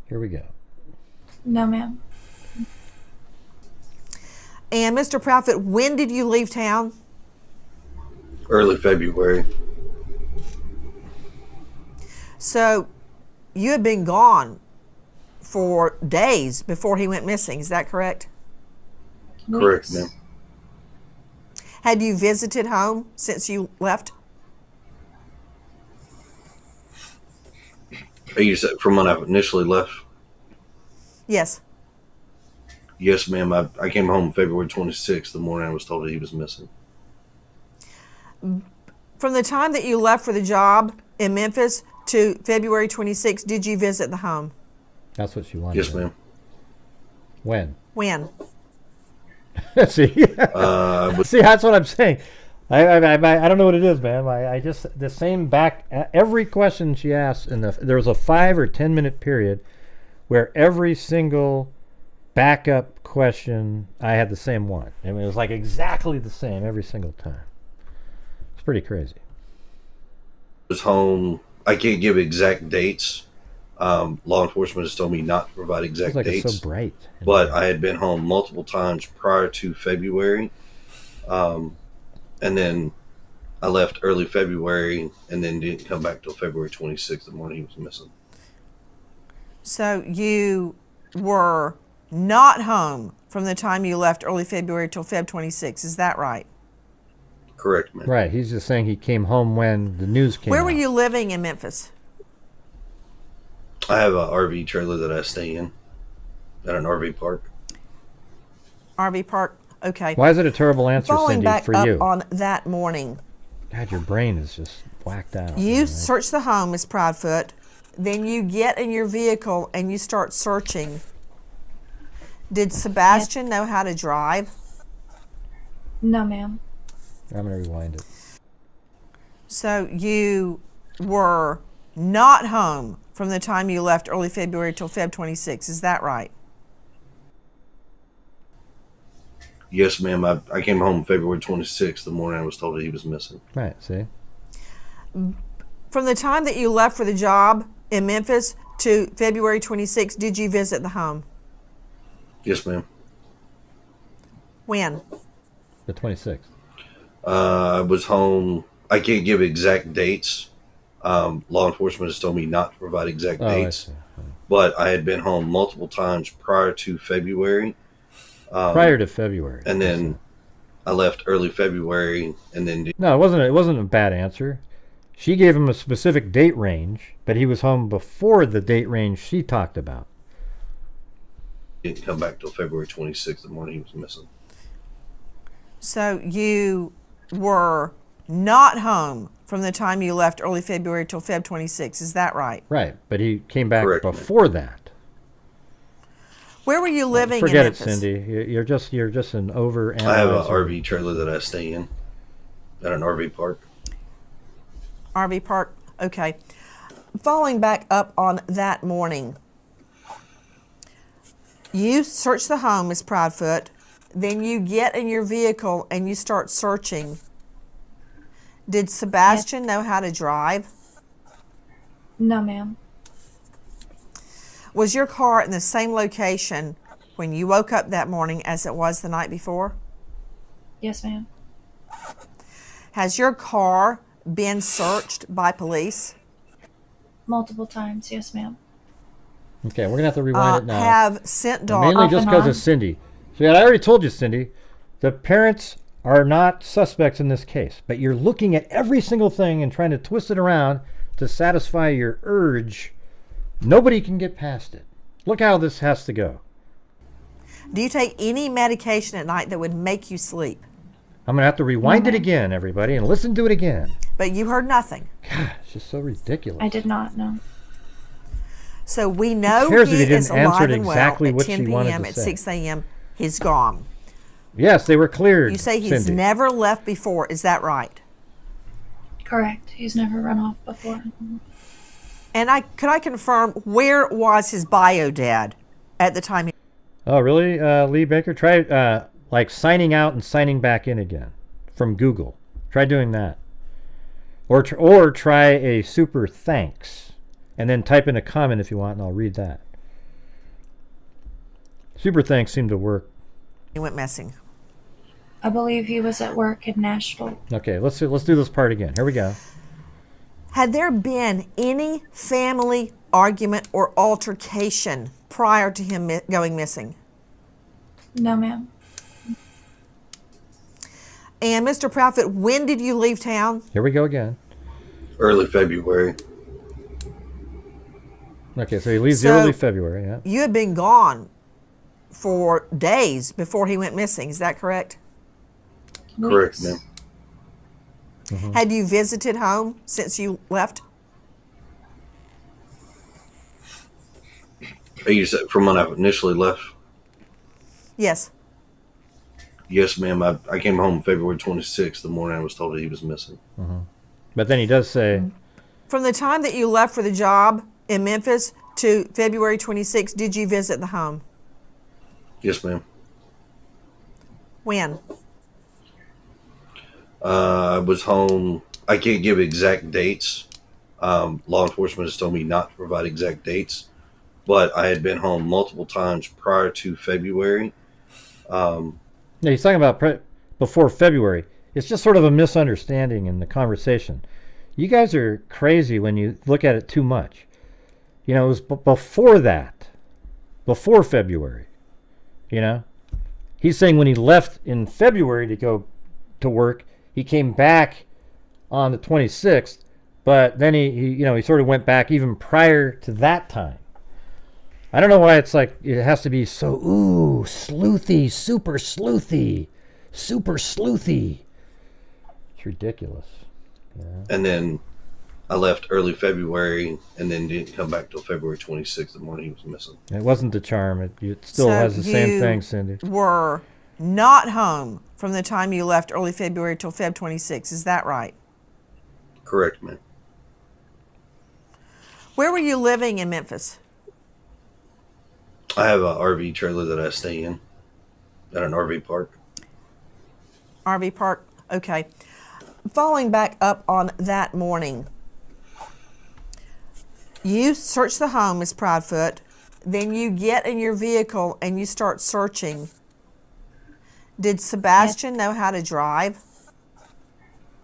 Here we go. No, ma'am. And Mr. Proudfoot, when did you leave town? Early February. So you had been gone for days before he went missing. Is that correct? Correct, ma'am. Had you visited home since you left? You said from when I initially left? Yes. Yes, ma'am. I came home February 26th, the morning I was told that he was missing. From the time that you left for the job in Memphis to February 26th, did you visit the home? That's what she wanted. Yes, ma'am. When? See? See, that's what I'm saying. I don't know what it is, ma'am. I just, the same back, every question she asked, there was a 5 or 10 minute period where every single backup question, I had the same one. I mean, it was like exactly the same every single time. It's pretty crazy. I was home. I can't give exact dates. Law enforcement has told me not to provide exact dates. It's so bright. But I had been home multiple times prior to February. And then I left early February and then didn't come back till February 26th, the morning he was missing. So you were not home from the time you left early February till Feb 26th. Is that right? Correct, ma'am. Right. He's just saying he came home when the news came Where out. were you living in Memphis? I have an RV trailer that I stay in at an RV park. RV park. Okay. Why is it a terrible answer, Following Cindy, back for up you? on that morning, God, your brain is just whacked out. you search the home, Miss Proudfoot. Then you get in your vehicle and you start searching. Did Sebastian know how to drive? No, ma'am. I'm going to rewind it. So you were not home from the time you left early February till Feb 26. Is that right? Yes, ma'am. I came home February 26th, the morning I was told that he was missing. Right, see? From the time that you left for the job in Memphis to February 26, did you visit the home? Yes, ma'am. When? The 26th. I was home. I can't give exact dates. Law enforcement has told me not to provide exact dates. But I had been home multiple times prior to February. Prior to February. And then I left early February, and then... No, it wasn't a bad answer. She gave him a specific date range, but he was home before the date range she talked about. Didn't come back till February 26th, the morning he was missing. So you were not home from the time you left early February till Feb 26. Is that right? Right, but he came back before that. Where were you living Forget in it, Memphis? Cindy. You're just an over analyzer. I have an RV trailer that I stay in at an RV park. RV park, okay. Following back up on that morning, you search the home, Ms. Proudfoot, then you get in your vehicle and you start searching. Did Sebastian know how to drive? No, ma'am. Was your car in the same location when you woke up that morning as it was the night before? Yes, ma'am. Has your car been searched by police? Multiple times, yes, ma'am. Okay, we're going to have to rewind it now. Have sent dogs. Mainly just because of Cindy. So yeah, I already told you, Cindy, the parents are not suspects in this case, but you're looking at every single thing and trying to twist it around to satisfy your urge. Nobody can get past it. Look how this has to go. Do you take any medication at night that would make you sleep? I'm going to have to rewind it again, everybody, and listen to it again. But you heard nothing. God, it's just so ridiculous. I did not know. So we know cares if he he didn't is answer alive it and well exactly at what 10 she wanted p.m. to at say. 6 a.m. He's gone. Yes, they were cleared. You say he's Cindy. never left before. Is that right? Correct. He's never run off before. And could I confirm, where was his bio dad at the time? Oh, really, Lee Baker? Try like signing out and signing back in again from Google. Try doing that. Or try a super thanks and then type in a comment if you want, and I'll read that. Super thanks seemed to work. He went missing. I believe he was at work in Nashville. Okay, let's do this part again. Here we go. Had there been any family argument or altercation prior to him going missing? No, ma'am. And Mr. Proudfoot, when did you leave town? Here we go again. Early February. Okay, so he leaves So, early February, yeah. You had been gone for days before he went missing. Is that correct? Correct, ma'am. Mm-hmm. Had you visited home since you left? You said from when I initially left? Yes. Yes, ma'am. I came home February 26th, the morning I was told that he was missing. Mm-hmm. But then he does say... From the time that you left for the job in Memphis to February 26th, did you visit the home? Yes, ma'am. When? I was home. I can't give exact dates. Law enforcement has told me not to provide exact dates, but I had been home multiple times prior to February. Yeah, he's talking about before February. It's just sort of a misunderstanding in the conversation. You guys are crazy when you look at it too much. You know, it was before that, before February. You know, he's saying when he left in February to go to work, he came back on the 26th, but then he sort of went back even prior to that time. I don't know why it's like it has to be so sleuthy, super sleuthy, super sleuthy. It's ridiculous. Yeah. And then I left early February and then didn't come back till February 26th, the morning he was missing. It wasn't the charm. It still has the same thing, Cindy. Were not home from the time you left early February till Feb 26. Is that right? Correct, ma'am. Where were you living in Memphis? I have an RV trailer that I stay in at an RV park. RV park, okay. Following back up on that morning, you searched the home, Ms. Proudfoot, Then you get in your vehicle and you start searching. Did Sebastian know how to drive?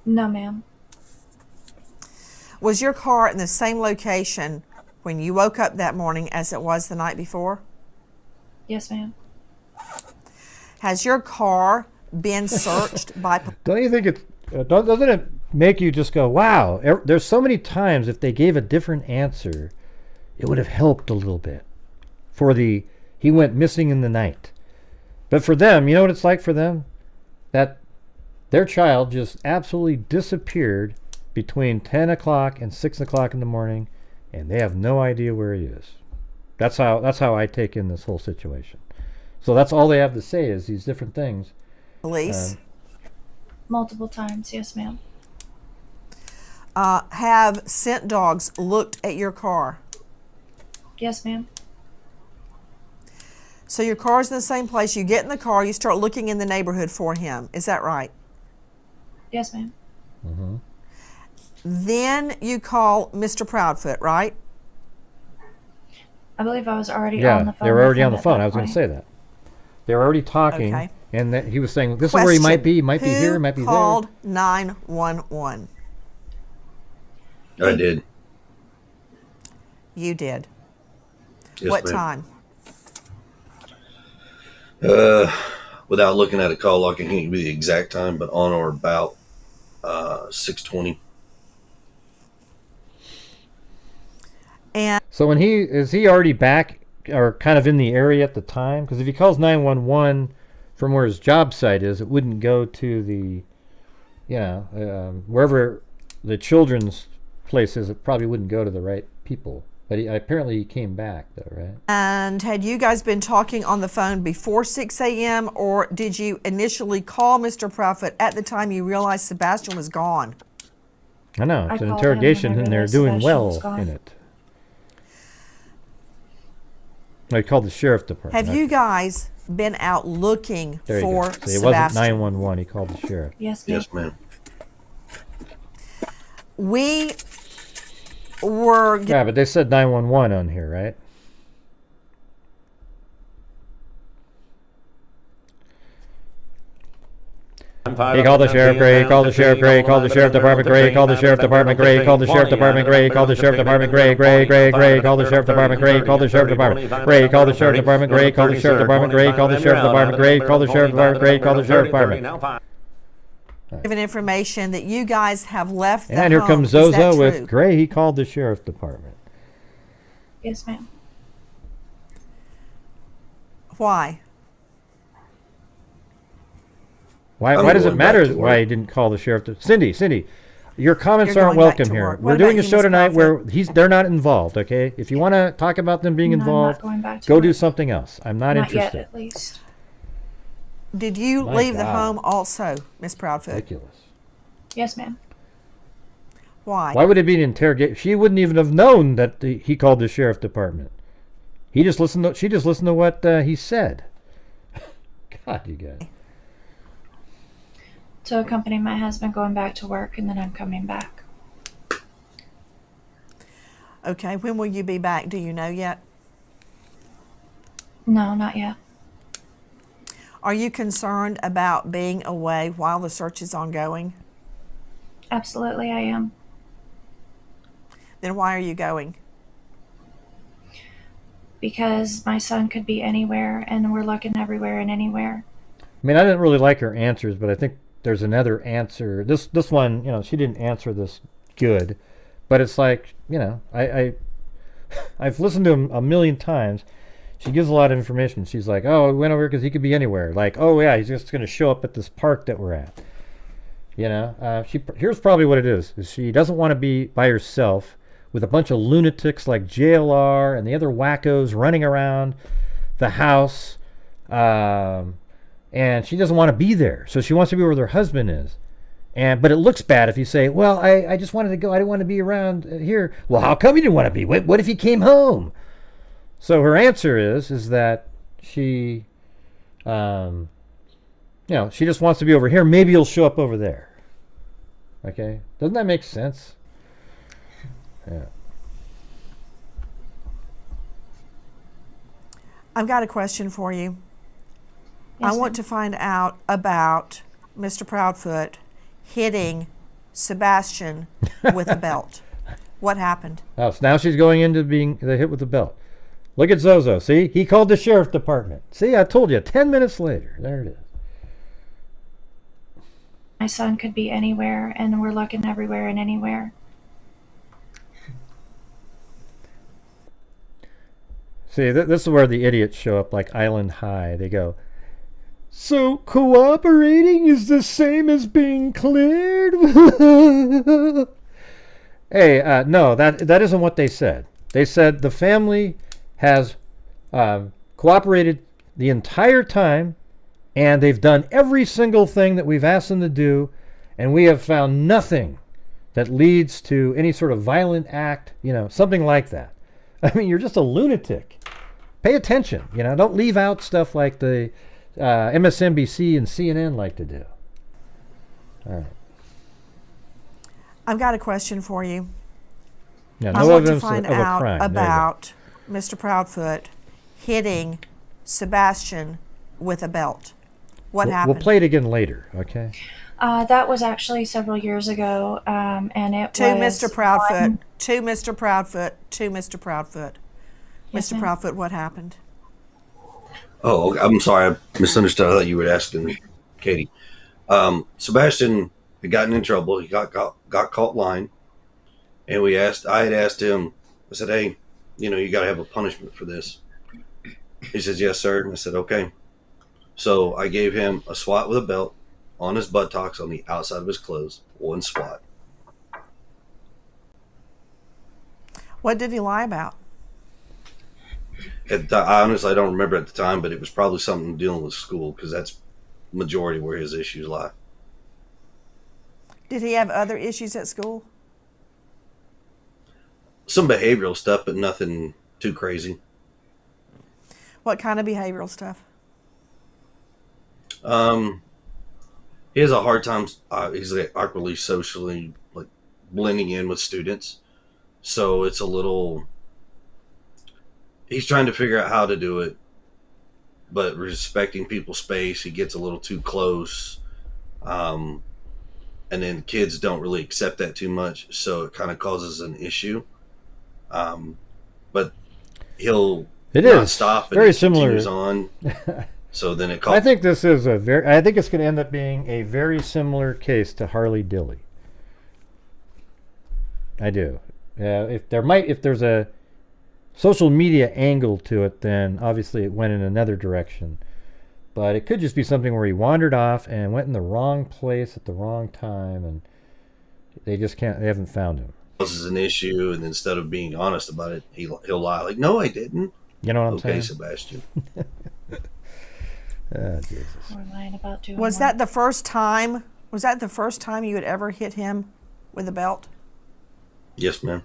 No, ma'am. Was your car in the same location when you woke up that morning as it was the night before? Yes, ma'am. Has your car been searched by... Don't you think it's... doesn't it make you just go, wow, there's so many times if they gave a different answer, it would have helped a little bit. For the, he went missing in the night. But for them, you know what it's like for them? That their child just absolutely disappeared between 10 o'clock and 6 o'clock in the morning, and they have no idea where he is. That's how I take in this whole situation. So that's all they have to say is these different things. Police? Multiple times, yes, ma'am. Have scent dogs looked at your car? Yes, ma'am. So your car's in the same place. You get in the car, you start looking in the neighborhood for him. Is that right? Yes, ma'am. Mm-hmm. Then you call Mr. Proudfoot, right? I believe I was already Yeah, on the phone. they were already on the at phone. that I was going to point. say that. They were already talking, Okay. and that he was saying, this is where he might be. He might be here, might be Who called 911? I did. You did. Yes, What ma'am. time? Without looking at a call log, I can't give you the exact time, but on or about 6:20. And So when is he already back or kind of in the area at the time? Because if he calls 911 from where his job site is, it wouldn't go to the, wherever the children's place is. It probably wouldn't go to the right people. But apparently he came back though, right? And had you guys been talking on the phone before 6 a.m. or did you initially call Mr. Proudfoot at the time you realized Sebastian was gone? I know, I it's an called interrogation him when I and they're realized doing Sebastian was well gone. in it. I called the sheriff department. Have you guys been out looking There you for go. So it wasn't Sebastian? 911, he called the sheriff. Yes, ma'am. Yes, ma'am. We were... Yeah, but they said 911 on here, right? He called the sheriff, Gray, called the sheriff, Gray, called the sheriff department, Gray, called the sheriff department, Gray, called the sheriff department, Gray, called the sheriff department, Gray, Gray, called the sheriff department, Gray, called the sheriff department, Gray, called the sheriff department, Gray, called the sheriff department, Gray, called the sheriff department, Gray, called the sheriff department, Gray, called the sheriff department. given information that you guys have left the And here home. comes Is that Zozo with true? Gray, he called the sheriff department. Yes, ma'am. Why? Why does it going matter back to why work. he didn't call the sheriff? Cindy, your comments You're aren't going back welcome to here. work. What We're about doing a you, show Ms. tonight where Crawford? they're not involved, okay? If you want to talk about them being No, I'm not involved, going back to go do work. something else. I'm not Not yet, interested. at least. Did you My leave the God. home also, Miss Proudfoot? Ridiculous. Yes, ma'am. Why? Why would it be an interrogation? She wouldn't even have known that he called the sheriff department. She just listened to what he said. God, you guys. To accompany my husband going back to work, and then I'm coming back. Okay, when will you be back? Do you know yet? No, not yet. Are you concerned about being away while the search is ongoing? Absolutely, I am. Then why are you going? Because my son could be anywhere, and we're looking everywhere and anywhere. I mean, I didn't really like her answers, but I think there's another answer. This one, she didn't answer this good, but it's like, I've listened to him a million times. She gives a lot of information. She's like, oh, we went over because he could be anywhere. Like, oh yeah, he's just going to show up at this park that we're at. Here's probably what it is she doesn't want to be by herself with a bunch of lunatics like JLR and the other wackos running around the house. And she doesn't want to be there. So she wants to be where her husband is. But it looks bad if you say, well, I just wanted to go. I didn't want to be around here. Well, how come you didn't want to be? What if he came home? So her answer is that she, she just wants to be over here. Maybe he'll show up over there. Okay? Doesn't that make sense? Yeah. I've got a question for you. Yes, I want to find out about Mr. Proudfoot hitting Sebastian with a belt. What happened? Oh, so now she's going into being hit with the belt. Look at Zozo. See? He called the sheriff department. See? I told you. 10 minutes later. There it is. My son could be anywhere, and we're looking everywhere and anywhere. See, this is where the idiots show up like Island High. They go, so cooperating is the same as being cleared? Hey, no, that isn't what they said. They said the family has cooperated the entire time, and they've done every single thing that we've asked them to do, and we have found nothing that leads to any sort of violent act, something like that. I mean, you're just a lunatic. Pay attention, don't leave out stuff like the MSNBC and CNN like to do. All right. I've got a question for you. Yeah, I no want to evidence find of a out crime. There you go. about Mr. Proudfoot hitting Sebastian with a belt. What happened? We'll play it again later, okay? That was actually several years ago, and it To was Mr. Proudfoot. To Mr. Proudfoot. To Mr. Proudfoot. Yes, Mr. ma'am. Proudfoot, what happened? Oh, I'm sorry. I misunderstood. I thought you were asking Katie. Sebastian had gotten in trouble. He got caught lying. And I had asked him, I said, hey, you got to have a punishment for this. He says, yes, sir. And I said, okay. So I gave him a swat with a belt on his buttocks on the outside of his clothes. One swat. What did he lie about? I honestly don't remember at the time, but it was probably something dealing with school because that's majority where his issues lie. Did he have other issues at school? Some behavioral stuff, but nothing too crazy. What kind of behavioral stuff? He has a hard time. He's like awkwardly socially like blending in with students, so it's a little. He's trying to figure out how to do it, but respecting people's space. He gets a little too close, and then kids don't really accept that too much, so it kind of causes an issue. But he'll not stop and very he similar. continues on. So then it. I think this is I think it's going to end up being a very similar case to Harley Dilly. I do. If there's a social media angle to it, then obviously it went in another direction. But it could just be something where he wandered off and went in the wrong place at the wrong time, and they haven't found him. This is an issue, and instead of being honest about it, he'll lie like, "No, I didn't." You know what I'm saying? Okay, Sebastian. Oh, Jesus. We're lying about doing Was that the first time? Was that the first time you had ever hit him with a belt? Yes, ma'am.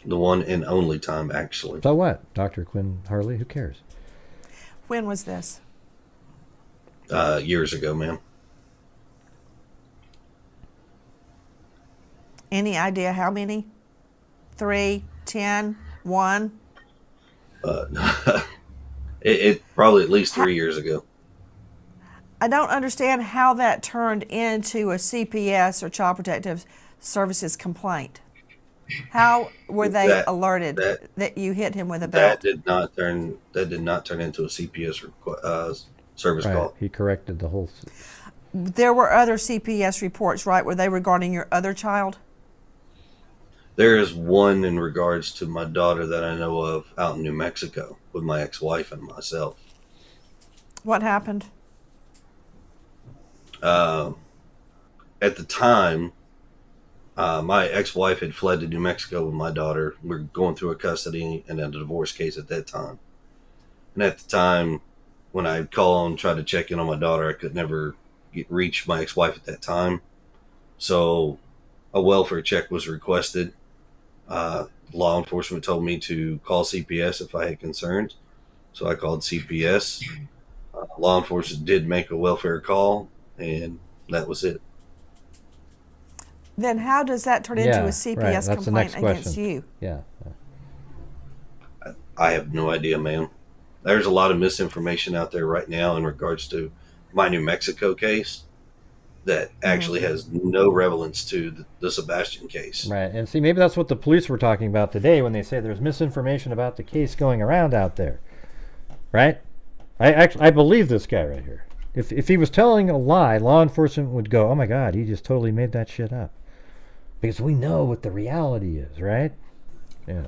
The one and only time, actually. So what, Dr. Quinn Harley? Who cares? When was this? Years ago, ma'am. Any idea how many? 3, 10, 1? It probably at least 3 years ago. I don't understand how that turned into a CPS or Child Protective Services complaint. How were they alerted that you hit him with a belt? That did not turn into a CPS service call. He corrected the whole. There were other CPS reports, right? Were they regarding your other child? There is one in regards to my daughter that I know of out in New Mexico with my ex-wife and myself. What happened? At the time, my ex-wife had fled to New Mexico with my daughter. We're going through a custody and a divorce case at that time. And at the time, when I'd call and try to check in on my daughter, I could never reach my ex-wife at that time. So a welfare check was requested. Law enforcement told me to call CPS if I had concerns. So I called CPS. Law enforcement did make a welfare call, and that was it. Then how does that turn into a CPS complaint against you? Yeah. I have no idea, ma'am. there's a lot of misinformation out there right now in regards to my New Mexico case that actually has no relevance to the Sebastian case. Right, and see, maybe that's what the police were talking about today when they say there's misinformation about the case going around out there, right? I believe this guy right here. If he was telling a lie, law enforcement would go, "Oh my God, he just totally made that shit up," because we know what the reality is, right? Yeah.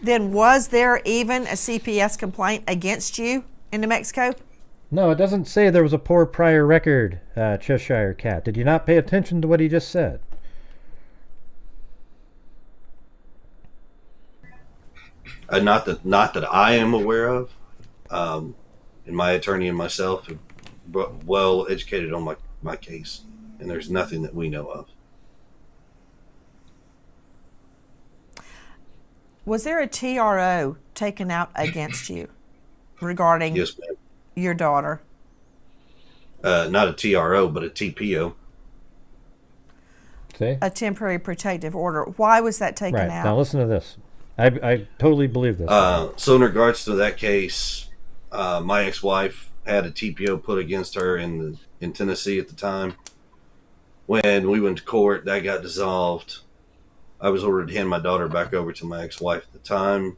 Then was there even a CPS complaint against you in New Mexico? No, it doesn't say there was a poor prior record, Cheshire Cat. Did you not pay attention to what he just said? Not that I am aware of. And my attorney and myself have well educated on my case, and there's nothing that we know of. Was there a TRO taken out against you regarding Yes, ma'am. your daughter? Not a TRO, but a TPO. See? A temporary protective order. Why was that taken Right. out? Now listen to this. I totally believe this. So in regards to that case, my ex-wife had a TPO put against her in Tennessee at the time. When we went to court, that got dissolved. I was ordered to hand my daughter back over to my ex-wife at the time.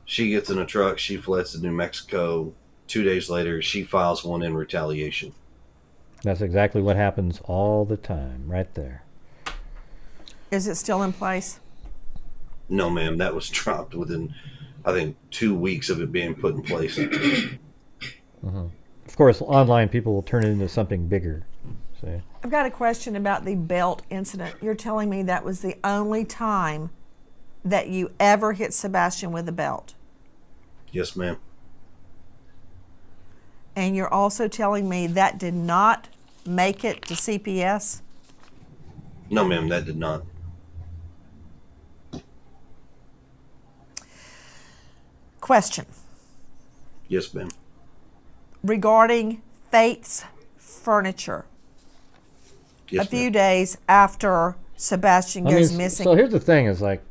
She gets in a truck. She fleds to New Mexico. 2 days later, she files one in retaliation. That's exactly what happens all the time, right there. Is it still in place? No, ma'am. That was dropped within, I think, 2 weeks of it being put in place. Of course, online people will turn it into something bigger. See? I've got a question about the belt incident. You're telling me that was the only time that you ever hit Sebastian with a belt. Yes, ma'am. And you're also telling me that did not make it to CPS? No, ma'am, that did not. Question. Yes, ma'am. Regarding Faith's furniture. Yes, a few ma'am. days after Sebastian goes missing. So here's the thing: is like,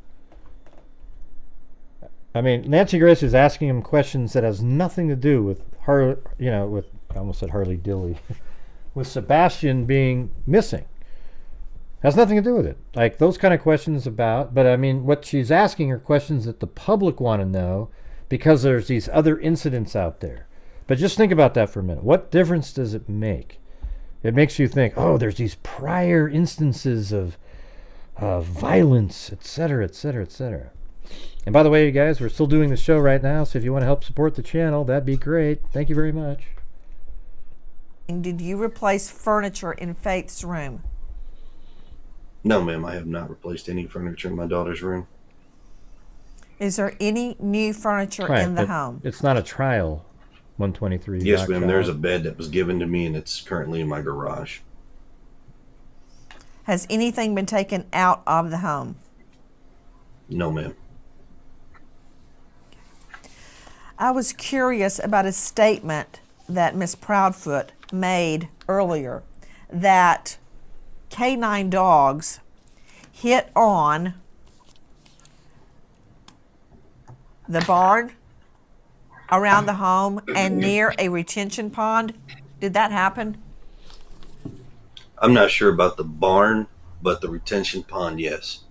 I mean, Nancy Grace is asking him questions that has nothing to do with her. You know, with I almost said Harley Dilly, with Sebastian being missing. Has nothing to do with it. Like those kind of questions about. But I mean, what she's asking are questions that the public want to know because there's these other incidents out there. But just think about that for a minute. What difference does it make? It makes you think, oh, there's these prior instances of violence, etc., etc., etc. And by the way, you guys, we're still doing the show right now, so if you want to help support the channel, that'd be great. Thank you very much. Did you replace furniture in Faith's room? No, ma'am, I have not replaced any furniture in my daughter's room. Is there any new furniture in the home? It's not a trial. 123. Yes, ma'am. There's a bed that was given to me, and it's currently in my garage. Has anything been taken out of the home? No, ma'am. I was curious about a statement that Miss Proudfoot made earlier that canine dogs hit on the barn around the home and near a retention pond. Did that happen? I'm not sure about the barn, but the retention pond, yes.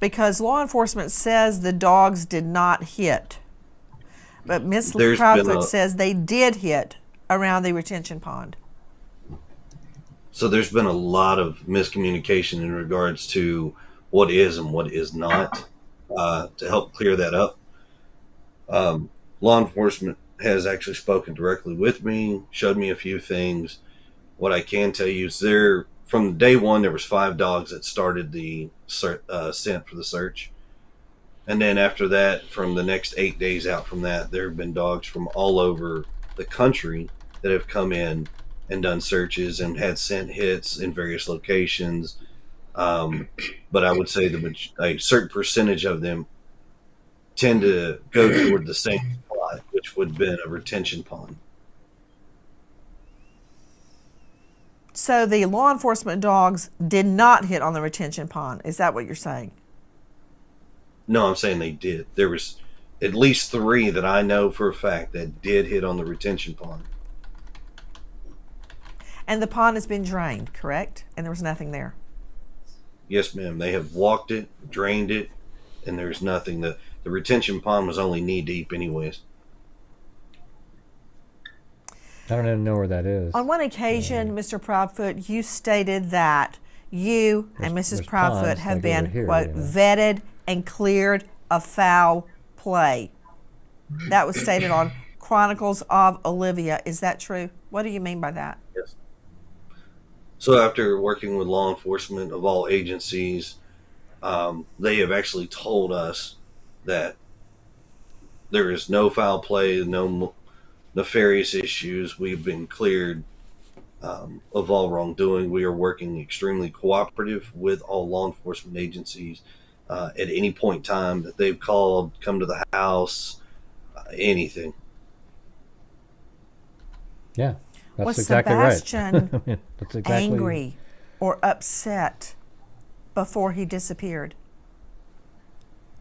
Because law enforcement says the dogs did not hit. But Miss There's Proudfoot been says they did hit around the retention pond. So there's been a lot of miscommunication in regards to what is and what is not. To help clear that up, law enforcement has actually spoken directly with me, showed me a few things. What I can tell you is from day one, there was 5 dogs that started the scent for the search. And then after that, from the next 8 days out from that, there have been dogs from all over the country that have come in and done searches and had scent hits in various locations. But I would say a certain percentage of them tend to go toward the same spot, which would have been a retention pond. So the law enforcement dogs did not hit on the retention pond. Is that what you're saying? No, I'm saying they did. at least 3 that I know for a fact that did hit on the retention pond. And the pond has been drained, correct? And there was nothing there. Yes, ma'am. They have walked it, drained it, and there's nothing. The retention pond was only knee deep anyways. I don't even know where that is. On one occasion, Mr. Proudfoot, you stated that you and Mrs. Proudfoot have been, quote, vetted and cleared of foul play. That was stated on Chronicles of Olivia. Is that true? What do you mean by that? Yes. So after working with law enforcement of all agencies, they have actually told us that there is no foul play, no nefarious issues. We've been cleared of all wrongdoing. We are working extremely cooperative with all law enforcement agencies at any point in time that they've called, come to the house, anything. Yeah, that's Was exactly Sebastian right. That's exactly angry or upset before he disappeared?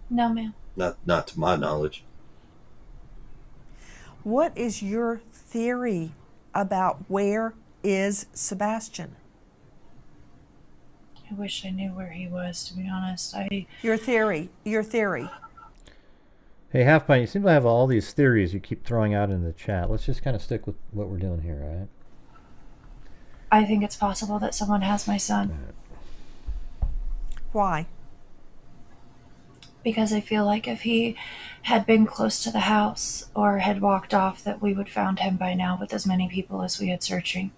No, ma'am. Not to my knowledge. What is your theory about where is Sebastian? I wish I knew where he was, to be honest. Your theory. Hey, Half Pint, you seem to have all these theories you keep throwing out in the chat. Let's just kind of stick with what we're doing here, all right? I think it's possible that someone has my son. Why? Because I feel like if he had been close to the house or had walked off, that we would found him by now with as many people as we had searching.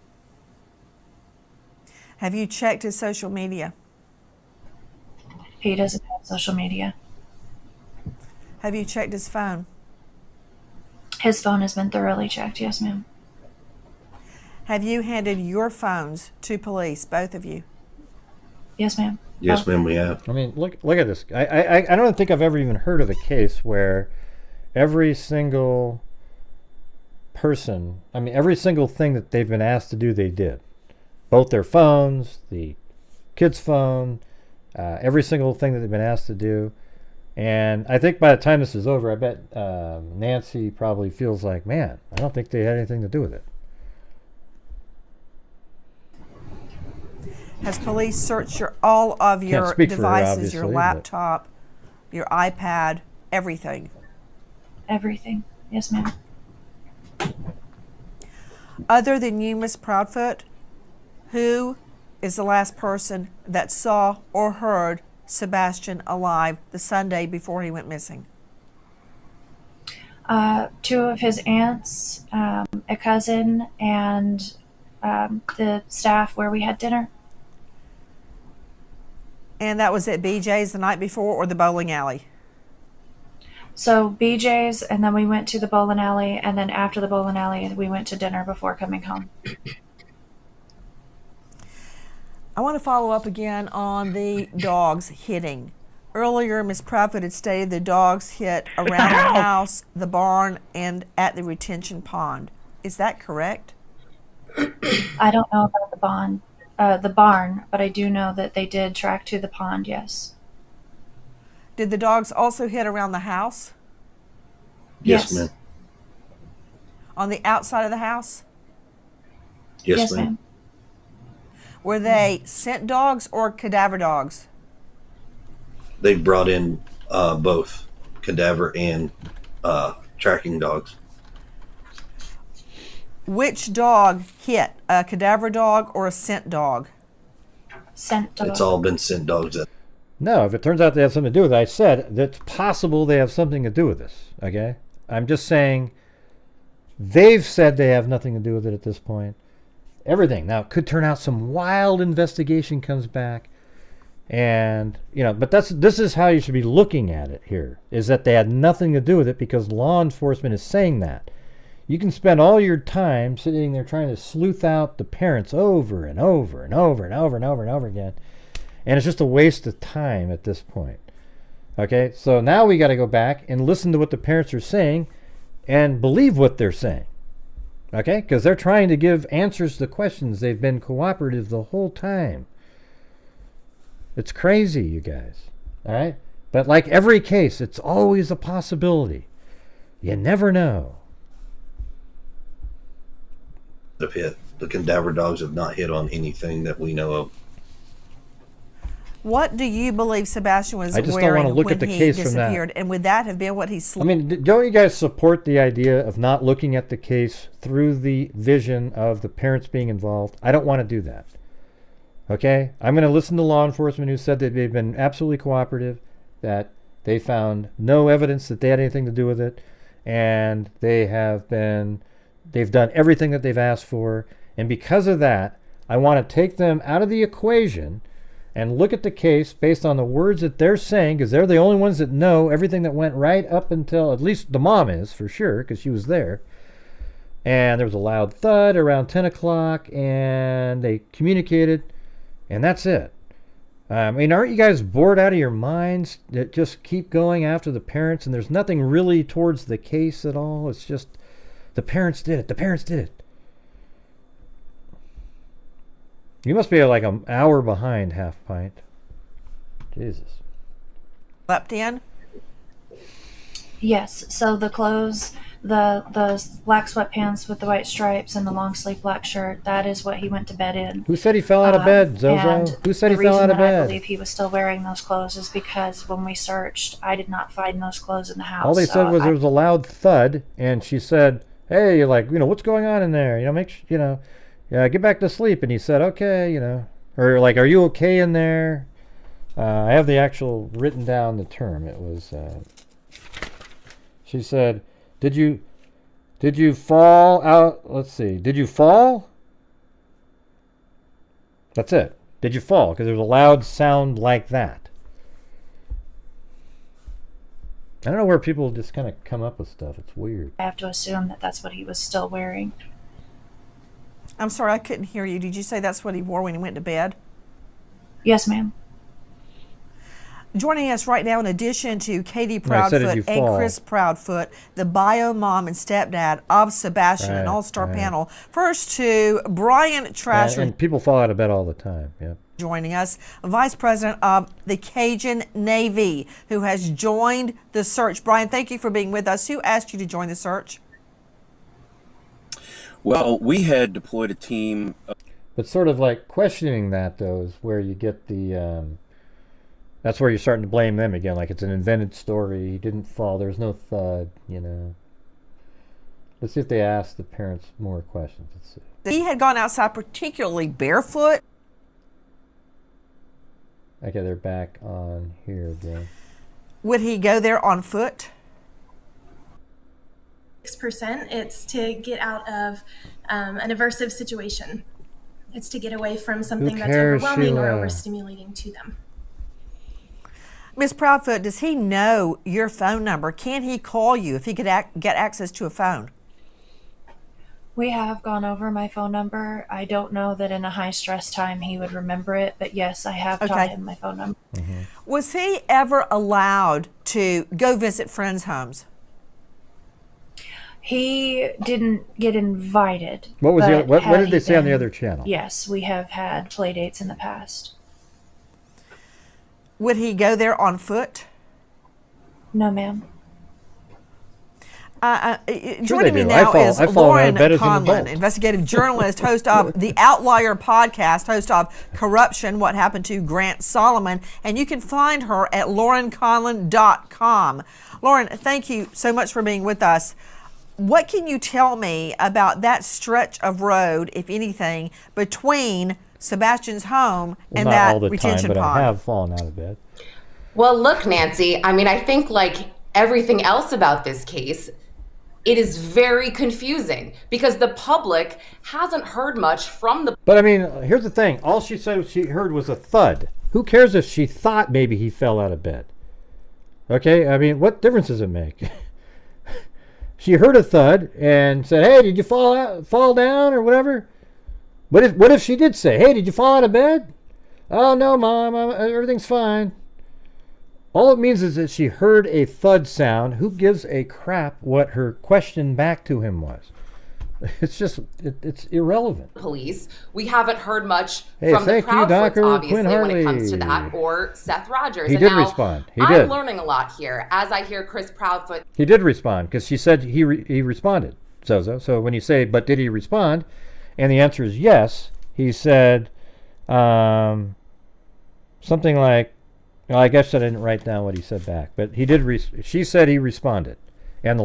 Have you checked his social media? He doesn't have social media. Have you checked his phone? His phone has been thoroughly checked, yes, ma'am. Have you handed your phones to police, both of you? Yes, ma'am. Yes, ma'am, we have. I mean, look at this. I don't think I've ever even heard of a case where every single person, I mean, every single thing that they've been asked to do, they did. Both their phones, the kid's phone, every single thing that they've been asked to do. And I think by the time this is over, I bet Nancy probably feels like, man, I don't think they had anything to do with it. Has police searched all of your devices, your laptop, your iPad, everything? Everything. Yes, ma'am. Other than you, Miss Proudfoot, who is the last person that saw or heard Sebastian alive the Sunday before he went missing? 2 of his aunts, a cousin, and the staff where we had dinner. And that was at BJ's the night before or the bowling alley? So BJ's, and then we went to the bowling alley, and then after the bowling alley, we went to dinner before coming home. I want to follow up again on the dogs hitting. Earlier, Ms. Proudfoot had stated the dogs hit around the house, the barn, and at the retention pond. Is that correct? I don't know about the barn, but I do know that they did track to the pond, yes. Did the dogs also hit around the house? Yes, ma'am. On the outside of the house? Yes, ma'am. Were they scent dogs or cadaver dogs? They brought in both cadaver and tracking dogs. Which dog hit? A cadaver dog or a scent dog? Scent dog. It's all been scent dogs. No, if it turns out they have something to do with it, I said that's possible they have something to do with this, okay? I'm just saying they've said they have nothing to do with it at this point. Everything. Now, it could turn out some wild investigation comes back. And, but this is how you should be looking at it here, is that they had nothing to do with it because law enforcement is saying that. You can spend all your time sitting there trying to sleuth out the parents over and over and over and over and over and over again. And it's just a waste of time at this point. Okay, so now we got to go back and listen to what the parents are saying and believe what they're saying. Okay, because they're trying to give answers to questions. They've been cooperative the whole time. It's crazy, you guys. All right? But like every case, it's always a possibility. You never know. Have hit. The cadaver dogs have not hit on anything that we know of. What do you believe Sebastian was I just don't wearing want to look when at the he case from that. disappeared? And would that have been what he I mean, don't you guys support the idea of not looking at the case through the vision of the parents being involved? I don't want to do that. Okay? I'm going to listen to law enforcement who said that they've been absolutely cooperative, that they found no evidence that they had anything to do with it, and they've done everything that they've asked for. And because of that, I want to take them out of the equation and look at the case based on the words that they're saying, because they're the only ones that know everything that went right up until, at least the mom is, for sure, because she was there. And there was a loud thud around 10 o'clock, and they communicated, and that's it. I mean, aren't you guys bored out of your minds that just keep going after the parents, and there's nothing really towards the case at all? It's just, the parents did it. The parents did it. You must be like an hour behind, Half Pint. Jesus. Slept in? Yes. So the clothes, the black sweatpants with the white stripes and the long sleeve black shirt, that is what he went to bed in. Who said he fell out of bed, Zozo? And Who said he the fell out reason of that I bed? believe he was still wearing those clothes is because when we searched, I did not find those clothes in the house. All they said was there was a loud thud, and she said, hey, like, what's going on in there? Get back to sleep. And he said, okay, or like, are you okay in there? I have the actual written down the term. It was, she said, did you fall out? Let's see. Did you fall? That's it. Did you fall? Because there's a loud sound like that. I don't know where people just kind of come up with stuff. It's weird. I have to assume that that's what he was still wearing. I'm sorry, I couldn't hear you. Did you say that's what he wore when he went to bed? Yes, ma'am. Joining us right now, in addition to Katie Proudfoot and Chris Proudfoot, the bio mom and stepdad of Sebastian, an all-star panel. First to Brian Trasher. And people fall out of bed all the time. Yeah. Joining us, Vice President of the Cajun Navy, who has joined the search. Brian, thank you for being with us. Who asked you to join the search? Well, we had deployed a team. But sort of like questioning that, though, is where you get the... that's where you're starting to blame them again. Like, it's an invented story. He didn't fall. There's no thud, Let's see if they ask the parents more questions. Let's see. He had gone outside particularly barefoot. Okay, they're back on here again. Would he go there on foot? 6%, it's to get out of an aversive situation. It's to get away from something that's overwhelming or overstimulating to them. Ms. Proudfoot, does he know your phone number? Can he call you if he could get access to a phone? We have gone over my phone number. I don't know that in a high-stress time he would remember it, but yes, I have taught him my phone number. Mm-hmm. Was he ever allowed to go visit friends' homes? He didn't get invited. What was what did they say on the other channel? Yes, we have had play dates in the past. Would he go there on foot? No, ma'am. Joining me now is Lauren Conlon, investigative journalist, host of the Outlier podcast, host of Corruption, What Happened to Grant Solomon, and you can find her at laurenconlon.com. Lauren, thank you so much for being with us. What can you tell me about that stretch of road, if anything, between Sebastian's home and that retention pond? I have fallen out of bed. Well, look, Nancy, I mean, I think like everything else about this case, it is very confusing because the public hasn't heard much from the... But I mean, here's the thing. All she said she heard was a thud. Who cares if she thought maybe he fell out of bed? Okay? I mean, what difference does it make? She heard a thud and said, hey, did you fall down or whatever? What if she did say, hey, did you fall out of bed? Oh, no, Mom, everything's fine. All it means is that she heard a thud sound. Who gives a crap what her question back to him was? It's just, it's irrelevant. Police. We haven't heard much Hey, from the thank you, Proudfoots, Dr. obviously, Quinn when it comes to Hartley. that, or Seth Rogers. He And did now, respond. He I'm did. learning a lot here as I hear Chris Proudfoot. He did respond, because she said he responded, Zozo. So when you say, but did he respond? And the answer is yes. He said something like, well, I guess I didn't write down what he said back, but he did. She said he responded. And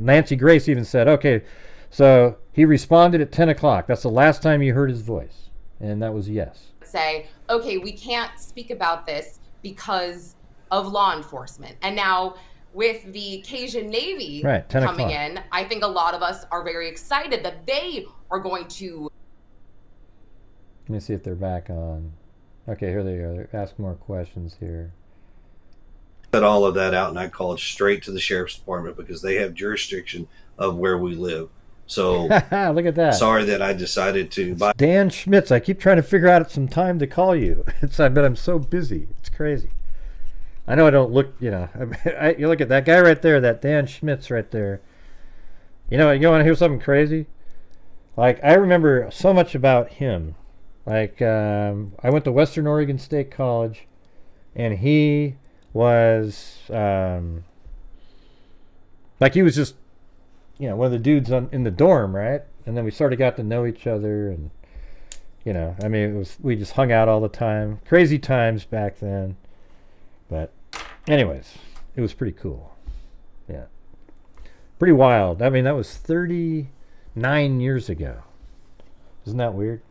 Nancy Grace even said, okay, so he responded at 10 o'clock. That's the last time you heard his voice. And that was yes. Say, okay, we can't speak about this because of law enforcement. And now with the Cajun Navy coming in, I think a lot of us are very excited that they are going to. Let me see if they're back on. Okay, here they are. Ask more questions here. Cut all of that out, and I called straight to the sheriff's department because they have jurisdiction of where we live. So look at that. Sorry that I decided to buy. Dan Schmitz, I keep trying to figure out some time to call you. I bet I'm so busy. It's crazy. I know I don't look, you know. You look at that guy right there, that Dan Schmitz right there. You know want to hear something crazy? Like, I remember so much about him. Like, I went to Western Oregon State College, and he was, like, he was just, you know, one of the dudes in the dorm, right? And then we sort of got to know each other, and, you know, I mean, we just hung out all the time. Crazy times back then. But anyways, it was pretty cool. Yeah. Pretty wild. I mean, that was 39 years ago. Isn't that weird?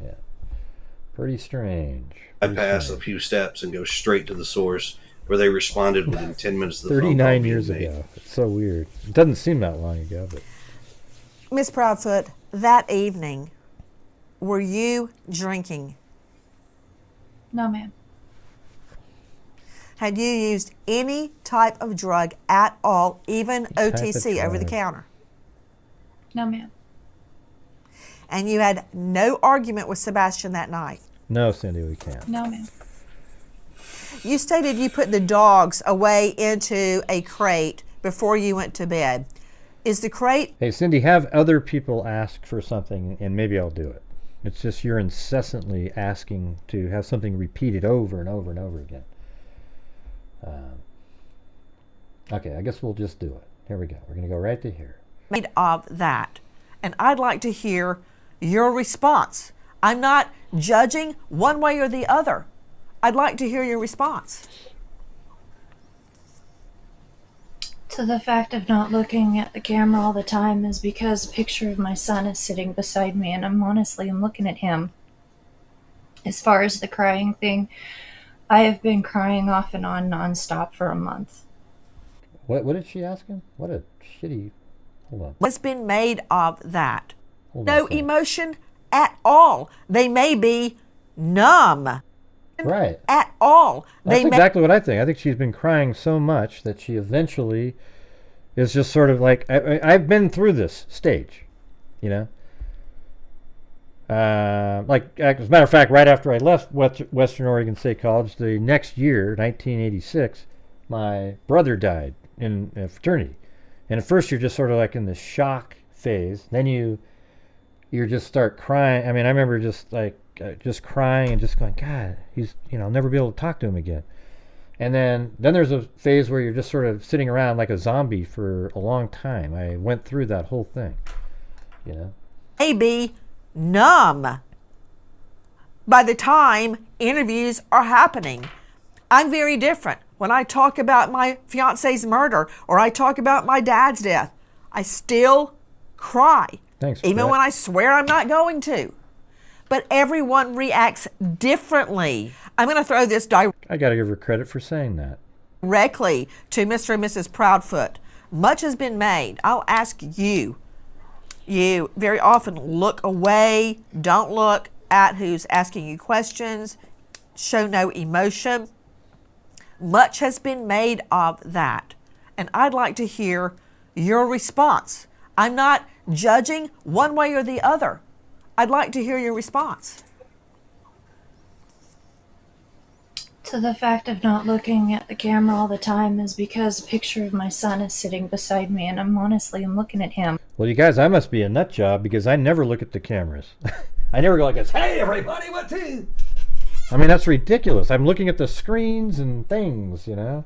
Yeah. Pretty strange. I pass a few steps and go straight to the source where they responded within 10 minutes of the phone call 39 being years made. ago. It's so weird. It doesn't seem that long ago, but. Miss Proudfoot, that evening, were you drinking? No, ma'am. Had you used any type of drug at all, even OTC, over the drug? counter? No, ma'am. And you had no argument with Sebastian that night? No, Cindy, we can't. No, ma'am. You stated you put the dogs away into a crate before you went to bed. Is the crate... Hey, Cindy, have other people ask for something, and maybe I'll do it. It's just you're incessantly asking to have something repeated over and over and over again. Okay, I guess we'll just do it. Here we go. We're going to go right to here. ...made of that. And I'd like to hear your response. I'm not judging one way or the other. I'd like to hear your response. To the fact of not looking at the camera all the time is because a picture of my son is sitting beside me, and I'm looking at him. As far as the crying thing, I have been crying off and on nonstop for a month. What did she ask him? What a shitty... Hold on. What's been made of that? Hold on a No second. emotion at all. They may be numb. Right. At all. That's exactly what I think. I think she's been crying so much that she eventually is just sort of like, I've been through this stage, you know? Like, as a matter of fact, right after I left Western Oregon State College, the next year, 1986, my brother died in a fraternity. And at first you're just sort of like in the shock phase. Then you just start crying. I mean, I remember just like, just crying and just going, God, he's, you know, I'll never be able to talk to him again. And then there's a phase where you're just sort of sitting around like a zombie for a long time. I went through that whole thing, you know? Maybe numb by the time interviews are happening. I'm very different. When I talk about my fiance's murder or I talk about my dad's death, I still cry. Thanks, even Brett. when I swear I'm not going to. But everyone reacts differently. I'm going to throw this I got to give her credit for saying that. directly to Mr. and Mrs. Proudfoot. Much has been made. I'll ask you. You very often look away, don't look at who's asking you questions, show no emotion. Much has been made of that. And I'd like to hear your response. I'm not judging one way or the other. I'd like to hear your response. So the fact of not looking at the camera all the time is because a picture of my son is sitting beside me, and I'm looking at him. Well, you guys, I must be a nut job because I never look at the cameras. I never go like this, hey, everybody, what to? I mean, that's ridiculous. I'm looking at the screens and things, you know.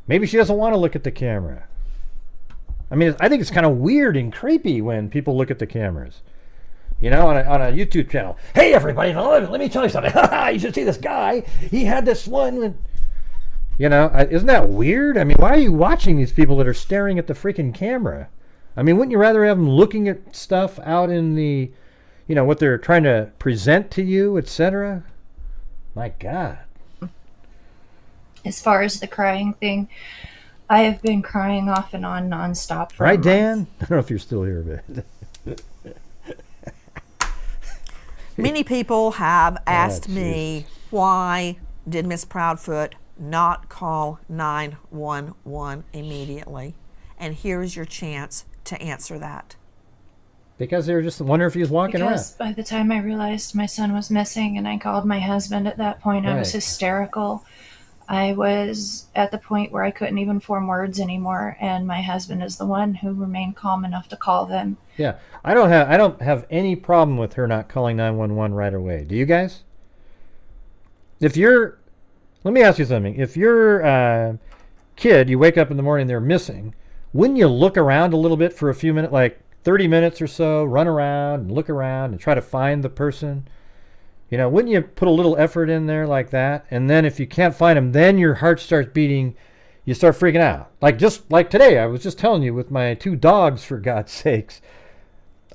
Maybe she doesn't want to look at the camera. I mean, I think it's kind of weird and creepy when people look at the cameras. You know, on a YouTube channel. Hey, everybody, let me tell you something. You should see this guy. He had this one. You know, isn't that weird? I mean, why are you watching these people that are staring at the freaking camera? I mean, wouldn't you rather have them looking at stuff out in the, you know, what they're trying to present to you, etc.? My God. As far as the crying thing, I have been crying off and on nonstop for a month. Dan? I don't know if you're still here, but... Many people have asked me, why did Miss Proudfoot not call 911 immediately? And here's your chance to answer that. Because they were just wondering if he was walking around. Because by the time I realized my son was missing and I called my husband at that point, I was hysterical. I was at the point where I couldn't even form words anymore, and my husband is the one who remained calm enough to call them. Yeah, I don't have any problem with her not calling 911 right away. Do you guys? Let me ask you something. If your kid, you wake up in the morning, they're missing, wouldn't you look around a little bit for a few minutes, like 30 minutes or so, run around and look around and try to find the person? You know, wouldn't you put a little effort in there like that? And then if you can't find them, then your heart starts beating. You start freaking out. Like just like today, I was just telling you with my 2 dogs, for God's sakes.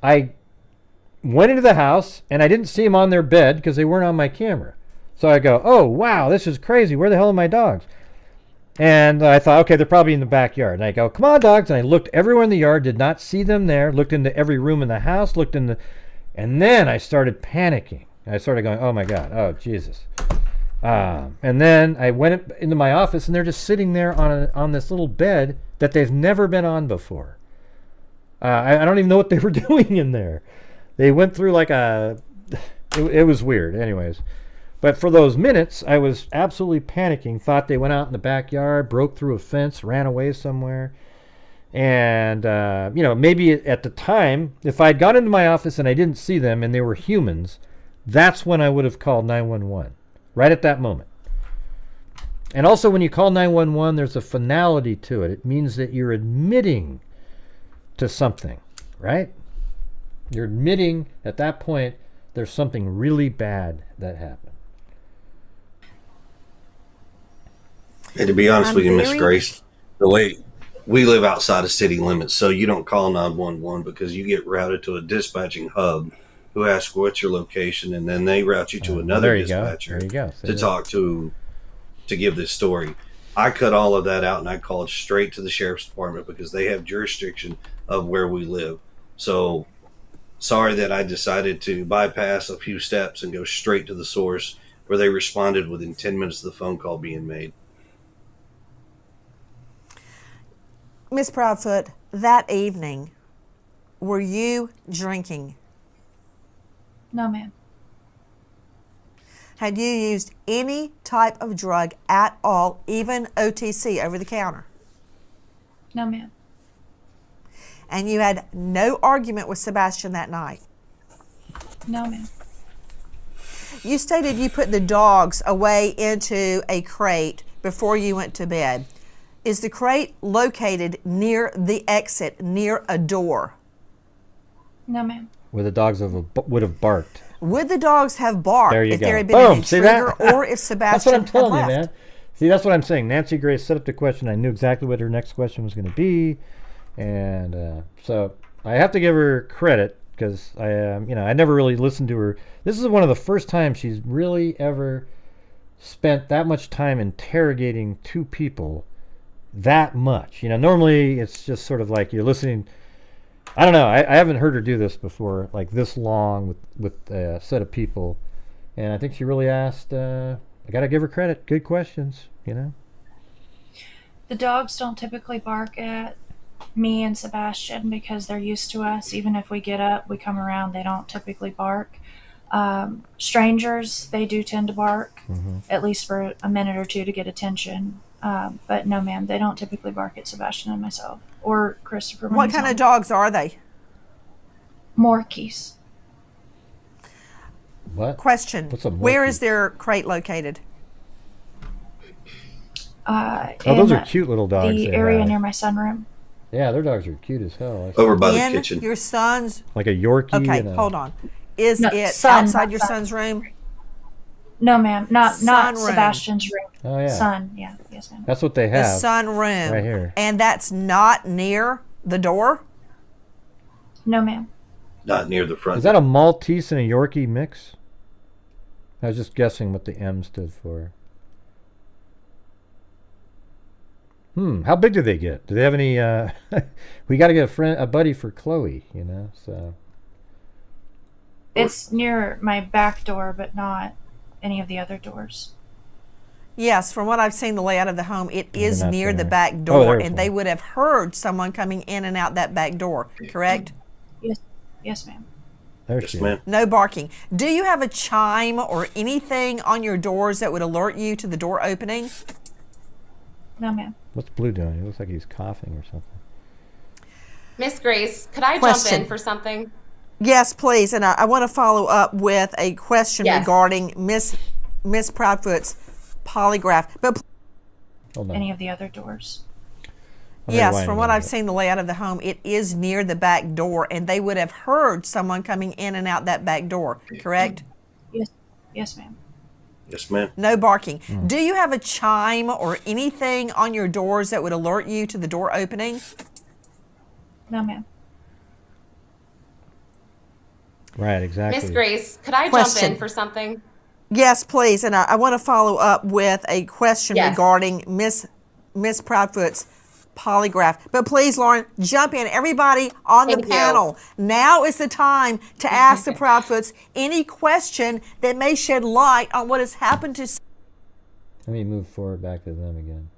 I went into the house and I didn't see them on their bed because they weren't on my camera. So I go, oh, wow, this is crazy. Where the hell are my dogs? And I thought, okay, they're probably in the backyard. And I go, come on, dogs. And I looked everywhere in the yard, did not see them there, looked into every room in the house, and then I started panicking. I started going, oh my God, oh Jesus. And then I went into my office and they're just sitting there on this little bed that they've never been on before. I don't even know what they were doing in there. They went through like it was weird anyways. But for those minutes, I was absolutely panicking, thought they went out in the backyard, broke through a fence, ran away somewhere. And, you know, maybe at the time, if I'd gone into my office and I didn't see them and they were humans, that's when I would have called 911, right at that moment. And also when you call 911, there's a finality to it. It means that you're admitting to something, right? You're admitting at that point there's something really bad that happened. And to be honest with you, Miss Grace, the way we live outside of city limits, so you don't call 911 because you get routed to a dispatching hub who asks what's your location, and then they route you to another dispatcher to talk to give this story. I cut all of that out and I called straight to the sheriff's department because they have jurisdiction of where we live. So sorry that I decided to bypass a few steps and go straight to the source, where they responded within 10 minutes of the phone call being made. Miss Proudfoot, that evening, were you drinking? No, ma'am. Had you used any type of drug at all, even OTC, over the counter? No, ma'am. And you had no argument with Sebastian that night? No, ma'am. You stated you put the dogs away into a crate before you went to bed. Is the crate located near the exit, near a door? No, ma'am. Where the dogs would have barked. Would the dogs have barked if there had been an intruder or if Sebastian That's what I'm telling had left? you, man. See, that's what I'm saying. Nancy Grace set up the question. I knew exactly what her next question was going to be. And so I have to give her credit because I never really listened to her. This is one of the first times she's really ever spent that much time interrogating 2 people that much. You know, normally it's just sort of like you're listening. I don't know. I haven't heard her do this before, like this long with a set of people. And I think she really asked, I got to give her credit. Good questions, you know. The dogs don't typically bark at me and Sebastian because they're used to us. Even if we get up, we come around, they don't typically bark. Strangers, they do tend to bark, at least for a minute or two to get attention. But no, ma'am, they don't typically bark at Sebastian and myself or Christopher. What kind of dogs are they? Morkies. What? Question. What's a Where Morkie? is their crate located? Those are cute little dogs. The they area have. near my sunroom. Yeah, their dogs are cute as hell. Over by the In kitchen. your son's. Like a Yorkie. Okay, and a, hold on. Is No, it son, outside not your son. son's room? No, ma'am, not Sunroom. Sebastian's room. Oh, yeah. Son, yeah, yes, ma'am. That's what they The have. sunroom. Right here. And that's not near the door? No, ma'am. Not near the front. Is that a Maltese and a Yorkie mix? I was just guessing what the M stood for. How big do they get? Do they have any? We got to get a buddy for Chloe, you know. So It's near my back door, but not any of the other doors. Yes, from what I've seen the layout of the home, it is not near the there. back Oh, door, there's and they one. would have heard someone coming in and out that back door, correct? Yes, ma'am. there Yes, she ma'am. No barking. Do you have a chime or anything on your doors that would alert you to the door opening? No, ma'am. What's Blue doing? It looks like he's coughing or something. Miss Grace, could I jump Question. in for something? Yes, please. And I want to follow up with a question Yes. regarding Miss Proudfoot's polygraph. But Hold on. Any of the other doors. I'm yes, rewinding from what a I've bit. seen the layout of the home, it is near the back door, and they would have heard someone coming in and out that back door, correct? Yes, ma'am. Yes, ma'am. No barking. Do you have a chime or anything on your doors that would alert you to the door opening? No, ma'am. Right, exactly. Miss Grace, could I jump Question. in for something? Yes, please. And I want to follow up with a question Yes. regarding Miss Proudfoot's polygraph. But please, Lauren, jump in. Everybody on Thank the you. panel, now is the time to ask the Proudfoots any question that may shed light on what has happened to. Let me move forward back to them again.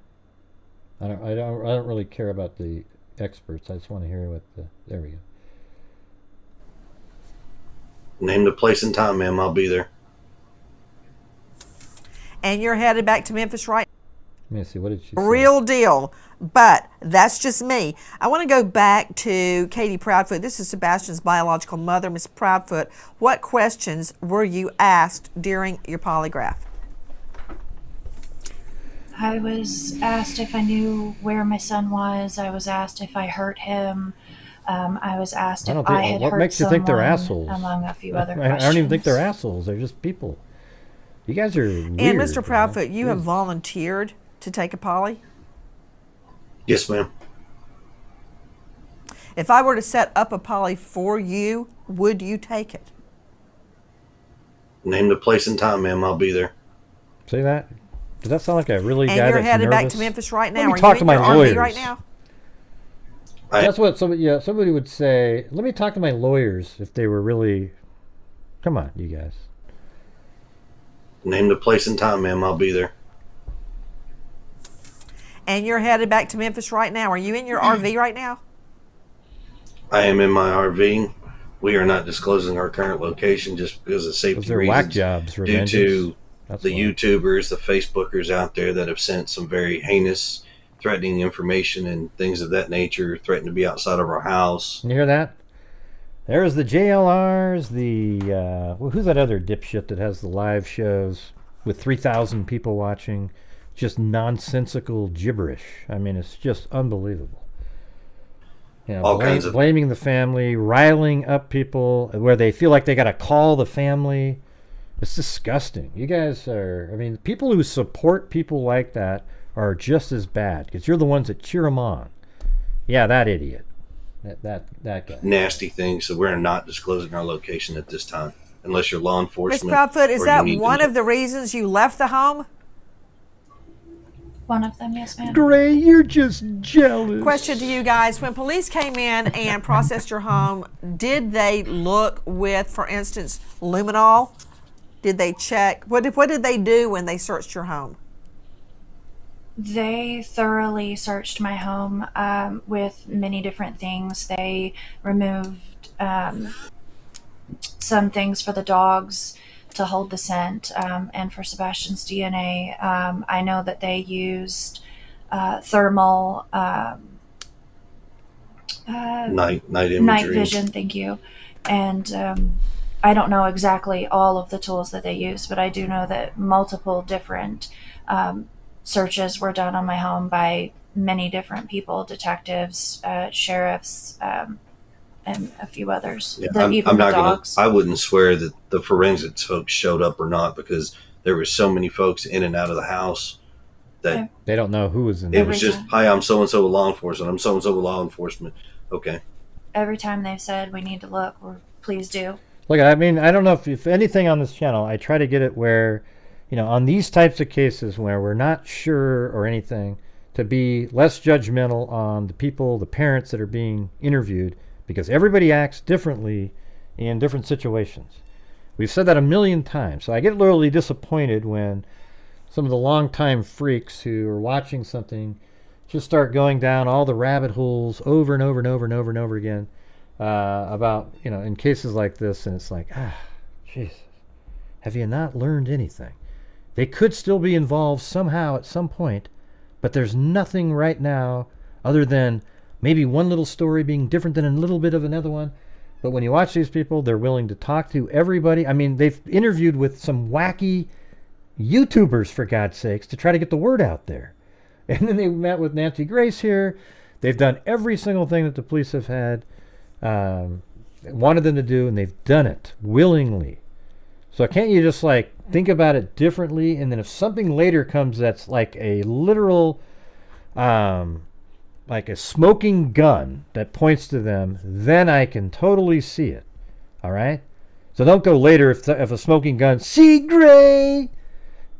I don't really care about the experts. I just want to hear what the. There we go. Name the place and time, ma'am. I'll be there. And you're headed back to Memphis, right? Let me see. What did she say? Real deal. But that's just me. I want to go back to Katie Proudfoot. This is Sebastian's biological mother, Miss Proudfoot. What questions were you asked during your polygraph? I was asked if I knew where my son was. I was asked if I hurt him. I was asked if I had what hurt makes you someone, think they're assholes? among a few other I questions. don't even think they're assholes. They're just people. You guys are weird. And Mr. you know? Proudfoot, you have Jeez. volunteered to take a poly? Yes, ma'am. If I were to set up a poly for you, would you take it? Name the place and time, ma'am. I'll be there. Say that? Does that sound like a really And guy you're that's headed nervous? back to Memphis right now. Let me Are talk you to in my your RV lawyers. right now? That's what somebody would say. Let me talk to my lawyers if they were really. Come on, you guys. Name the place and time, ma'am. I'll be there. And you're headed back to Memphis right now. Are you in your RV right now? I am in my RV. We are not disclosing our current location just because of safety Those are reasons. whack jobs, due revenges. to That's the why. YouTubers, the Facebookers out there that have sent some very heinous, threatening information and things of that nature, threatening to be outside of our house. You hear that? There's the JLRs, who's that other dipshit that has the live shows with 3,000 people watching? Just nonsensical gibberish. I mean, it's just unbelievable. You know, All kinds of blaming the family, riling up people where they feel like they got to call the family. It's disgusting. You guys are, I mean, people who support people like that are just as bad because you're the ones that cheer them on. Yeah, that idiot. That guy. nasty things. So we're not disclosing our location at this time, unless you're law Miss enforcement. Proudfoot, is or that you need to one know. of the reasons you left the home? One of them, yes, ma'am. Gray, you're just jealous. Question to you guys. When police came in and processed your home, did they look with, for instance, luminol? Did they check? What did they do when they searched your home? They thoroughly searched my home with many different things. They removed some things for the dogs to hold the scent, and for Sebastian's DNA. I know that they used thermal night imagery. Night vision, thank you. And I don't know exactly all of the tools that they used, but I do know that multiple different searches were done on my home by many different people, detectives, sheriffs, and a few others. Yeah, Even the dogs. I wouldn't swear that the forensics folks showed up or not, because there were so many folks in and out of the house that they don't know who was in there. It was just, hi, I'm so-and-so with law enforcement. I'm so-and-so with law enforcement. Okay. Every time they've said we need to look, please do. Look, I mean, I don't know if anything on this channel, I try to get it where, on these types of cases where we're not sure or anything, to be less judgmental on the people, the parents that are being interviewed, because everybody acts differently in different situations. We've said that a million times. So I get literally disappointed when some of the longtime freaks who are watching something just start going down all the rabbit holes over and over and over and over and over again about, in cases like this. And it's like, Jesus, have you not learned anything? They could still be involved somehow at some point, but there's nothing right now other than maybe one little story being different than a little bit of another one. But when you watch these people, they're willing to talk to everybody. I mean, they've interviewed with some wacky YouTubers, for God's sakes, to try to get the word out there. And then they met with Nancy Grace here. They've done every single thing that the police have had wanted them to do, and they've done it willingly. So can't you just think about it differently? And then if something later comes that's like a literal like a smoking gun that points to them, then I can totally see it. All right? So don't go later if a smoking gun, see gray.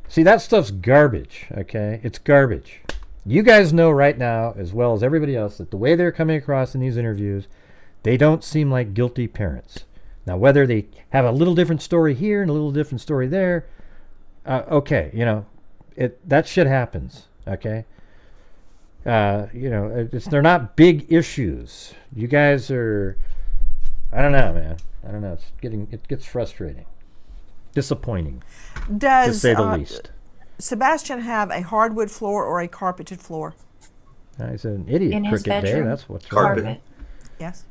See, that stuff's garbage, okay? It's garbage. You guys know right now, as well as everybody else, that the way they're coming across in these interviews, they don't seem like guilty parents. Now, whether they have a little different story here and a little different story there, okay, that shit happens, okay? They're not big issues. You guys are, I don't know, man. I don't know. It gets frustrating, disappointing, to say the least. Sebastian have a hardwood floor or a carpeted floor? He's an idiot. In his Cricket bedroom, Day. That's what's carpet. Yes.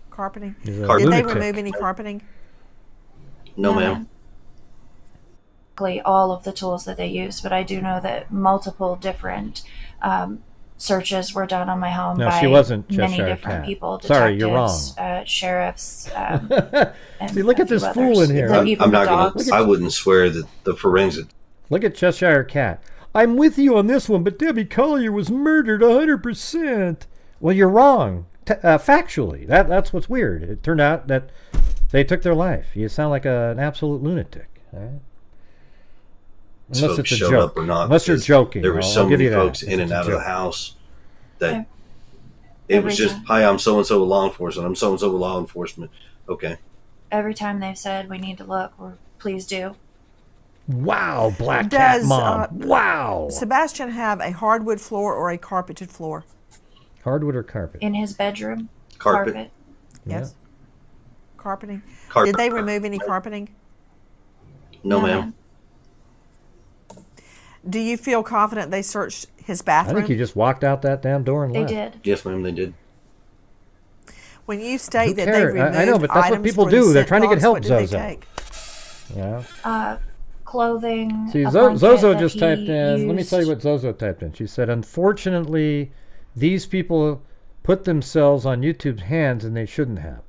Carpeting. Did they remove any carpeting? No, ma'am. All of the tools that they used, but I do know that multiple different searches were done on my home No, by she wasn't many Cheshire different Cat. people. Sorry, you're wrong. Sheriffs. See, look at this fool in here. I'm not going to. I wouldn't swear that the forensic. Look at Cheshire Cat. I'm with you on this one, but Debbie Collier was murdered 100%. Well, you're wrong. Factually, that's what's weird. It turned out that they took their life. You sound like an absolute lunatic. All right? Unless it's a showed joke. up or not, Unless you're joking. There were so many folks in and out of the house that it was just, hi, I'm so-and-so with law enforcement. I'm so-and-so with law enforcement. Okay. Every time they've said we need to look, please do. Wow, Black Cat Mom. Wow. Sebastian have a hardwood floor or a carpeted floor? Hardwood or carpet? In his bedroom, carpet. Yes. Carpeting. Carpet. Did they remove any carpeting? No, ma'am. Do you feel confident they searched his bathroom? I think he just walked out that damn door and left. They did. Yes, ma'am, they did. When you state that they removed I know, but that's what people do. They're trying to get help, Zozo. Yeah. Clothing. See, Zozo just typed in. Let me tell you what Zozo typed in. She said, unfortunately, these people put themselves on YouTube's hands and they shouldn't have.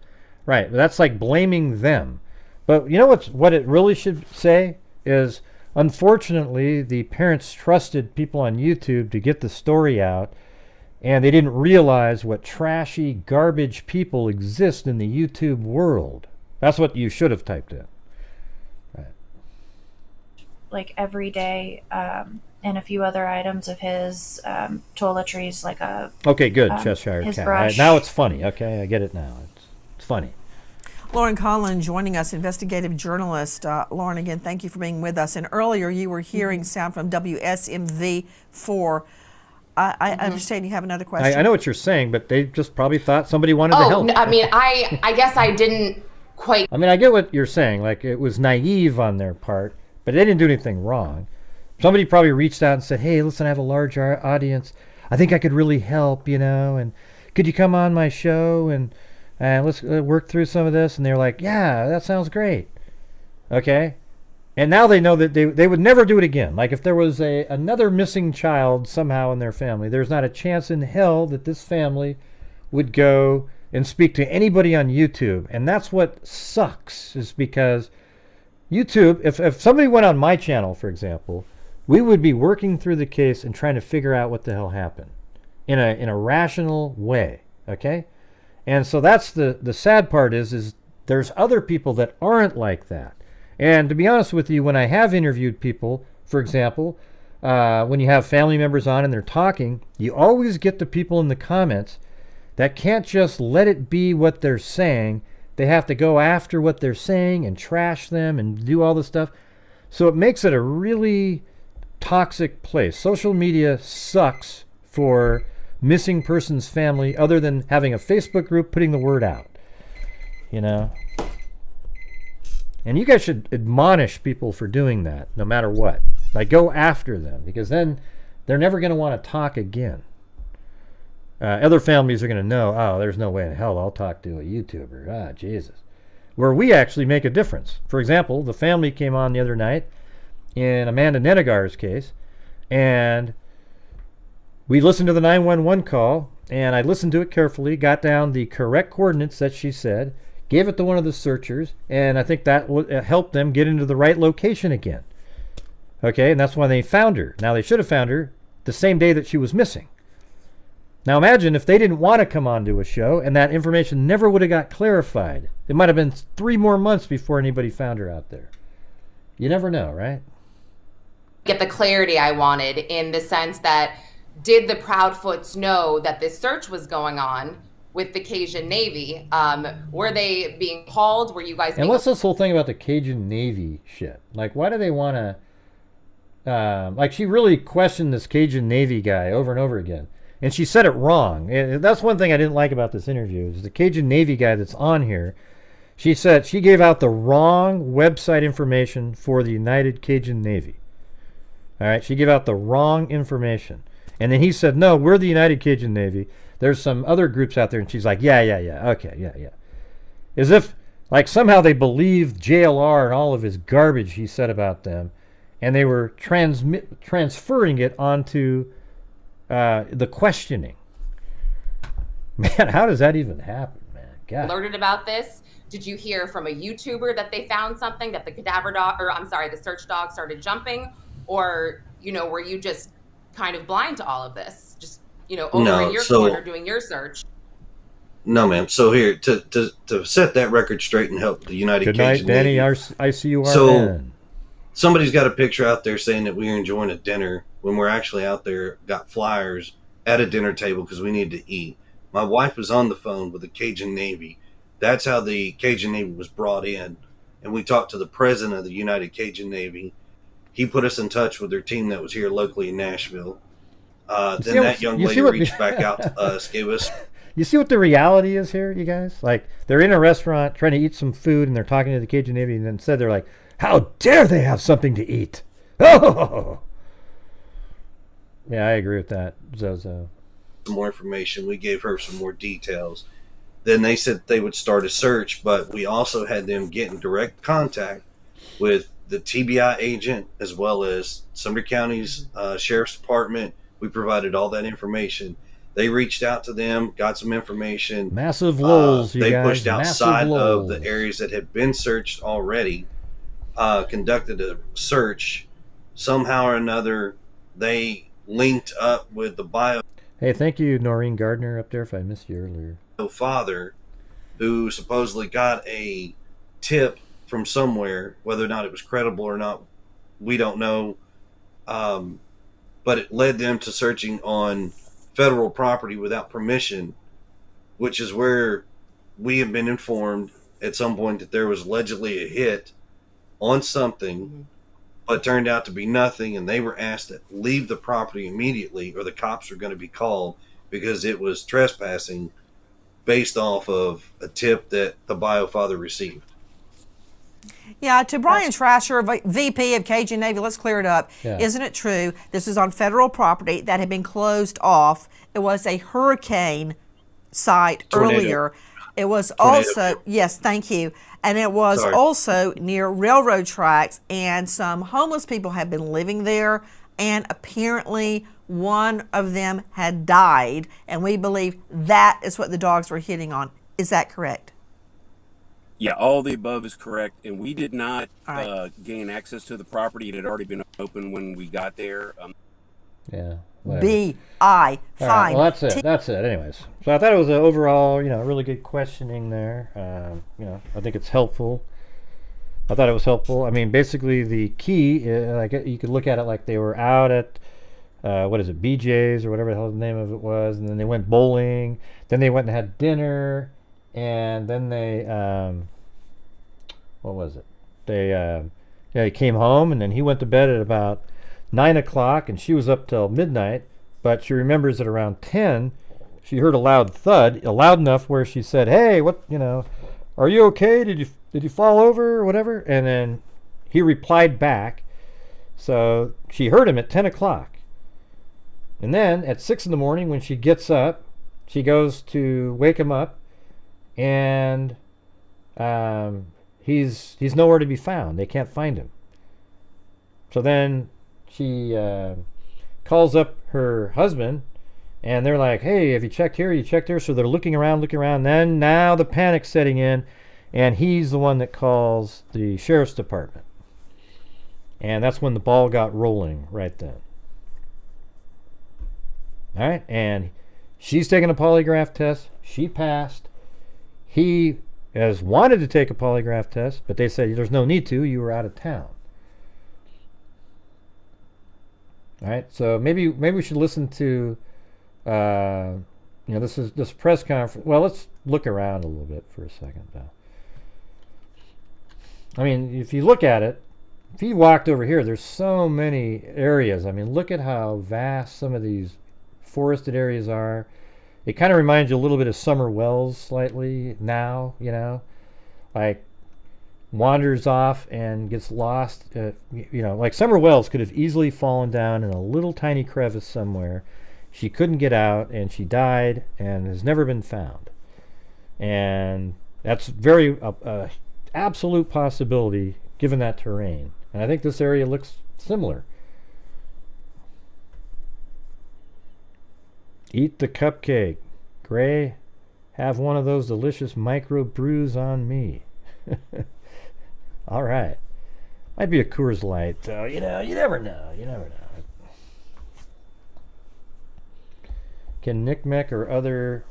Right. That's like blaming them. But you know what it really should say is, unfortunately, the parents trusted people on YouTube to get the story out, and they didn't realize what trashy, garbage people exist in the YouTube world. That's what you should have typed in. Right. Like every day, and a few other items of his toiletries, like a. Okay, good, Cheshire his Cat. brush. Right, now it's funny. Okay, I get it now. It's funny. Lauren Collin joining us, investigative journalist. Lauren, again, thank you for being with us. And earlier you were hearing sound from WSMV4. I understand you have another question. I know what you're saying, but they just probably thought somebody wanted to help. I mean, I guess I didn't quite. I mean, I get what you're saying. Like, it was naive on their part, but they didn't do anything wrong. Somebody probably reached out and said, hey, listen, I have a large audience. I think I could really help, and could you come on my show and let's work through some of this? And they're like, yeah, that sounds great. Okay? And now they know that they would never do it again. Like, if there was another missing child somehow in their family, there's not a chance in hell that this family would go and speak to anybody on YouTube. And that's what sucks, is because YouTube, if somebody went on my channel, for example, we would be working through the case and trying to figure out what the hell happened in a rational way. Okay? And so that's the sad part is there's other people that aren't like that. And to be honest with you, when I have interviewed people, for example, when you have family members on and they're talking, you always get the people in the comments that can't just let it be what they're saying. They have to go after what they're saying and trash them and do all this stuff. So it makes it a really toxic place. Social media sucks for missing person's family, other than having a Facebook group putting the word out. And you guys should admonish people for doing that, no matter what. Like, go after them, because then they're never going to want to talk again. Other families are going to know, oh, there's no way in hell I'll talk to a YouTuber. Ah, Jesus. Where we actually make a difference. For example, the family came on the other night in Amanda Nenegar's case, and we listened to the 911 call, and I listened to it carefully, got down the correct coordinates that she said, gave it to one of the searchers, and I think that helped them get into the right location again. Okay, and that's why they found her. Now, they should have found her the same day that she was missing. Now, imagine if they didn't want to come on to a show and that information never would have got clarified. It might have been 3 more months before anybody found her out there. You never know, right? Get the clarity I wanted, in the sense that, did the Proudfoots know that this search was going on with the Cajun Navy? Were they being called? Were you guys being... And what's this whole thing about the Cajun Navy shit? Like, why do they want to... like, she really questioned this Cajun Navy guy over and over again. And she said it wrong. And that's one thing I didn't like about this interview, is the Cajun Navy guy that's on here. She said she gave out the wrong website information for the United Cajun Navy. All right, she gave out the wrong information. And then he said, no, we're the United Cajun Navy. There's some other groups out there. And she's like, yeah, okay, yeah. As if, like, somehow they believed JLR and all of his garbage he said about them. And they were transferring it onto the questioning. Man, how does that even happen, man? God. Alerted about this? Did you hear from a YouTuber that they found something, that the cadaver dog, or I'm sorry, the search dog started jumping? Or, were you just kind of blind to all of this? Just, over in your corner doing your search? No, ma'am. So here, to set that record straight and help the United Good Cajun night, Danny, Navy. ICURN. So somebody's got a picture out there saying that we're enjoying a dinner when we're actually out there, got flyers at a dinner table because we need to eat. My wife was on the phone with the Cajun Navy. That's how the Cajun Navy was brought in. And we talked to the president of the United Cajun Navy. He put us in touch with their team that was here locally in Nashville. Then that young lady reached back out to us, gave us... You see what the reality is here, you guys? Like, they're in a restaurant trying to eat some food, and they're talking to the Cajun Navy, and instead they're like, how dare they have something to eat? Oh! Yeah, I agree with that, Zozo. Some more information. We gave her some more details. Then they said they would start a search, but we also had them get in direct contact with the TBI agent as well as Sumner County's Sheriff's Department. We provided all that information. They reached out to them, got some information. Massive lulls, They pushed outside of the areas that had been searched already, conducted a search. Somehow or another, they linked up with the bio... Hey, thank you, Noreen Gardner, up there, if I missed you earlier. Father, who supposedly got a tip from somewhere, whether or not it was credible or not, we don't know. But it led them to searching on federal property without permission, which is where we have been informed at some point that there was allegedly a hit on something, but turned out to be nothing, and they were asked to leave the property immediately or the cops were going to be called because it was trespassing based off of a tip that the bio father received. Yeah, to Brian Trasher, VP of Cajun Navy, let's clear it up. Yeah. Isn't it true this is on federal property that had been closed off? It was a hurricane site earlier. It was also, yes, thank you. And it was also near railroad tracks, and some homeless people had been living there, and apparently one of them had died, and we believe that is what the dogs were hitting on. Is that correct? Yeah, all the above is correct, and we did not gain access to the property. It had already been open when we got there. Yeah. Fine. Right, well, that's it. That's it. Anyways, so I thought it was an overall, really good questioning there. I think it's helpful. I thought it was helpful. I mean, basically the key, you could look at it like they were out at, BJ's or whatever the hell the name of it was, and then they went bowling, then they went and had dinner, and then they, what was it? They came home, and then he went to bed at about 9 o'clock, and she was up till midnight, but she remembers that around 10, she heard a loud thud, loud enough where she said, "Hey, what, are you okay? Did you fall over or whatever?" And then he replied back. So she heard him at 10 o'clock. And then at 6 in the morning, when she gets up, she goes to wake him up, and he's nowhere to be found. They can't find him. So then she calls up her husband, and they're like, "Hey, have you checked here? You checked here?" So they're looking around. Then now the panic's setting in, and he's the one that calls the sheriff's department. And that's when the ball got rolling right then. All right, and she's taking a polygraph test. She passed. He has wanted to take a polygraph test, but they said there's no need to. You were out of town. All right, so maybe we should listen to, this press conference. Well, let's look around a little bit for a second, though. I mean, if you look at it, if you walked over here, there's so many areas. I mean, look at how vast some of these forested areas are. It kind of reminds you a little bit of Summer Wells slightly now, like wanders off and gets lost. Like Summer Wells could have easily fallen down in a little tiny crevice somewhere. She couldn't get out, and she died and has never been found. And that's very absolute possibility given that terrain. And I think this area looks similar. Eat the cupcake. Gray, have one of those delicious micro brews on me. All right. Might be a Coors Light, though. You never know. Can NCMEC or other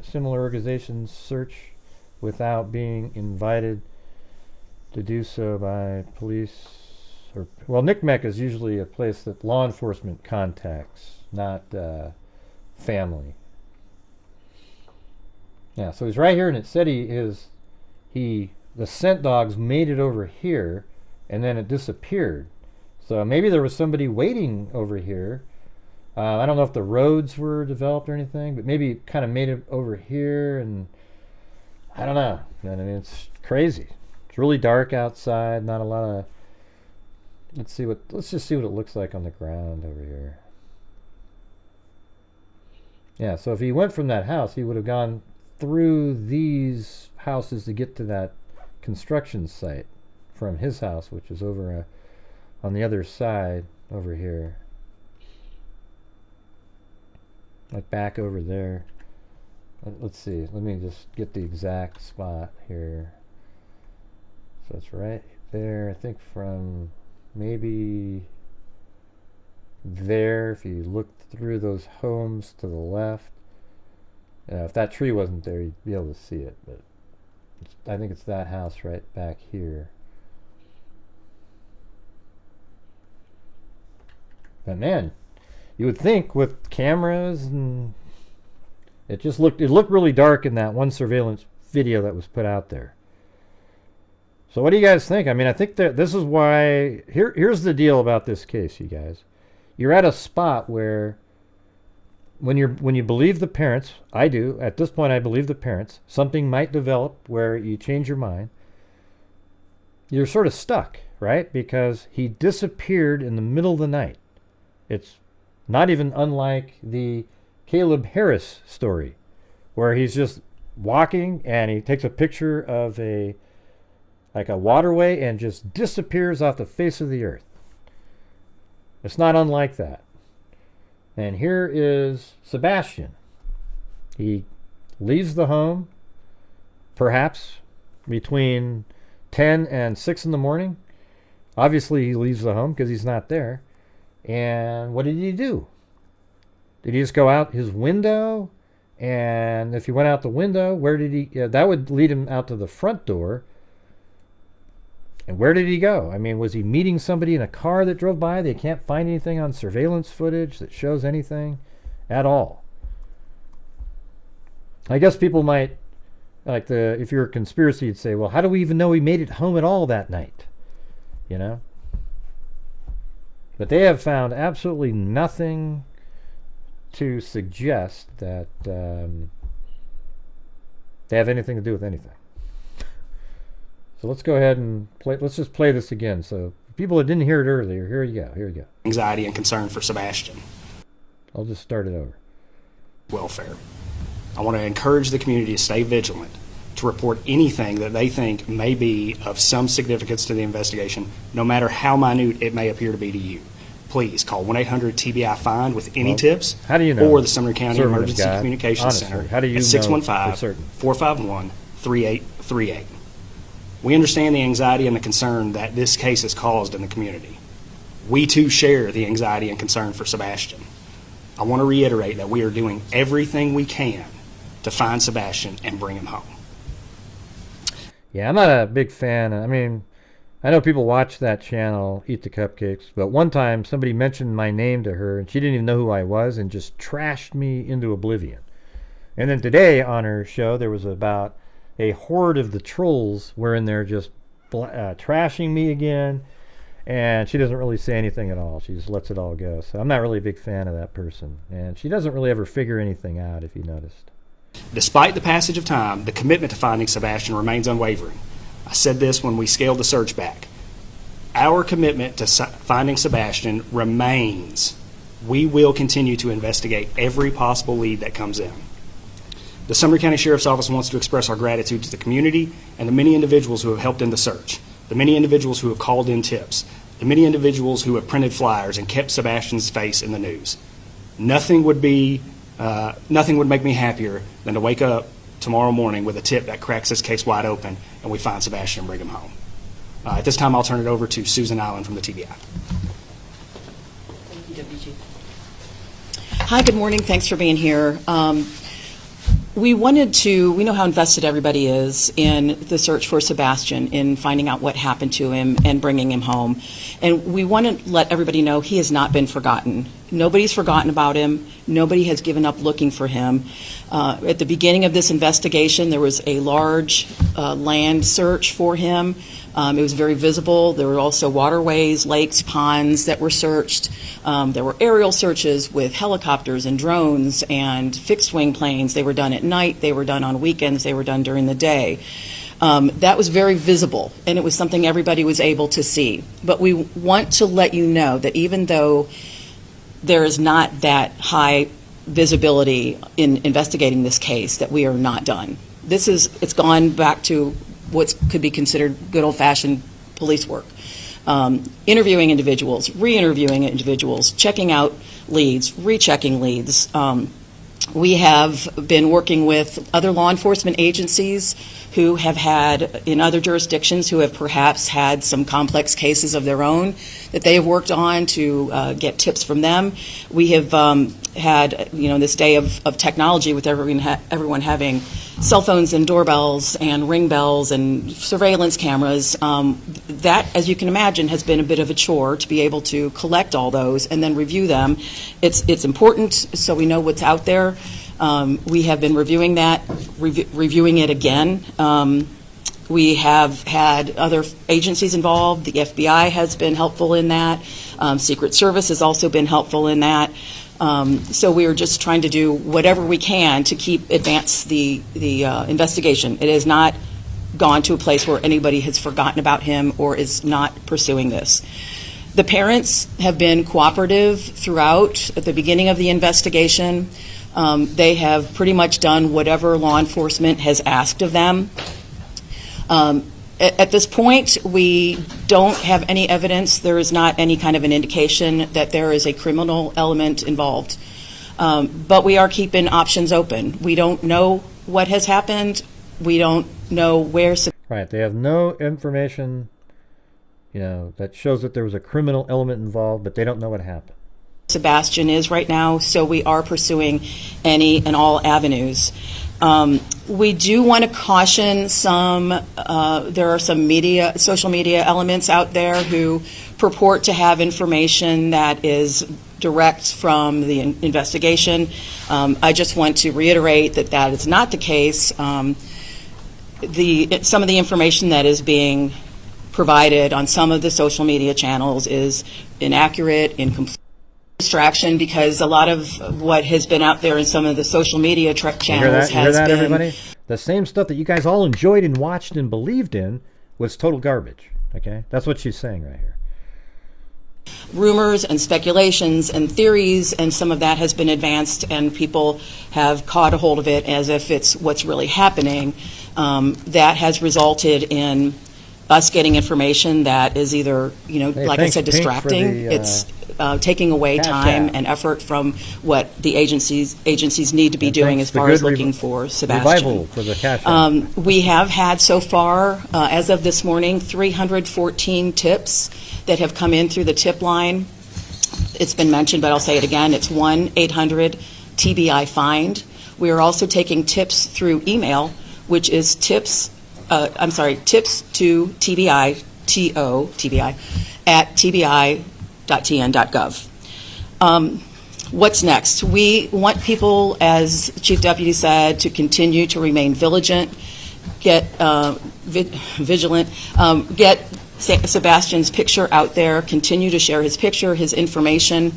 similar organizations search without being invited to do so by police? NCMEC is usually a place that law enforcement contacts, not family. Yeah, so he's right here, and it said the scent dogs made it over here, and then it disappeared. So maybe there was somebody waiting over here. I don't know if the roads were developed or anything, but maybe it kind of made it over here, and I don't know. I mean, it's crazy. It's really dark outside. Not a lot of. Let's just see what it looks like on the ground over here. Yeah, so if he went from that house, he would have gone through these houses to get to that construction site from his house, which is over on the other side over here. Like back over there. Let's see. Let me just get the exact spot here. So it's right there. I think from maybe there, if you look through those homes to the left. If that tree wasn't there, you'd be able to see it. But I think it's that house right back here. But man, you would think with cameras, and it looked really dark in that one surveillance video that was put out there. So what do you guys think? I mean, I think that this is why here's the deal about this case, you guys. You're at a spot where when you believe the parents, I do, at this point I believe the parents, something might develop where you change your mind. you're sort of stuck, right? Because he disappeared in the middle of the night. It's not even unlike the Caleb Harris story, where he's just walking and he takes a picture of a waterway and just disappears off the face of the earth. It's not unlike that. And here is Sebastian. He leaves the home, perhaps between 10 and 6 in the morning. Obviously, he leaves the home because he's not there. And what did he do? Did he just go out his window? And if he went out the window, where did he? That would lead him out to the front door. And where did he go? I mean, was he meeting somebody in a car that drove by? They can't find anything on surveillance footage that shows anything at all. I guess people might, if you're a conspiracy, you'd say, well, how do we even know he made it home at all that night? You know? But they have found absolutely nothing to suggest that they have anything to do with anything. So let's go ahead and play. Let's just play this again. So people that didn't hear it earlier, here you go. Here you go. Anxiety and concern for Sebastian. I'll just start it over. Welfare. I want to encourage the community to stay vigilant, to report anything that they think may be of some significance to the investigation, no matter how minute it may appear to be to you. Please call 1-800-TBI-FIND with any tips. How do you know? Or the Sumner County Emergency Communications Center how do you at 615-451-3838. We understand the anxiety and the concern that this case has caused in the community. We too share the anxiety and concern for Sebastian. I want to reiterate that we are doing everything we can to find Sebastian and bring him home. Yeah, I'm not a big fan. I mean, I know people watch that channel, Eat the Cupcakes, but one time somebody mentioned my name to her and she didn't even know who I was and just trashed me into oblivion. And then today on her show there was about a horde of the trolls were in there just trashing me again, and she doesn't really say anything at all. She just lets it all go. So I'm not really a big fan of that person, and she doesn't really ever figure anything out, if you noticed. Despite the passage of time, the commitment to finding Sebastian remains unwavering. I said this when we scaled the search back. Our commitment to finding Sebastian remains. We will continue to investigate every possible lead that comes in. The Sumner County Sheriff's Office wants to express our gratitude to the community and the many individuals who have helped in the search, the many individuals who have called in tips, the many individuals who have printed flyers and kept Sebastian's face in the news. Nothing would make me happier than to wake up tomorrow morning with a tip that cracks this case wide open and we find Sebastian and bring him home. At this time, I'll turn it over to Susan Allen from the TBI. Thank you, WG. Hi, good morning. Thanks for being here. We know how invested everybody is in the search for Sebastian, in finding out what happened to him and bringing him home. And we want to let everybody know he has not been forgotten. Nobody's forgotten about him. Nobody has given up looking for him. At the beginning of this investigation, there was a large land search for him. It was very visible. There were also waterways, lakes, ponds that were searched. There were aerial searches with helicopters and drones and fixed-wing planes. They were done at night. They were done on weekends. They were done during the day. That was very visible, and it was something everybody was able to see. But we want to let you know that even though there is not that high visibility in investigating this case, that we are not done. It's gone back to what could be considered good old-fashioned police work. Interviewing individuals, re-interviewing individuals, checking out leads, rechecking leads. We have been working with other law enforcement agencies who have had, in other jurisdictions, who have perhaps had some complex cases of their own that they have worked on to get tips from them. We have had, this day of technology with everyone having cell phones and doorbells and ring bells and surveillance cameras. That, as you can imagine, has been a bit of a chore to be able to collect all those and then review them. It's important so we know what's out there. We have been reviewing that, reviewing it again. We have had other agencies involved. The FBI has been helpful in that. Secret Service has also been helpful in that. So we are just trying to do whatever we can to advance the investigation. It has not gone to a place where anybody has forgotten about him or is not pursuing this. The parents have been cooperative throughout. At the beginning of the investigation, they have pretty much done whatever law enforcement has asked of them. At this point, we don't have any evidence. There is not any kind of an indication that there is a criminal element involved. But we are keeping options open. We don't know what has happened. We don't know where. Right. They have no information, that shows that there was a criminal element involved, but they don't know what happened. Sebastian is right now, so we are pursuing any and all avenues. We do want to caution there are some social media elements out there who purport to have information that is direct from the investigation. I just want to reiterate that is not the case. Some of the information that is being provided on some of the social media channels is inaccurate, incomplete. Distraction, because a lot of what has been out there in some of the social media channels has been everybody? The same stuff that you guys all enjoyed and watched and believed in was total garbage. Okay, that's what she's saying right here. Rumors and speculations and theories, and some of that has been advanced, and people have caught a hold of it as if it's what's really happening. That has resulted in us getting information that is either, like I said, distracting. It's taking away time and effort from what the agencies need to be doing as far as looking for Sebastian. For the cash we have had so far, as of this morning, 314 tips that have come in through the tip line. It's been mentioned, but I'll say it again. It's 1-800-TBI-FIND. We are also taking tips through email, which is tips to TBI, TBI, at tbi.tn.gov. What's next? We want people, as Chief Deputy said, to continue to remain vigilant, get Sebastian's picture out there, continue to share his picture, his information.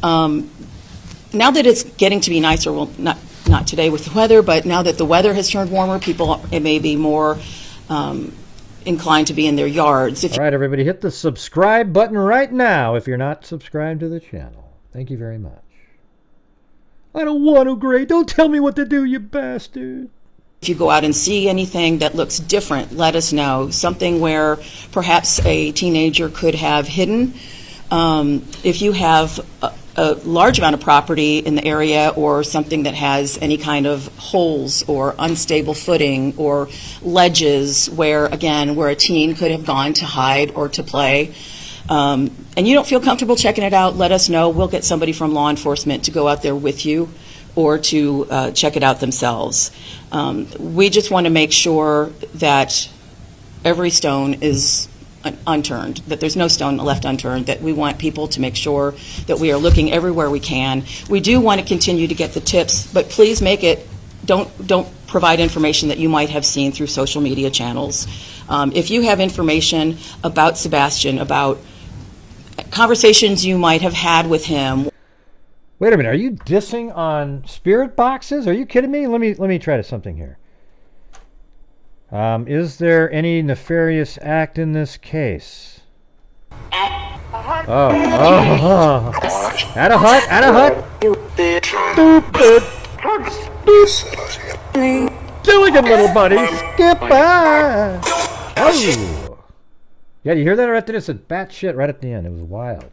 Now that it's getting to be nicer, well, not today with the weather, but now that the weather has turned warmer, people may be more inclined to be in their yards. All right, everybody, hit the subscribe button right now if you're not subscribed to the channel. Thank you very much. I don't want to, Gray. Don't tell me what to do, you bastard. If you go out and see anything that looks different, let us know. Something where perhaps a teenager could have hidden. If you have a large amount of property in the area, or something that has any kind of holes or unstable footing or ledges where a teen could have gone to hide or to play, and you don't feel comfortable checking it out, let us know. We'll get somebody from law enforcement to go out there with you or to check it out themselves. We just want to make sure that every stone is unturned, that there's no stone left unturned, that we want people to make sure that we are looking everywhere we can. We do want to continue to get the tips, but please don't provide information that you might have seen through social media channels. If you have information about Sebastian, about conversations you might have had with him. Wait a minute, are you dissing on spirit boxes? Are you kidding me? Let me try something here. Is there any nefarious act in this case? Oh. At a hut. Stupid. Gilligan, little buddy. Skip by. Oh. Yeah, you hear that right there? It's a bat shit right at the end. It was wild.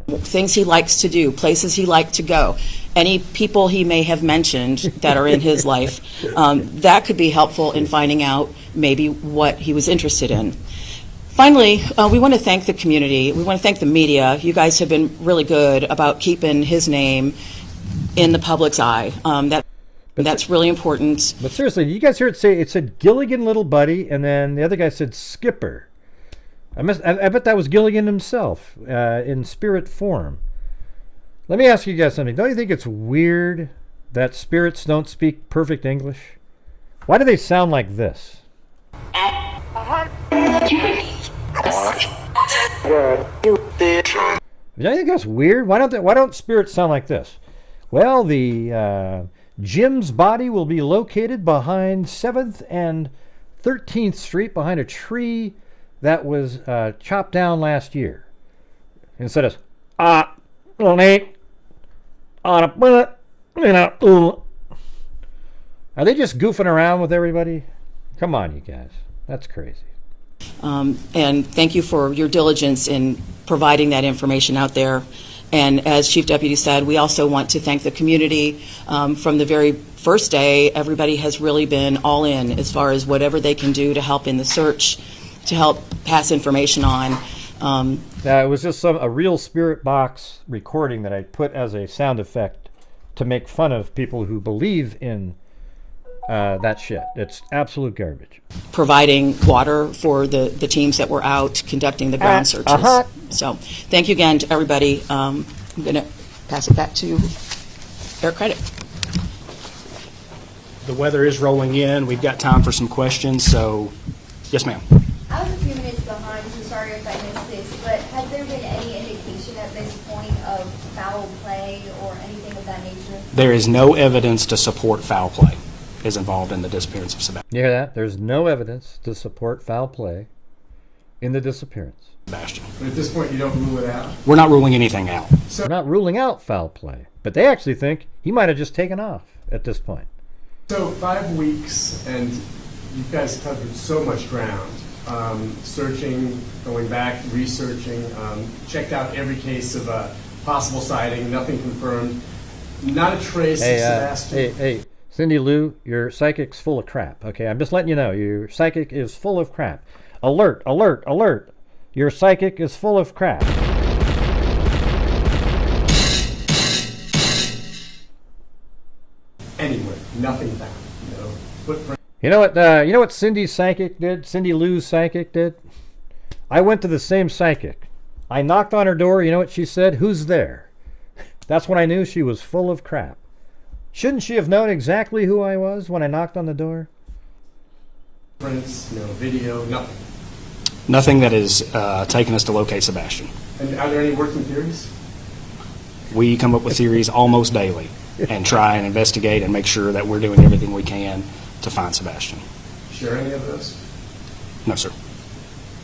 Things he likes to do, places he likes to go, any people he may have mentioned that are in his life, that could be helpful in finding out maybe what he was interested in. Finally, we want to thank the community. We want to thank the media. You guys have been really good about keeping his name in the public's eye. That's really important. But seriously, did you guys hear it say, it said Gilligan, little buddy, and then the other guy said Skipper. I bet that was Gilligan himself in spirit form. Let me ask you guys something. Don't you think it's weird that spirits don't speak perfect English? Why do they sound like this? Don't you think that's weird? Why don't spirits sound like this? Well, the Jim's body will be located behind 7th and 13th Street behind a tree that was chopped down last year. Instead of, are they just goofing around with everybody? Come on, you guys. That's crazy. And thank you for your diligence in providing that information out there. And as Chief Deputy said, we also want to thank the community. From the very first day, everybody has really been all in as far as whatever they can do to help in the search, to help pass information on. It was just a real Spirit Box recording that I put as a sound effect to make fun of people who believe in that shit. It's absolute garbage. Providing water for the teams that were out conducting the ground searches. So thank you again to everybody. I'm going to pass it back to Eric Credit. The weather is rolling in. We've got time for some questions. So, yes, ma'am. I was a few minutes behind, so sorry if I missed this, but has there been any indication at this point of foul play or anything of that nature? There is no evidence to support foul play is involved in the disappearance of Sebastian. You hear that? There's no evidence to support foul play in the disappearance. Sebastian. But at this point, you don't rule it out? We're not ruling anything out. We're not ruling out foul play, but they actually think he might have just taken off at this point. So 5 weeks, and you guys covered so much ground. Searching, going back, researching, checked out every case of a possible sighting, nothing confirmed. Not a trace of Sebastian. Hey, Cindy Lou, your psychic's full of crap, okay? I'm just letting you know, your psychic is full of crap. Alert, alert, alert. Your psychic is full of crap. Anywhere, nothing found. No footprint. You know what Cindy's psychic did? Cindy Lou's psychic did? I went to the same psychic. I knocked on her door. You know what she said? Who's there? That's when I knew she was full of crap. Shouldn't she have known exactly who I was when I knocked on the door? Prints, no video, nothing. Nothing that is taken us to locate Sebastian. And are there any working theories? We come up with theories almost daily and try and investigate and make sure that we're doing everything we can to find Sebastian. Share any of those? No, sir.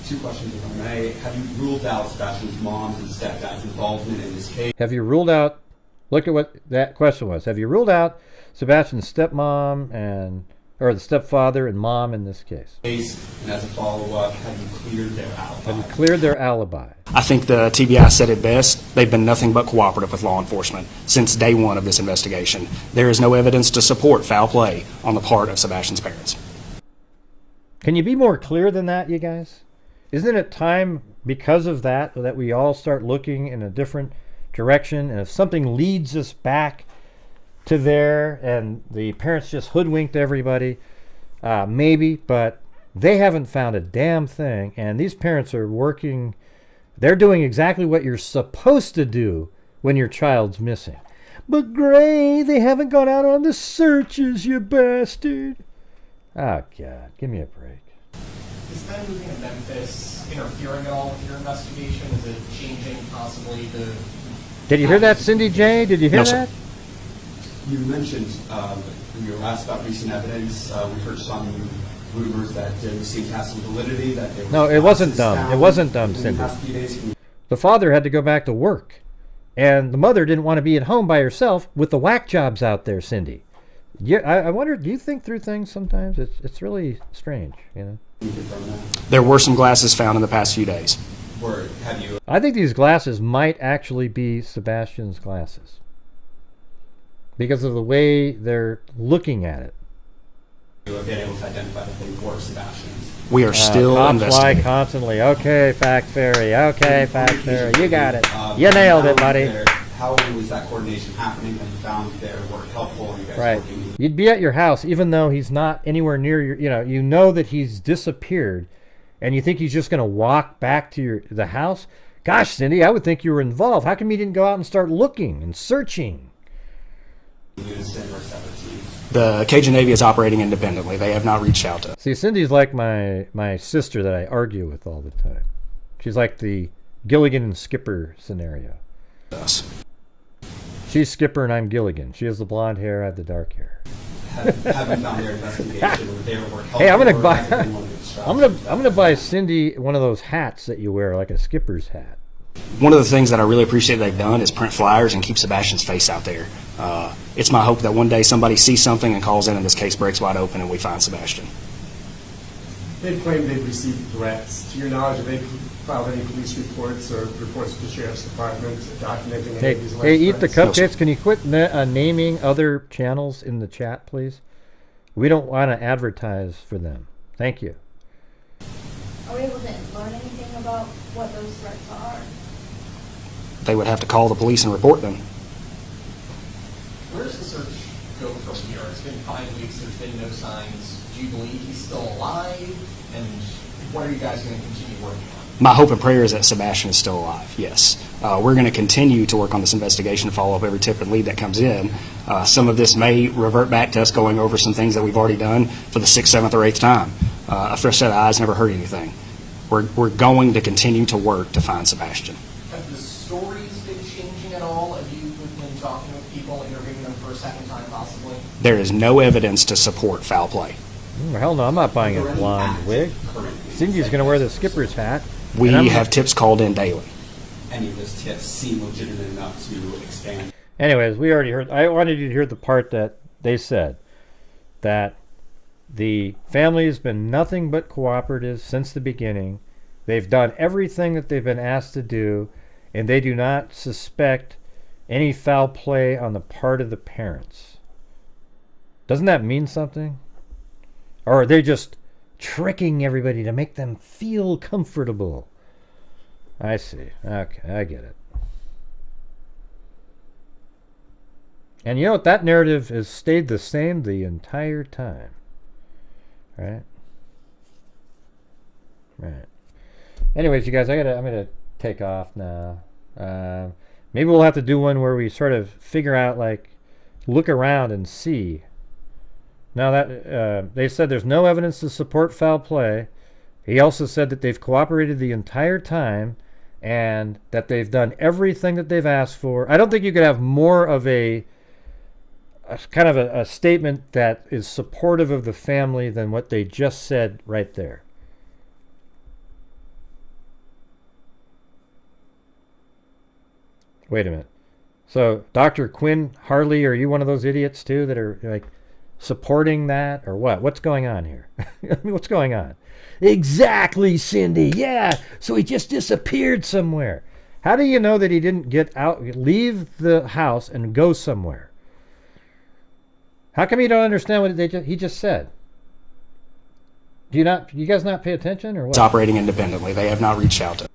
2 questions, if I may. Have you ruled out Sebastian's mom's and stepdad's involvement in this case? Have you ruled out, look at what that question was. Have you ruled out Sebastian's stepmom or the stepfather and mom in this case? And as a follow-up, have you cleared their alibi? Have you cleared their alibi? I think the TBI said it best. They've been nothing but cooperative with law enforcement since day one of this investigation. There is no evidence to support foul play on the part of Sebastian's parents. Can you be more clear than that, you guys? Isn't it time, because of that we all start looking in a different direction? And if something leads us back to there and the parents just hoodwinked everybody, maybe, but they haven't found a damn thing. And these parents are working, they're doing exactly what you're supposed to do when your child's missing. But Gray, they haven't gone out on the searches, you bastard. Oh, God, give me a break. Is them moving to Memphis interfering at all with your investigation? Is it changing possibly the... Did you hear that, Cindy J? Did you hear that? You mentioned when you were asked about recent evidence, we've heard some rumors that it seemed to have some validity. That there was no, it wasn't dumb. It wasn't dumb, Cindy. The father had to go back to work, and the mother didn't want to be at home by herself with the whack jobs out there, Cindy. Yeah, I wonder, do you think through things sometimes? It's really strange, you know? There were some glasses found in the past few days. I think these glasses might actually be Sebastian's glasses because of the way they're looking at it. You have been able to identify that they were Sebastian's. We are still investigating. Constantly. Okay, Fact Fairy. Okay, Fact Fairy. You got it. You nailed it, buddy. How was that coordination happening? And you found their work helpful? And you guys right. working? You'd be at your house even though he's not anywhere near your. You know that he's disappeared, and you think he's just going to walk back to the house. Gosh, Cindy, I would think you were involved. How come you didn't go out and start looking and searching? The Cajun Navy is operating independently. They have not reached out to us. See, Cindy's like my sister that I argue with all the time. She's like the Gilligan and Skipper scenario. Us. She's Skipper and I'm Gilligan. She has the blonde hair, I have the dark hair. haven't found their investigation or their work. Hey, I'm gonna buy Cindy one of those hats that you wear, like a skipper's hat. One of the things that I really appreciate they've done is print flyers and keep Sebastian's face out there. It's my hope that one day somebody sees something and calls in and this case breaks wide open and we find Sebastian. They've claimed they've received threats. To your knowledge, have they filed any police reports or reports to the Sheriff's Department documenting any of these alleged Hey, eat the threats? cupcakes. Can you quit naming other channels in the chat, please? We don't want to advertise for them. Thank you. Are we able to learn anything about what those threats are? They would have to call the police and report them. Where does the search go from here? It's been 5 weeks. There's been no signs. Do you believe he's still alive? And what are you guys going to continue working on? My hope and prayer is that Sebastian is still alive, yes. We're going to continue to work on this investigation, follow up every tip and lead that comes in. Some of this may revert back to us going over some things that we've already done for the 6th, 7th, or 8th time. A fresh set of eyes never hurt anything. We're going to continue to work to find Sebastian. Have the stories been changing at all? Have you been talking with people, interviewing them for a second time possibly? There is no evidence to support foul play. Hell no, I'm not buying a blonde wig. Cindy's going to wear the skipper's hat. We have tips called in daily. Any of those tips seem legitimate enough to expand? Anyways, we already heard. I wanted you to hear the part that they said that the family has been nothing but cooperative since the beginning. They've done everything that they've been asked to do, and they do not suspect any foul play on the part of the parents. Doesn't that mean something? Or are they just tricking everybody to make them feel comfortable? I see. Okay, I get it. And you know what? That narrative has stayed the same the entire time. Right? Right. Anyways, you guys, I'm gonna take off now. Maybe we'll have to do one where we sort of figure out, like, look around and see. Now that they said there's no evidence to support foul play. He also said that they've cooperated the entire time and that they've done everything that they've asked for. I don't think you could have more of a kind of a statement that is supportive of the family than what they just said right there. Wait a minute. So, Dr. Quinn Harley, are you one of those idiots too that are like supporting that, or what? What's going on here? I mean, what's going on? Exactly, Cindy. Yeah. So he just disappeared somewhere. How do you know that he didn't get out, leave the house, and go somewhere? How come you don't understand what he just said? Do you guys not pay attention, or what? It's operating independently. They have not reached out to us.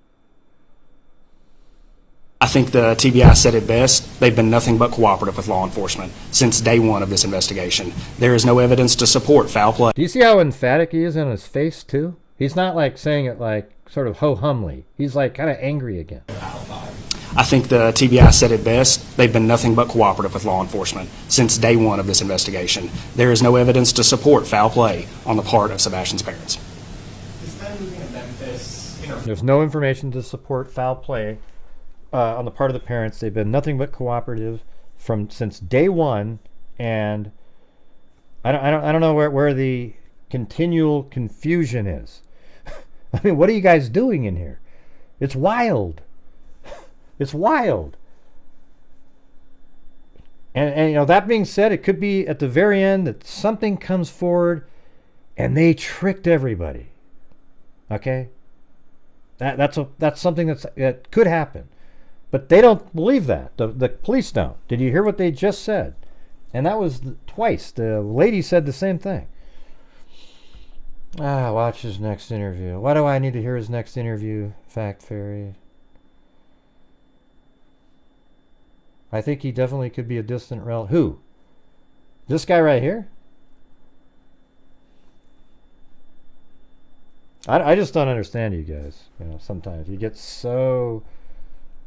I think the TBI said it best. They've been nothing but cooperative with law enforcement since day one of this investigation. There is no evidence to support foul play. Do you see how emphatic he is on his face, too? He's not like saying it like sort of ho-humly. He's like kind of angry again. I think the TBI said it best. They've been nothing but cooperative with law enforcement since day one of this investigation. There is no evidence to support foul play on the part of Sebastian's parents. Is that moving to Memphis? There's no information to support foul play on the part of the parents. They've been nothing but cooperative since day one, and I don't know where the continual confusion is. I mean, what are you guys doing in here? It's wild. It's wild. And you know, that being said, it could be at the very end that something comes forward and they tricked everybody. Okay? That's something that could happen. But they don't believe that. The police don't. Did you hear what they just said? And that was twice. The lady said the same thing. Watch his next interview. Why do I need to hear his next interview, Fact Fairy? I think he definitely could be a distant relative. Who? This guy right here? I just don't understand you guys. You know, sometimes you get so...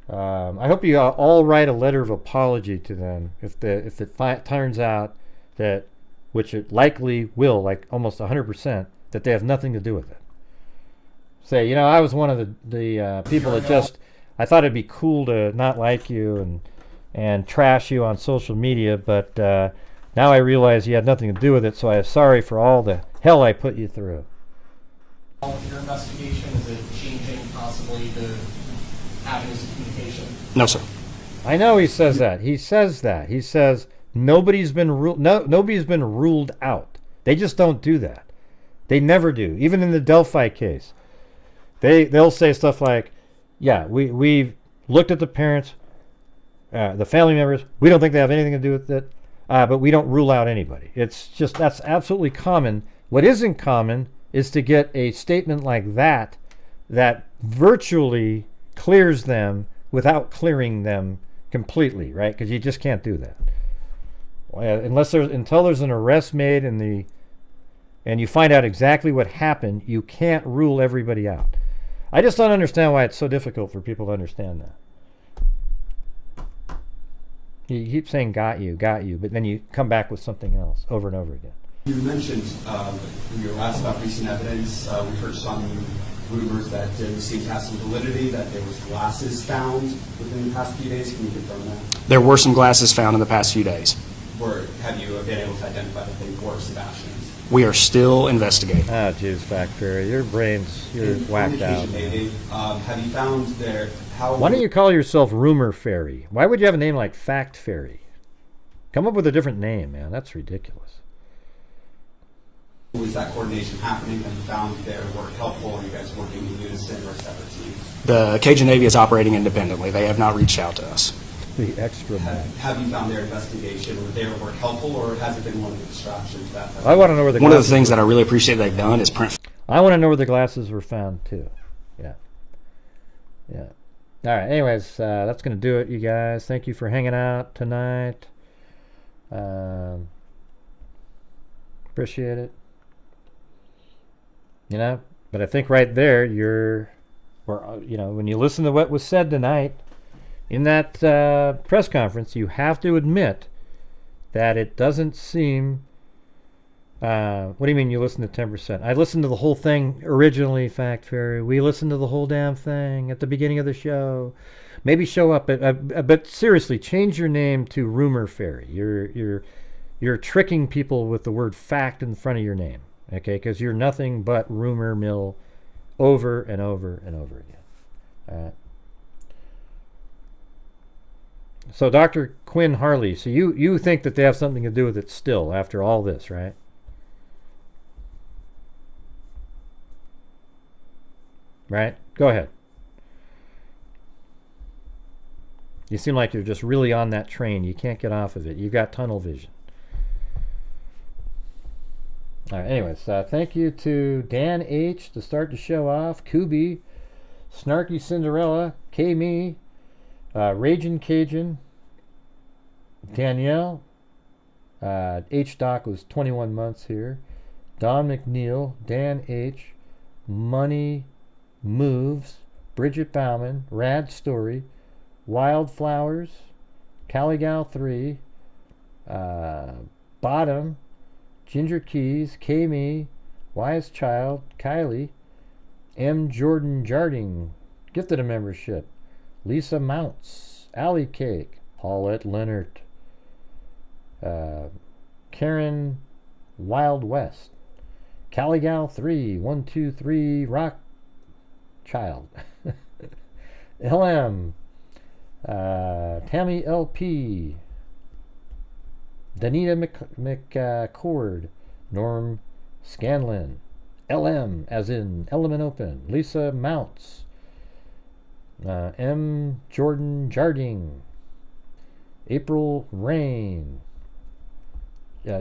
I hope you all write a letter of apology to them if it turns out that, which it likely will, like almost 100%, that they have nothing to do with it. Say, you know, I was one of the people that just, I thought it'd be cool to not like you and trash you on social media, but Now I realize you had nothing to do with it, so I am sorry for all the hell I put you through. Your investigation, is it changing possibly the avenues of communication? No, sir. I know he says that. He says that. He says nobody's been ruled out. They just don't do that. They never do. Even in the Delphi case, they'll say stuff like, "Yeah, we've looked at the parents, the family members. We don't think they have anything to do with it, but we don't rule out anybody." It's just that's absolutely common. What isn't common is to get a statement like that virtually clears them without clearing them completely, right? Because you just can't do that. Until there's an arrest made and you find out exactly what happened, you can't rule everybody out. I just don't understand why it's so difficult for people to understand that. You keep saying got you, but then you come back with something else over and over again. You mentioned when you were asked about recent evidence, we've heard some rumors that the scene has some validity, that there was glasses found within the past few days. Can you confirm that? There were some glasses found in the past few days. Have you been able to identify that they were Sebastian's? We are still investigating. Ah, jeez, Fact Fairy, you're whacked out. Have you found Why don't you call yourself Rumor Fairy? Why would you have a name like Fact Fairy? Come up with a different name, man. That's ridiculous. Was that coordination happening? Have you found their work helpful? Are you guys working in unison or separate teams? The Cajun Navy is operating independently. They have not reached out to us. The extra man. Have you found their investigation or their work helpful, or has it been one of the distractions? I want to know where the one of the things that I really appreciate they've done is print. I want to know where the glasses were found too. Yeah. All right. Anyways, that's going to do it, you guys. Thank you for hanging out tonight. Appreciate it. But I think right there, when you listen to what was said tonight in that press conference, you have to admit that it doesn't seem. What do you mean you listen to 10%? I listened to the whole thing originally, Fact Fairy. We listened to the whole damn thing at the beginning of the show. Maybe show up, but seriously, change your name to Rumor Fairy. You're tricking people with the word fact in front of your name. Okay, because you're nothing but rumor mill over and over and over again. All right. So Dr. Quinn Harley, so you think that they have something to do with it still after all this, right? Right? Go ahead. You seem like you're just really on that train. You can't get off of it. You've got tunnel vision. All right, anyways, thank you to Dan H. to start the show off, Kubi, Snarky Cinderella, K-Me, Raging Cajun, Danielle, H-Doc was 21 months here, Don McNeil, Dan H., Money Moves, Bridget Bauman, Rad Story, Wildflowers, Caligal 3, Bottom, Ginger Keys, K-Me, Wise Child, Kylie, M. Jordan Jarding, gifted a membership, Lisa Mounts, Alley Cake, Paulette Leonard, Karen Wild West, Caligal 3, 123 Rock Child, LM, Tammy LP, Danita McCord, Norm Scanlon, LM as in Element Open, Lisa Mounts, M. Jordan Jarding, April Rain,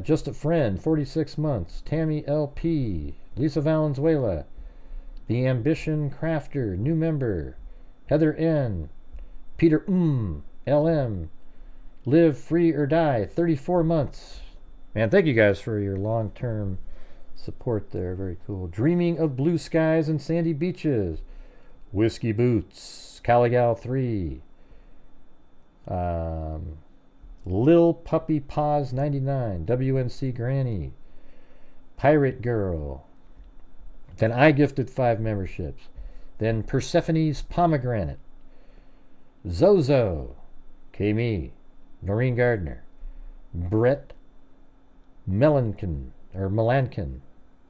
Just a Friend, 46 months, Tammy LP, Lisa Valenzuela, The Ambition Crafter, new member, Heather N., Peter LM, Live Free or Die, 34 months. Man, thank you guys for your long-term support there. Very cool. Dreaming of Blue Skies and Sandy Beaches, Whiskey Boots, Caligal 3, Lil Puppy Paws 99, WNC Granny, Pirate Girl. Then I gifted 5 memberships. Then Persephone's Pomegranate, Zozo, K-Me, Noreen Gardner, Brett Melankin,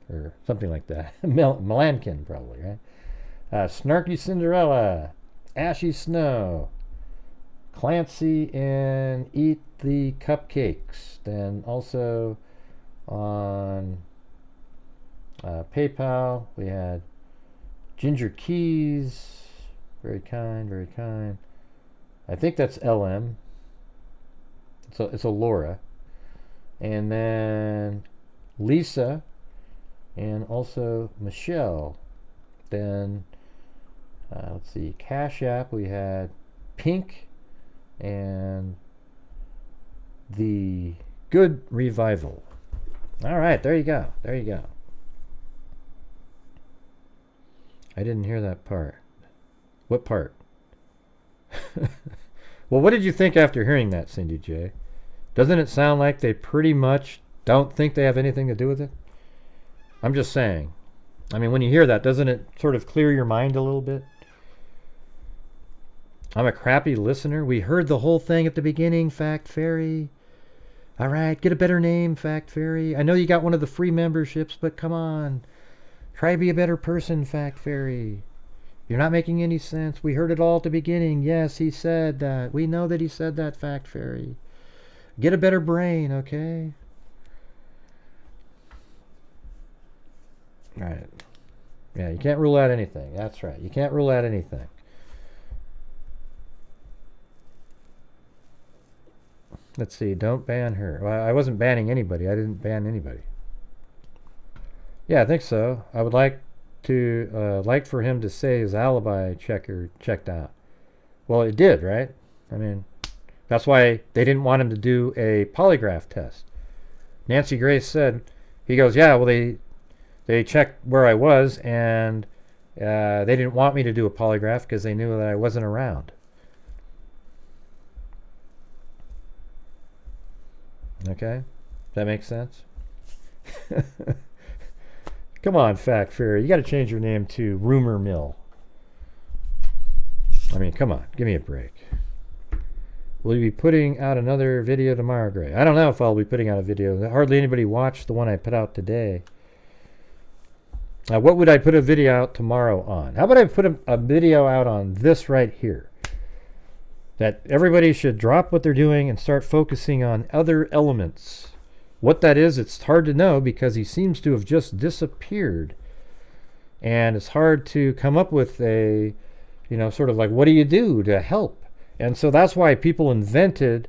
or something like that. Melankin, probably, right? Snarky Cinderella, Ashy Snow, Clancy, and Eat the Cupcakes. Then also on PayPal, we had Ginger Keys, very kind, very kind. I think that's LM. It's a Laura. And then Lisa, and also Michelle. Then let's see, Cash App, we had Pink and the Good Revival. All right, there you go. There you go. I didn't hear that part. What part? Well, what did you think after hearing that, Cindy J? Doesn't it sound like they pretty much don't think they have anything to do with it? I'm just saying. I mean, when you hear that, doesn't it sort of clear your mind a little bit? I'm a crappy listener. We heard the whole thing at the beginning, Fact Fairy. All right, get a better name, Fact Fairy. I know you got one of the free memberships, but come on. Try to be a better person, Fact Fairy. You're not making any sense. We heard it all at the beginning. Yes, he said that. We know that he said that, Fact Fairy. Get a better brain, okay? All right. Yeah, you can't rule out anything. That's right. You can't rule out anything. Let's see. Don't ban her. Well, I wasn't banning anybody. I didn't ban anybody. Yeah, I think so. I would like for him to say his alibi checker checked out. Well, it did, right? I mean, that's why they didn't want him to do a polygraph test. Nancy Grace said, he goes, yeah, well, they checked where I was, and they didn't want me to do a polygraph because they knew that I wasn't around. Okay? That makes sense? Come on, Fact Fairy. You got to change your name to Rumor Mill. I mean, come on. Give me a break. Will you be putting out another video tomorrow, Gray? I don't know if I'll be putting out a video. Hardly anybody watched the one I put out today. What would I put a video out tomorrow on? How about I put a video out on this right here? That everybody should drop what they're doing and start focusing on other elements. What that is, it's hard to know because he seems to have just disappeared. And it's hard to come up with a, sort of like, what do you do to help? And so that's why people invented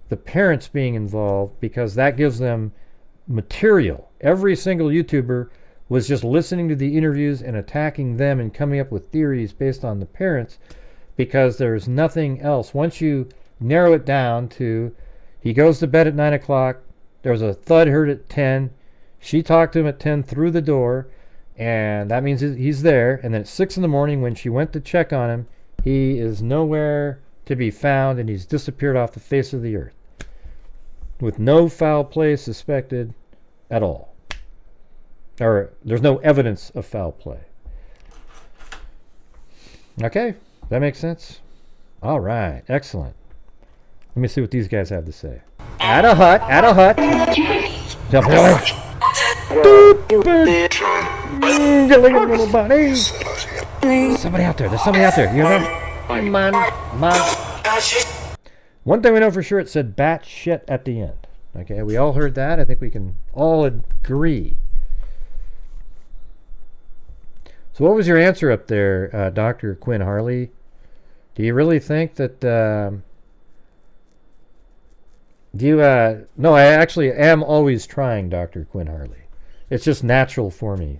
the parents being involved, because that gives them material. Every single YouTuber was just listening to the interviews and attacking them and coming up with theories based on the parents, because there's nothing else. Once you narrow it down to, he goes to bed at 9 o'clock, there was a thud heard at 10, she talked to him at 10 through the door, and that means he's there. And then at 6 in the morning when she went to check on him, he is nowhere to be found, and he's disappeared off the face of the earth with no foul play suspected at all, or there's no evidence of foul play. Okay, that makes sense. All right, excellent. Let me see what these guys have to say. At a hut. Jump over. Little buddy. Somebody out there. There's somebody out there. You hear them? One thing we know for sure, it said bat shit at the end. Okay, we all heard that. I think we can all agree. So what was your answer up there, Dr. Quinn Harley? Do you really think that... No, I actually am always trying, Dr. Quinn Harley. It's just natural for me.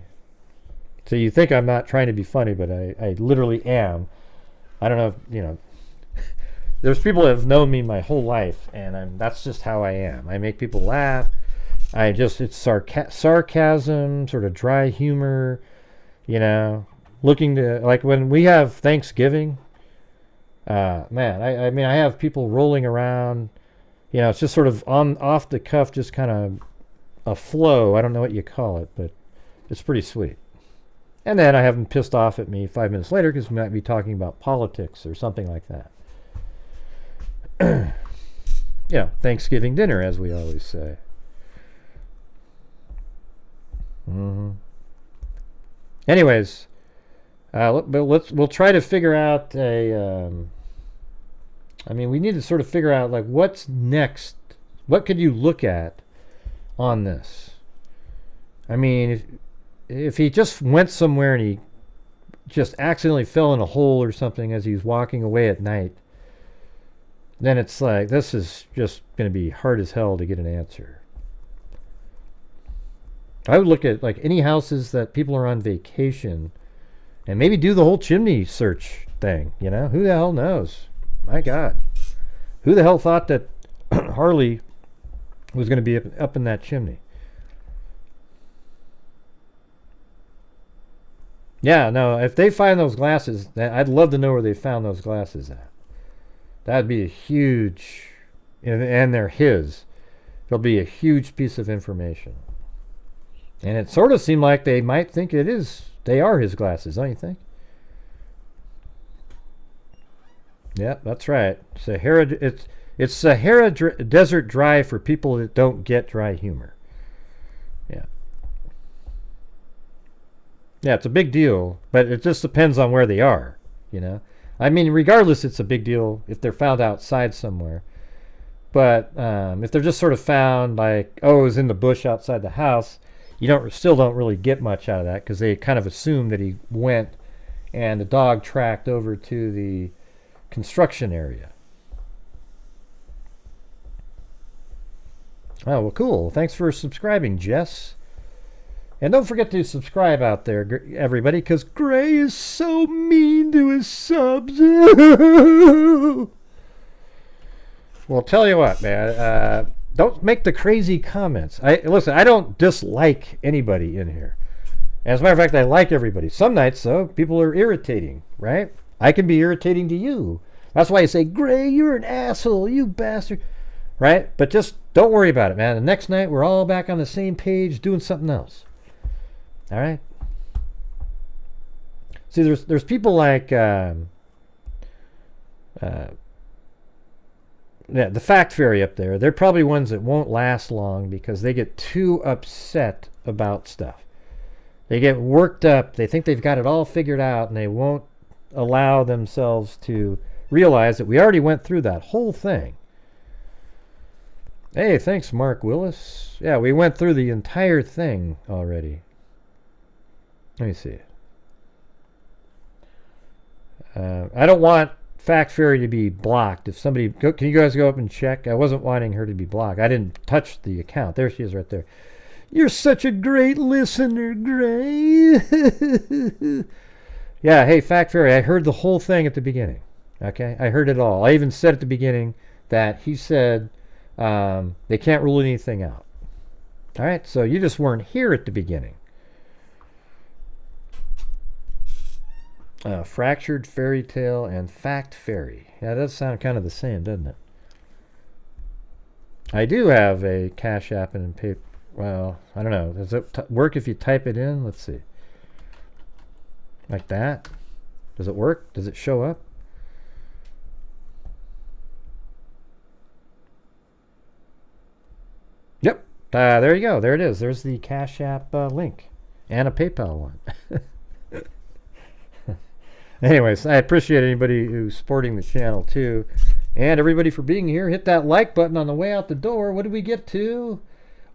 So you think I'm not trying to be funny, but I literally am. I don't know, there's people that have known me my whole life, and that's just how I am. I make people laugh. It's sarcasm, sort of dry humor, looking to, like when we have Thanksgiving, man, I mean, I have people rolling around, it's just sort of off the cuff, just kind of a flow. I don't know what you call it, but it's pretty sweet. And then I have them pissed off at me 5 minutes later because we might be talking about politics or something like that. Thanksgiving dinner, as we always say. Mm-hmm. Anyways, we'll try to figure out a. We need to sort of figure out like what's next. What could you look at on this? I mean, if he just went somewhere and he just accidentally fell in a hole or something as he was walking away at night, then it's like this is just going to be hard as hell to get an answer. I would look at like any houses that people are on vacation and maybe do the whole chimney search thing, you know? Who the hell knows? My God. Who the hell thought that Harley was going to be up in that chimney? Yeah, no, if they find those glasses, I'd love to know where they found those glasses at. That'd be a huge, and they're his. It'll be a huge piece of information. And it sort of seemed like they might think they are his glasses, don't you think? Yeah, that's right. It's Sahara Desert Dry for people that don't get dry humor. Yeah. Yeah, it's a big deal, but it just depends on where they are, you know? I mean, regardless, it's a big deal if they're found outside somewhere. But if they're just sort of found like, it was in the bush outside the house, you still don't really get much out of that because they kind of assume that he went and the dog tracked over to the construction area. Oh, well, cool. Thanks for subscribing, Jess. And don't forget to subscribe out there, everybody, because Gray is so mean to his subs. Well, tell you what, man. Don't make the crazy comments. Listen, I don't dislike anybody in here. As a matter of fact, I like everybody. Some nights, though, people are irritating, right? I can be irritating to you. That's why I say, Gray, you're an asshole, you bastard. Right? But just don't worry about it, man. The next night, we're all back on the same page doing something else. All right? See, there's people like... yeah, the fact fairy up there, they're probably ones that won't last long because they get too upset about stuff. They get worked up. They think they've got it all figured out, and they won't allow themselves to realize that we already went through that whole thing. Hey, thanks, Mark Willis. Yeah, we went through the entire thing already. Let me see. I don't want Fact Fairy to be blocked. If somebody, can you guys go up and check? I wasn't wanting her to be blocked. I didn't touch the account. There she is right there. You're such a great listener, Gray. Yeah, hey, Fact Fairy, I heard the whole thing at the beginning. Okay? I heard it all. I even said at the beginning that he said they can't rule anything out. All right? So you just weren't here at the beginning. Fractured Fairy Tale and Fact Fairy. Yeah, that does sound kind of the same, doesn't it? I do have a Cash App and pay. Well, I don't know. Does it work if you type it in? Let's see. Like that? Does it work? Does it show up? Yep. There you go. There it is. There's the Cash App link and a PayPal one. Anyways, I appreciate anybody who's supporting the channel too. And everybody for being here. Hit that like button on the way out the door. What did we get to?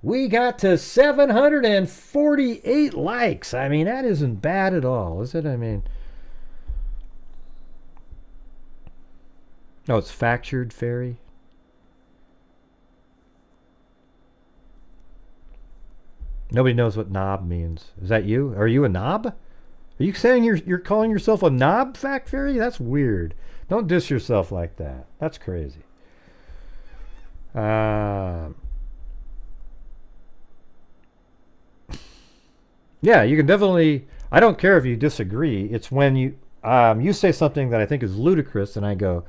We got to 748 likes. I mean, that isn't bad at all, is it? I mean... Oh, it's Fractured Fairy. Nobody knows what knob means. Is that you? Are you a knob? Are you saying you're calling yourself a knob, Fact Fairy? That's weird. Don't diss yourself like that. That's crazy. Yeah, you can definitely... I don't care if you disagree. It's when you say something that I think is ludicrous and I go,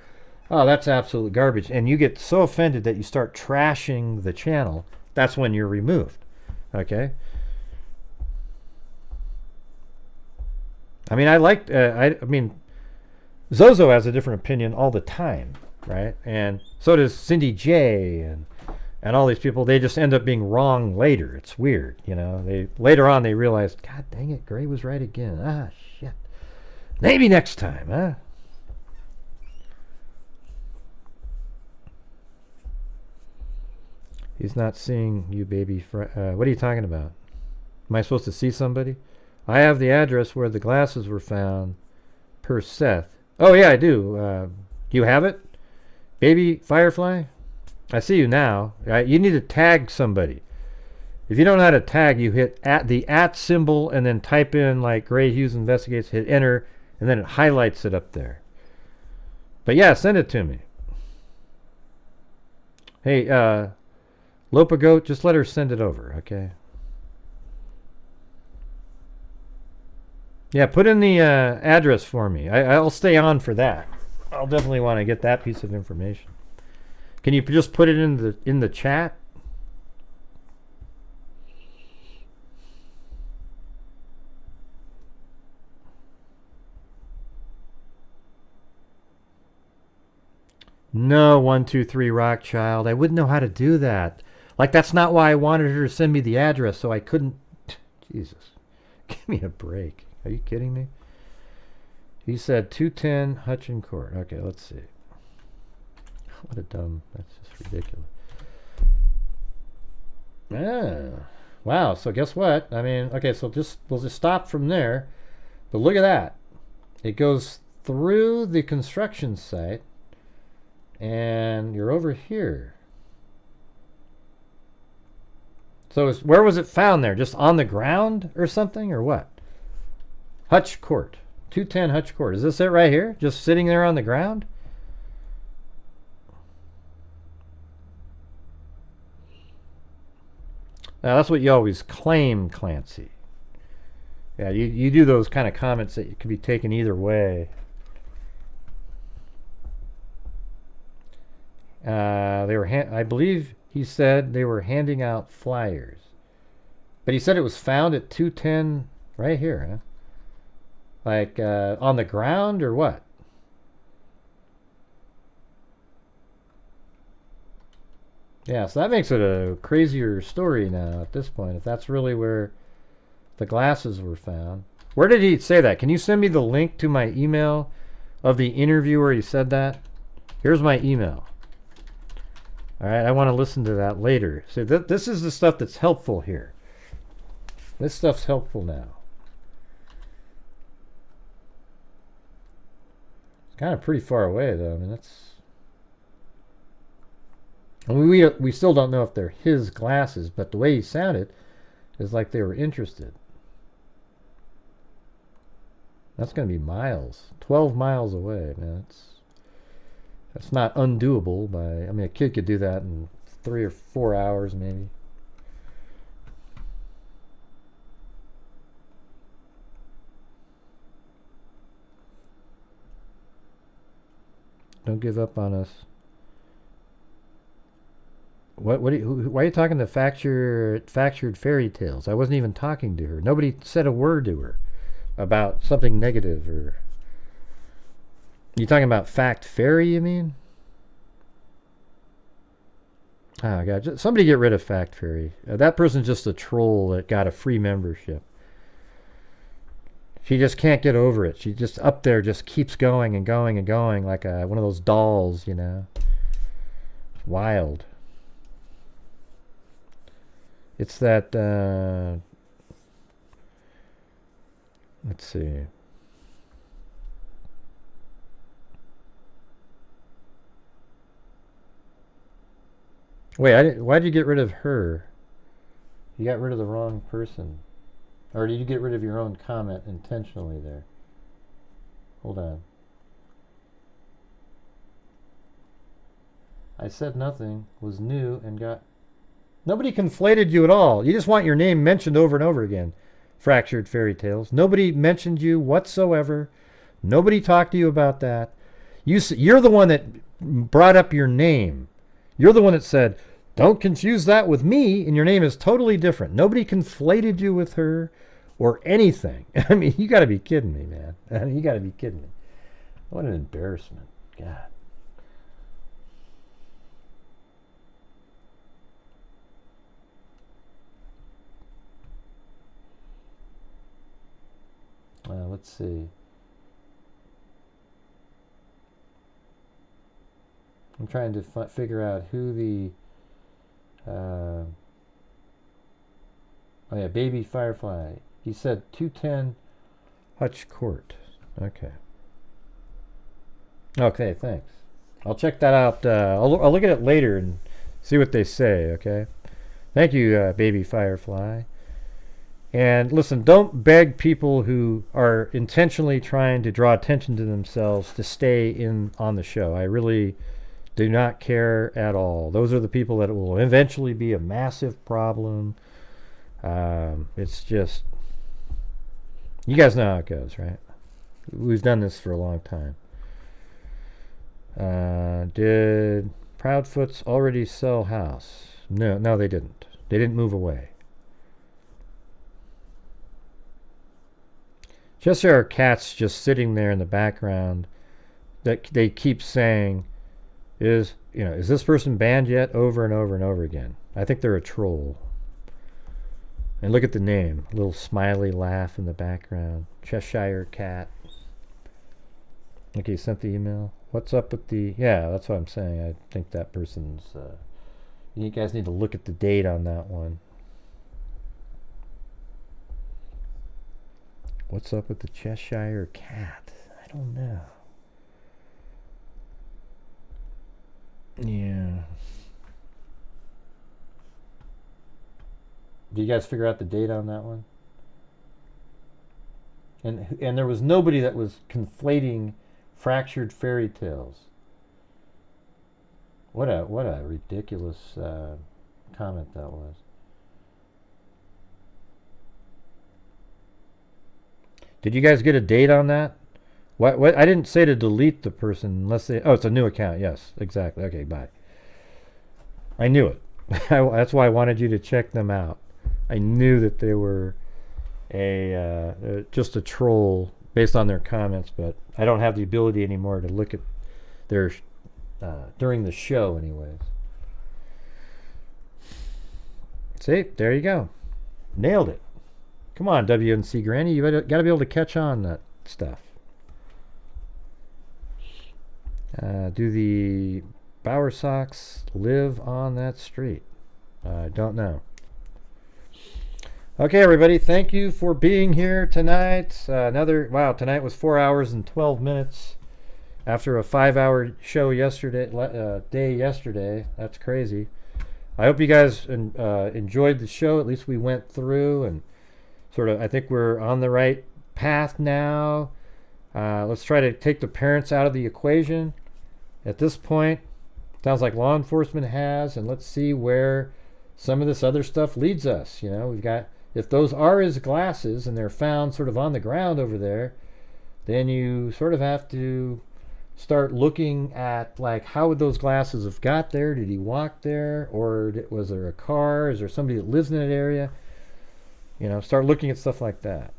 oh, that's absolute garbage. And you get so offended that you start trashing the channel. That's when you're removed. Okay? I mean, I mean, Zozo has a different opinion all the time, right? And so does Cindy J, and And all these people, they just end up being wrong later. It's weird, you know. Later on they realized, God dang it, Gray was right again. Ah, shit. Maybe next time, huh? He's not seeing you, baby. What are you talking about? Am I supposed to see somebody? I have the address where the glasses were found, per Seth. Oh, yeah, I do. Do you have it? Baby Firefly? I see you now. You need to tag somebody. If you don't know how to tag, you hit the @ symbol and then type in like Gray Hughes Investigates, hit enter, and then it highlights it up there. But yeah, send it to me. Hey, Lopa Goat, just let her send it over, okay? Yeah, put in the address for me. I'll stay on for that. I'll definitely want to get that piece of information. Can you just put it in the chat? No, 123 Rockchild. I wouldn't know how to do that. Like, that's not why I wanted her to send me the address, so I couldn't. Jesus. Give me a break. Are you kidding me? He said 210 Hutchin Court. Okay, let's see. What a dumb. That's just ridiculous. Ah. Wow, so guess what? I mean, okay, so we'll just stop from there. But look at that. It goes through the construction site. And you're over here. So where was it found there? Just on the ground or something, or what? Hutch Court. 210 Hutch Court. Is this it right here? Just sitting there on the ground? Now, that's what you always claim, Clancy. Yeah, you do those kind of comments that can be taken either way. They were, I believe he said they were handing out flyers. But he said it was found at 210 right here, huh? Like on the ground or what? Yeah, so that makes it a crazier story now at this point, if that's really where the glasses were found. Where did he say that? Can you send me the link to my email of the interview where he said that? Here's my email. All right, I want to listen to that later. So this is the stuff that's helpful here. This stuff's helpful now. It's kind of pretty far away, though. I mean, that's... I mean, we still don't know if they're his glasses, but the way he sounded is like they were interested. That's going to be miles. 12 miles away, man. That's not undoable by... I mean, a kid could do that in 3 or 4 hours, maybe. Don't give up on us. Why are you talking to factured fairy tales? I wasn't even talking to her. Nobody said a word to her about something negative or... You talking about fact fairy, you mean? Oh, God. Somebody get rid of fact fairy. That person's just a troll that got a free membership. She just can't get over it. She just up there just keeps going and going and going like one of those dolls, you know. It's wild. It's that... let's see... Wait, why'd you get rid of her? You got rid of the wrong person. Or did you get rid of your own comment intentionally there? Hold on. I said nothing, was new, and got... Nobody conflated you at all. You just want your name mentioned over and over again. Fractured Fairy Tales. Nobody mentioned you whatsoever. Nobody talked to you about that. You're the one that brought up your name. You're the one that said, don't confuse that with me, and your name is totally different. Nobody conflated you with her or anything. I mean, you got to be kidding me, man. I mean, you got to be kidding me. What an embarrassment. God. let's see. I'm trying to figure out who the oh yeah, Baby Firefly. He said 210 Hutch Court. Okay. Okay, thanks. I'll check that out. I'll look at it later and see what they say, okay? Thank you, Baby Firefly. And listen, don't beg people who are intentionally trying to draw attention to themselves to stay on the show. I really do not care at all. Those are the people that will eventually be a massive problem. It's just, you guys know how it goes, right? We've done this for a long time. Did Proudfoot's already sell house? No, they didn't. They didn't move away. Just there are cats just sitting there in the background that they keep saying, is this person banned yet? Over and over and over again. I think they're a troll. And look at the name. A little smiley laugh in the background. Cheshire Cat. Okay, you sent the email. What's up with the... Yeah, that's what I'm saying. I think that person's... you guys need to look at the date on that one. What's up with the Cheshire Cat? I don't know. Yeah. Do you guys figure out the date on that one? And there was nobody that was conflating fractured fairy tales. What a ridiculous comment that was. Did you guys get a date on that? What? I didn't say to delete the person unless they... Oh, it's a new account. Yes, exactly. Okay, bye. I knew it. That's why I wanted you to check them out. I knew that they were just a troll based on their comments, but I don't have the ability anymore to look at their during the show anyways. See, there you go. Nailed it. Come on, WNC Granny, you got to be able to catch on that stuff. Do the Bower Sox live on that street? I don't know. Okay, everybody, thank you for being here tonight. Tonight was 4 hours and 12 minutes after a 5-hour show yesterday. That's crazy. I hope you guys enjoyed the show. At least we went through and I think we're on the right path now. Let's try to take the parents out of the equation. At this point, sounds like law enforcement has, and let's see where some of this other stuff leads us. We've got, if those are his glasses and they're found sort of on the ground over there, then you sort of have to start looking at, like, how would those glasses have got there? Did he walk there? Or was there a car? Is there somebody that lives in that area? Start looking at stuff like that.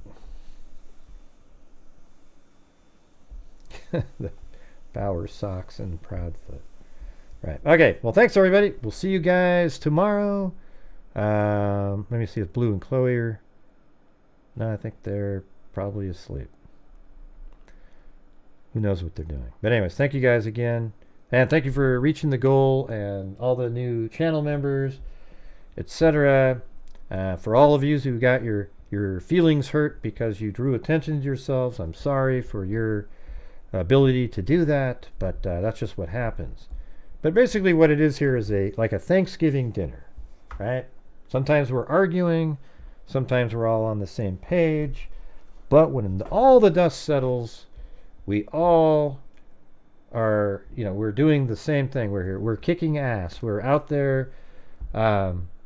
The Bower Sox and Proudfoot. Right. Okay. Well, thanks, everybody. We'll see you guys tomorrow. Let me see if Blue and Chloe are... No, I think they're probably asleep. Who knows what they're doing. But anyways, thank you guys again. And thank you for reaching the goal and all the new channel members, etc. For all of you who got your feelings hurt because you drew attention to yourselves, I'm sorry for your ability to do that, but that's just what happens. But basically what it is here is like a Thanksgiving dinner, right? Sometimes we're arguing, sometimes we're all on the same page, but when all the dust settles, we all are, we're doing the same thing. We're here, we're kicking ass, we're out there.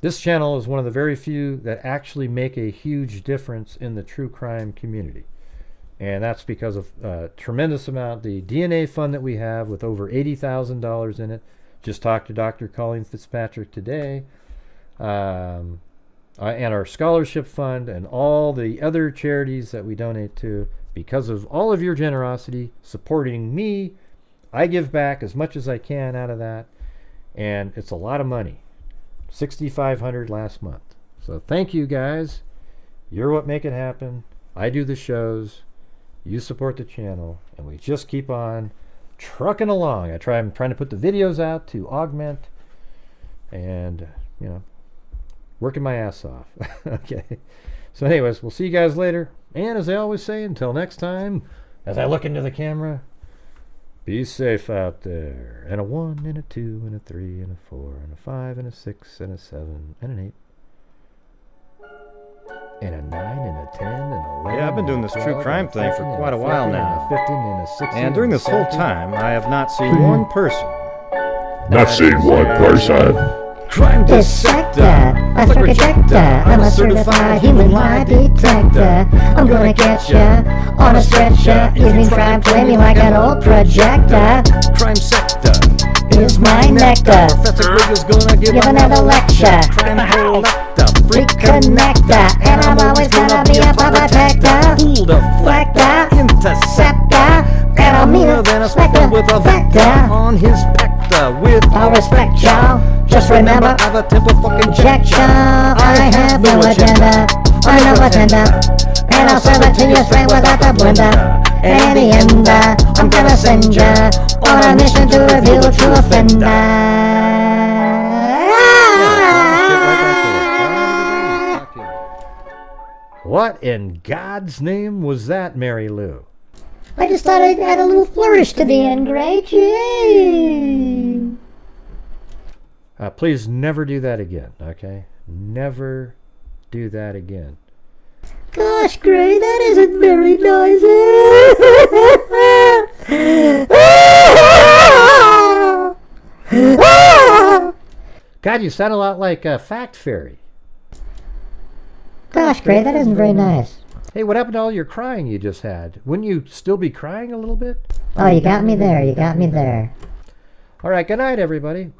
This channel is one of the very few that actually make a huge difference in the true crime community. And that's because of a tremendous amount, the DNA fund that we have with over $80,000 in it. Just talked to Dr. Colleen Fitzpatrick today. And our scholarship fund and all the other charities that we donate to. Because of all of your generosity supporting me, I give back as much as I can out of that. And it's a lot of money. $6,500 last month. So thank you guys. You're what make it happen. I do the shows. you support the channel, and we just keep on trucking along. I'm trying to put the videos out to augment, and you know, working my ass off. Okay. So anyways, we'll see you guys later. And as I always say, until next time, as I look into the camera, be safe out there. And a 1, and a 2, and a 3, and a 4, and a 5, and a 6, and a 7, and an 8, and a 9, and a 10, and a 11. Yeah, I've been doing this 12, true crime thing for quite a while now. And a 15, and a 16, And during this whole time, I have not seen one person. Not seen one person. Crime dissector, a projector, I'm a certified human lie detector. I'm gonna get ya on a stretcher. Evening crime play me like an old projector. Crime sector is my nectar. Professor Rogers gonna give another lecture. Crime collector, freak connector, and I'm always gonna be a protector. Fool deflector, interceptor, and I'm meaner than a spectre with a vector on his pector. With all respect, y'all. Just remember, I have a temper fucking check, y'all. I have no agenda. I'm no agenda. And I'll serve it to you straight without the blender. And in the end, I'm gonna send ya on a mission to review a true offender. What in God's name was that, Mary Lou? I just thought I'd add a little flourish to the end, great. Yay! Please never do that again, okay? Never do that again. Gosh, Gray, that isn't very noisy. God, you sound a lot like Fact Fairy. Gosh, Gray, that isn't very nice. Hey, what happened to all your crying you just had? Wouldn't you still be crying a little bit? Oh, you got me there. You got me there. All right, good night, everybody.